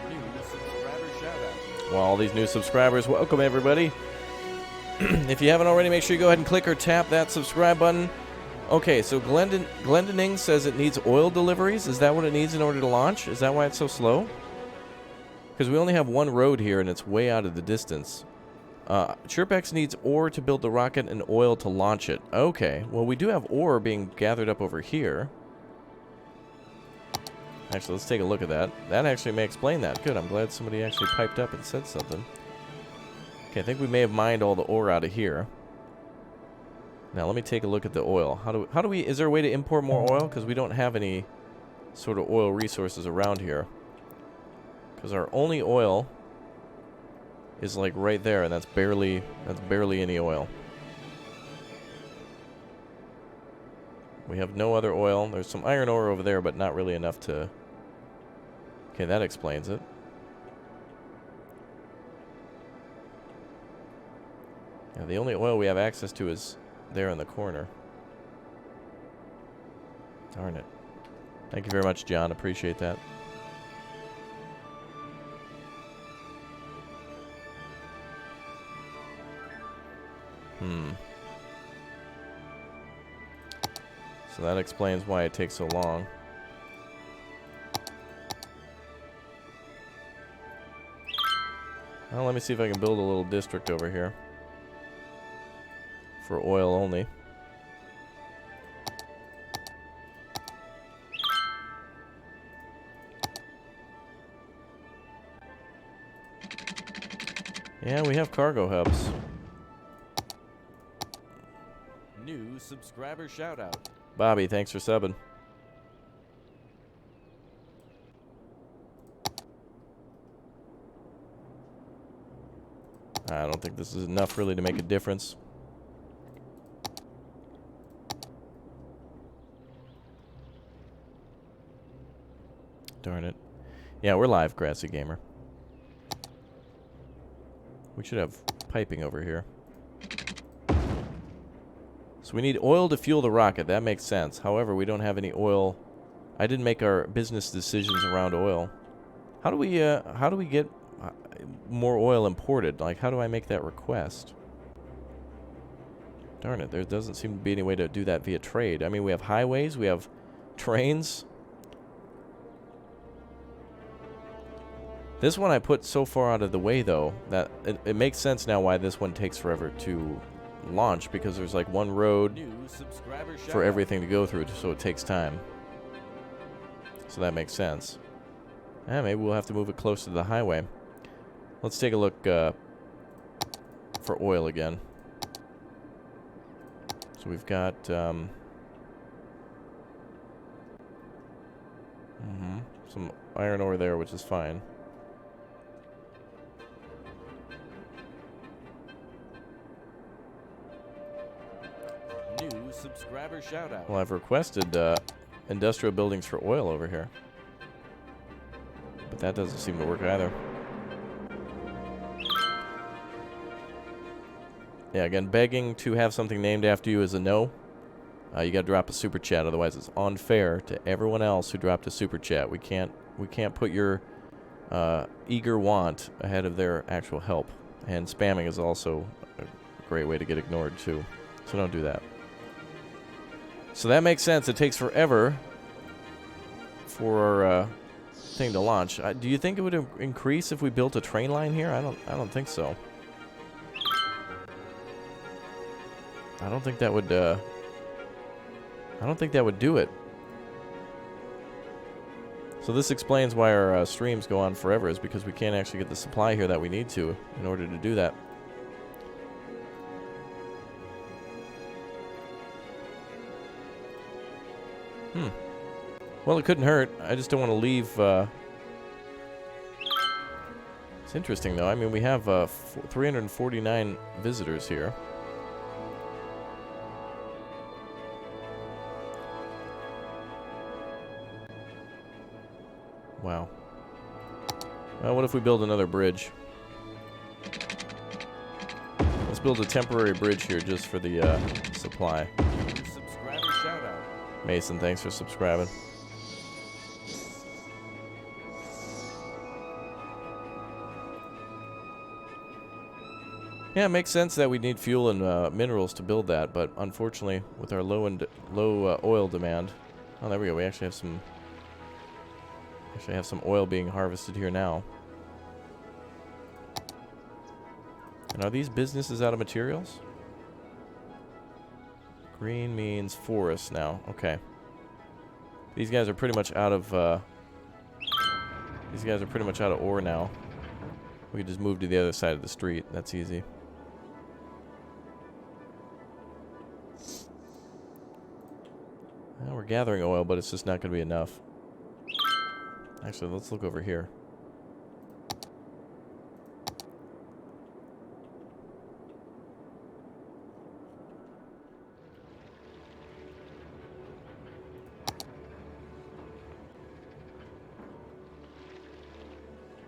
New subscriber shout out. Well, all these new subscribers, welcome everybody. If you haven't already, make sure you go ahead and click or tap that subscribe button. Okay, so Glendening says it needs oil deliveries. Is that what it needs in order to launch? Is that why it's so slow? Because we only have one road here and it's way out of the distance. Chirpex needs ore to build the rocket and oil to launch it. Okay, well we do have ore being gathered up over here. Actually, let's take a look at that. That actually may explain that. Good, I'm glad somebody actually piped up and said something. Okay, I think we may have mined all the ore out of here. Now let me take a look at the oil. How do we, is there a way to import more oil? Because we don't have any sort of oil resources around here. Because our only oil is like right there, and that's barely any oil. We have no other oil. There's some iron ore over there, but not really enough to... Okay, that explains it. Yeah, the only oil we have access to is there in the corner. Darn it. Thank you very much, John. Appreciate that. So that explains why it takes so long. Well, let me see if I can build a little district over here. For oil only. Yeah, we have cargo hubs. New subscriber shout out. Bobby, thanks for subbing. I don't think this is enough really to make a difference. Darn it. Yeah, we're live, Grassy Gamer. We should have piping over here. So we need oil to fuel the rocket. That makes sense. However, we don't have any oil. I didn't make our business decisions around oil. How do we get more oil imported? Like, how do I make that request? Darn it, there doesn't seem to be any way to do that via trade. I mean, we have highways, we have trains. This one I put so far out of the way, though, that it makes sense now why this one takes forever to launch, because there's like one road for everything to go through, so it takes time. So that makes sense. Maybe we'll have to move it close to the highway. Let's take a look for oil again. So we've got some iron ore there, which is fine. New subscriber shout out. Well, I've requested industrial buildings for oil over here. But that doesn't seem to work either. Yeah, again, begging to have something named after you is a no. You gotta drop a super chat, otherwise it's unfair to everyone else who dropped a super chat. We can't put your eager want ahead of their actual help. And spamming is also a great way to get ignored too. So don't do that. So that makes sense. It takes forever for our thing to launch. Do you think it would increase if we built a train line here? I don't think so. I don't think that would do it. So this explains why our streams go on forever, is because we can't actually get the supply here that we need to in order to do that. Well, it couldn't hurt. I just don't want to leave. It's interesting, though. I mean, we have 349 visitors here. Wow. Well, what if we build another bridge? Let's build a temporary bridge here just for the supply. Subscriber shout out. Mason, thanks for subscribing. Yeah, it makes sense that we need fuel and minerals to build that, but unfortunately, with our low oil demand, oh, there we go. We actually have some oil being harvested here now. And are these businesses out of materials? Green means forest now. Okay. These guys are pretty much out of ore now. We can just move to the other side of the street. That's easy. Well, we're gathering oil, but it's just not going to be enough. Actually, let's look over here.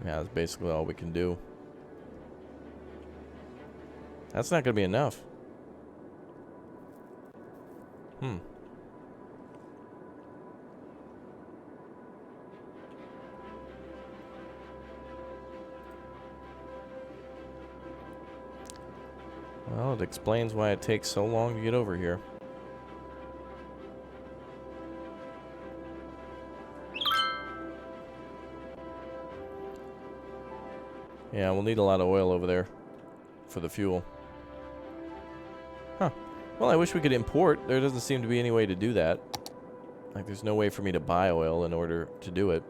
Yeah, that's basically all we can do. That's not going to be enough. Well, it explains why it takes so long to get over here. Yeah, we'll need a lot of oil over there for the fuel. Huh. Well, I wish we could import. There doesn't seem to be any way to do that. Like, there's no way for me to buy oil in order to do it.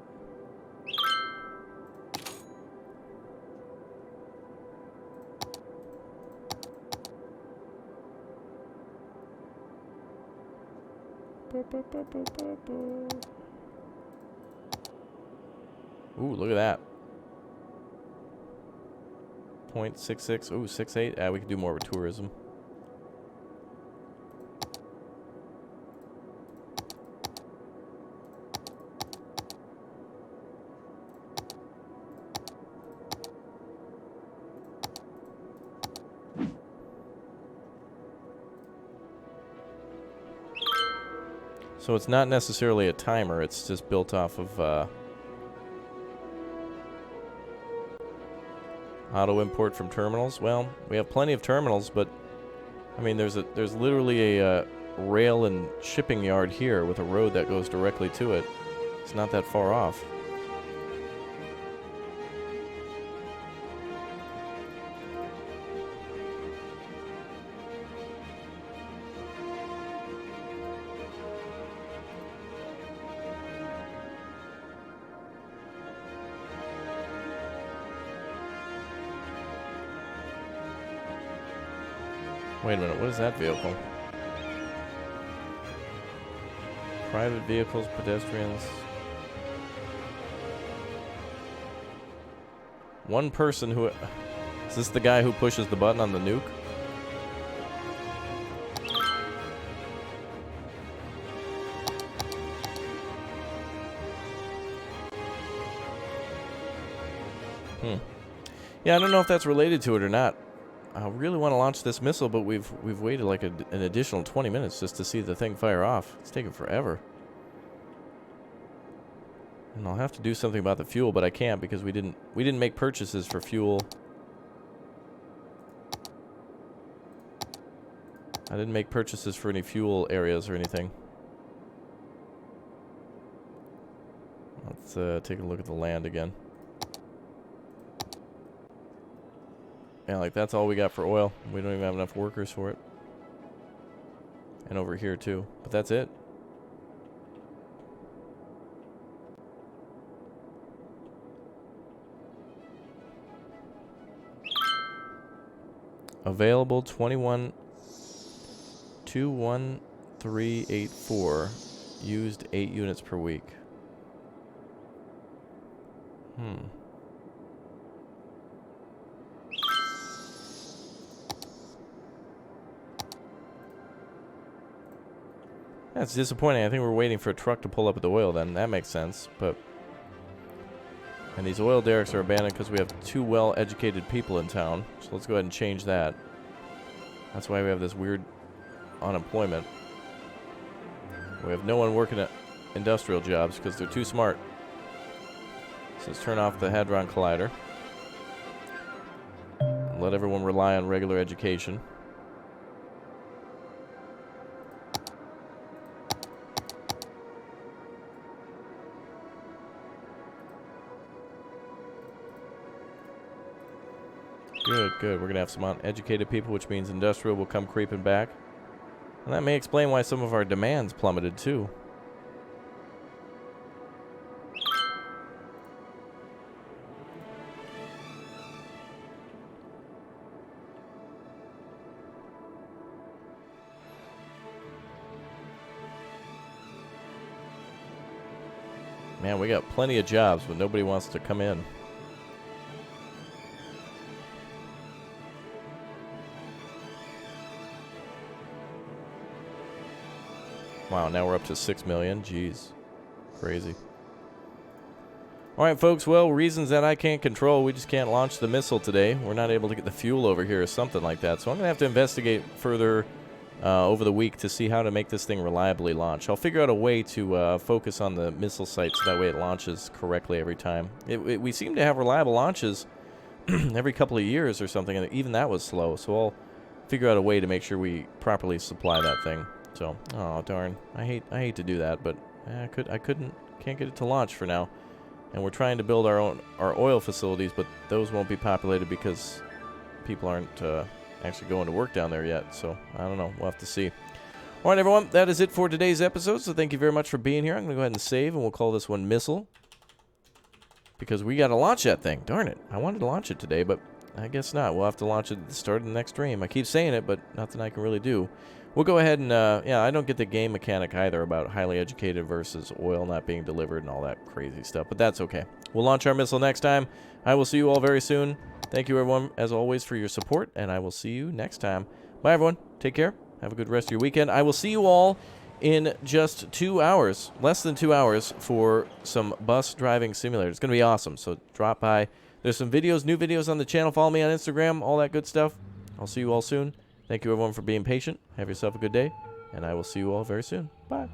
Ooh, look at that. 0.66. Ooh, 6.8. Yeah, we could do more with tourism. So it's not necessarily a timer, it's just built off of auto import from terminals. Well, we have plenty of terminals, but I mean there's literally a rail and shipping yard here with a road that goes directly to it. It's not that far off. Wait a minute, what is that vehicle? Private vehicles, pedestrians. One person who... Is this the guy who pushes the button on the nuke? Yeah, I don't know if that's related to it or not. I really want to launch this missile, but we've waited like an additional 20 minutes just to see the thing fire off. It's taking forever. And I'll have to do something about the fuel, but I can't because we didn't make purchases for fuel. I didn't make purchases for any fuel areas or anything. Let's take a look at the land again. Yeah, like that's all we got for oil. We don't even have enough workers for it. And over here too. But that's it. Available 21384. Used 8 units per week. That's disappointing. I think we're waiting for a truck to pull up with the oil then. That makes sense, but... And these oil derricks are abandoned because we have 2 well-educated people in town. So let's go ahead and change that. That's why we have this weird unemployment. We have no one working at industrial jobs because they're too smart. So let's turn off the Hadron Collider. Let everyone rely on regular education. Good, good. We're going to have some uneducated people, which means industrial will come creeping back. And that may explain why some of our demands plummeted, too. Man, we got plenty of jobs, but nobody wants to come in. Wow, now we're up to 6 million. Jeez. Crazy. Alright, folks. Well, reasons that I can't control. We just can't launch the missile today. We're not able to get the fuel over here or something like that. So I'm going to have to investigate further over the week to see how to make this thing reliably launch. I'll figure out a way to focus on the missile site so that way it launches correctly every time. We seem to have reliable launches every couple of years or something, and even that was slow. So I'll figure out a way to make sure we properly supply that thing. So, oh darn, I hate to do that, but can't get it to launch for now. And we're trying to build our oil facilities, but those won't be populated because people aren't actually going to work down there yet. So I don't know, we'll have to see. All right, everyone, that is it for today's episode. So thank you very much for being here. I'm gonna go ahead and save, and we'll call this one Missile because we got to launch that thing. Darn it, I wanted to launch it today, but I guess not. We'll have to launch it at the start of the next stream. I keep saying it, but nothing I can really do. We'll go ahead and, yeah, I don't get the game mechanic either about highly educated versus oil not being delivered and all that crazy stuff, but that's okay. We'll launch our missile next time. I will see you all very soon. Thank you, everyone, as always, for your support, and I will see you next time. Bye, everyone. Take care. Have a good rest of your weekend. I will see you all in just 2 hours, less than 2 hours, for some bus driving simulator. It's going to be awesome, so drop by. There's some videos, new videos on the channel. Follow me on Instagram, all that good stuff. I'll see you all soon. Thank you, everyone, for being patient. Have yourself a good day, and I will see you all very soon. Bye.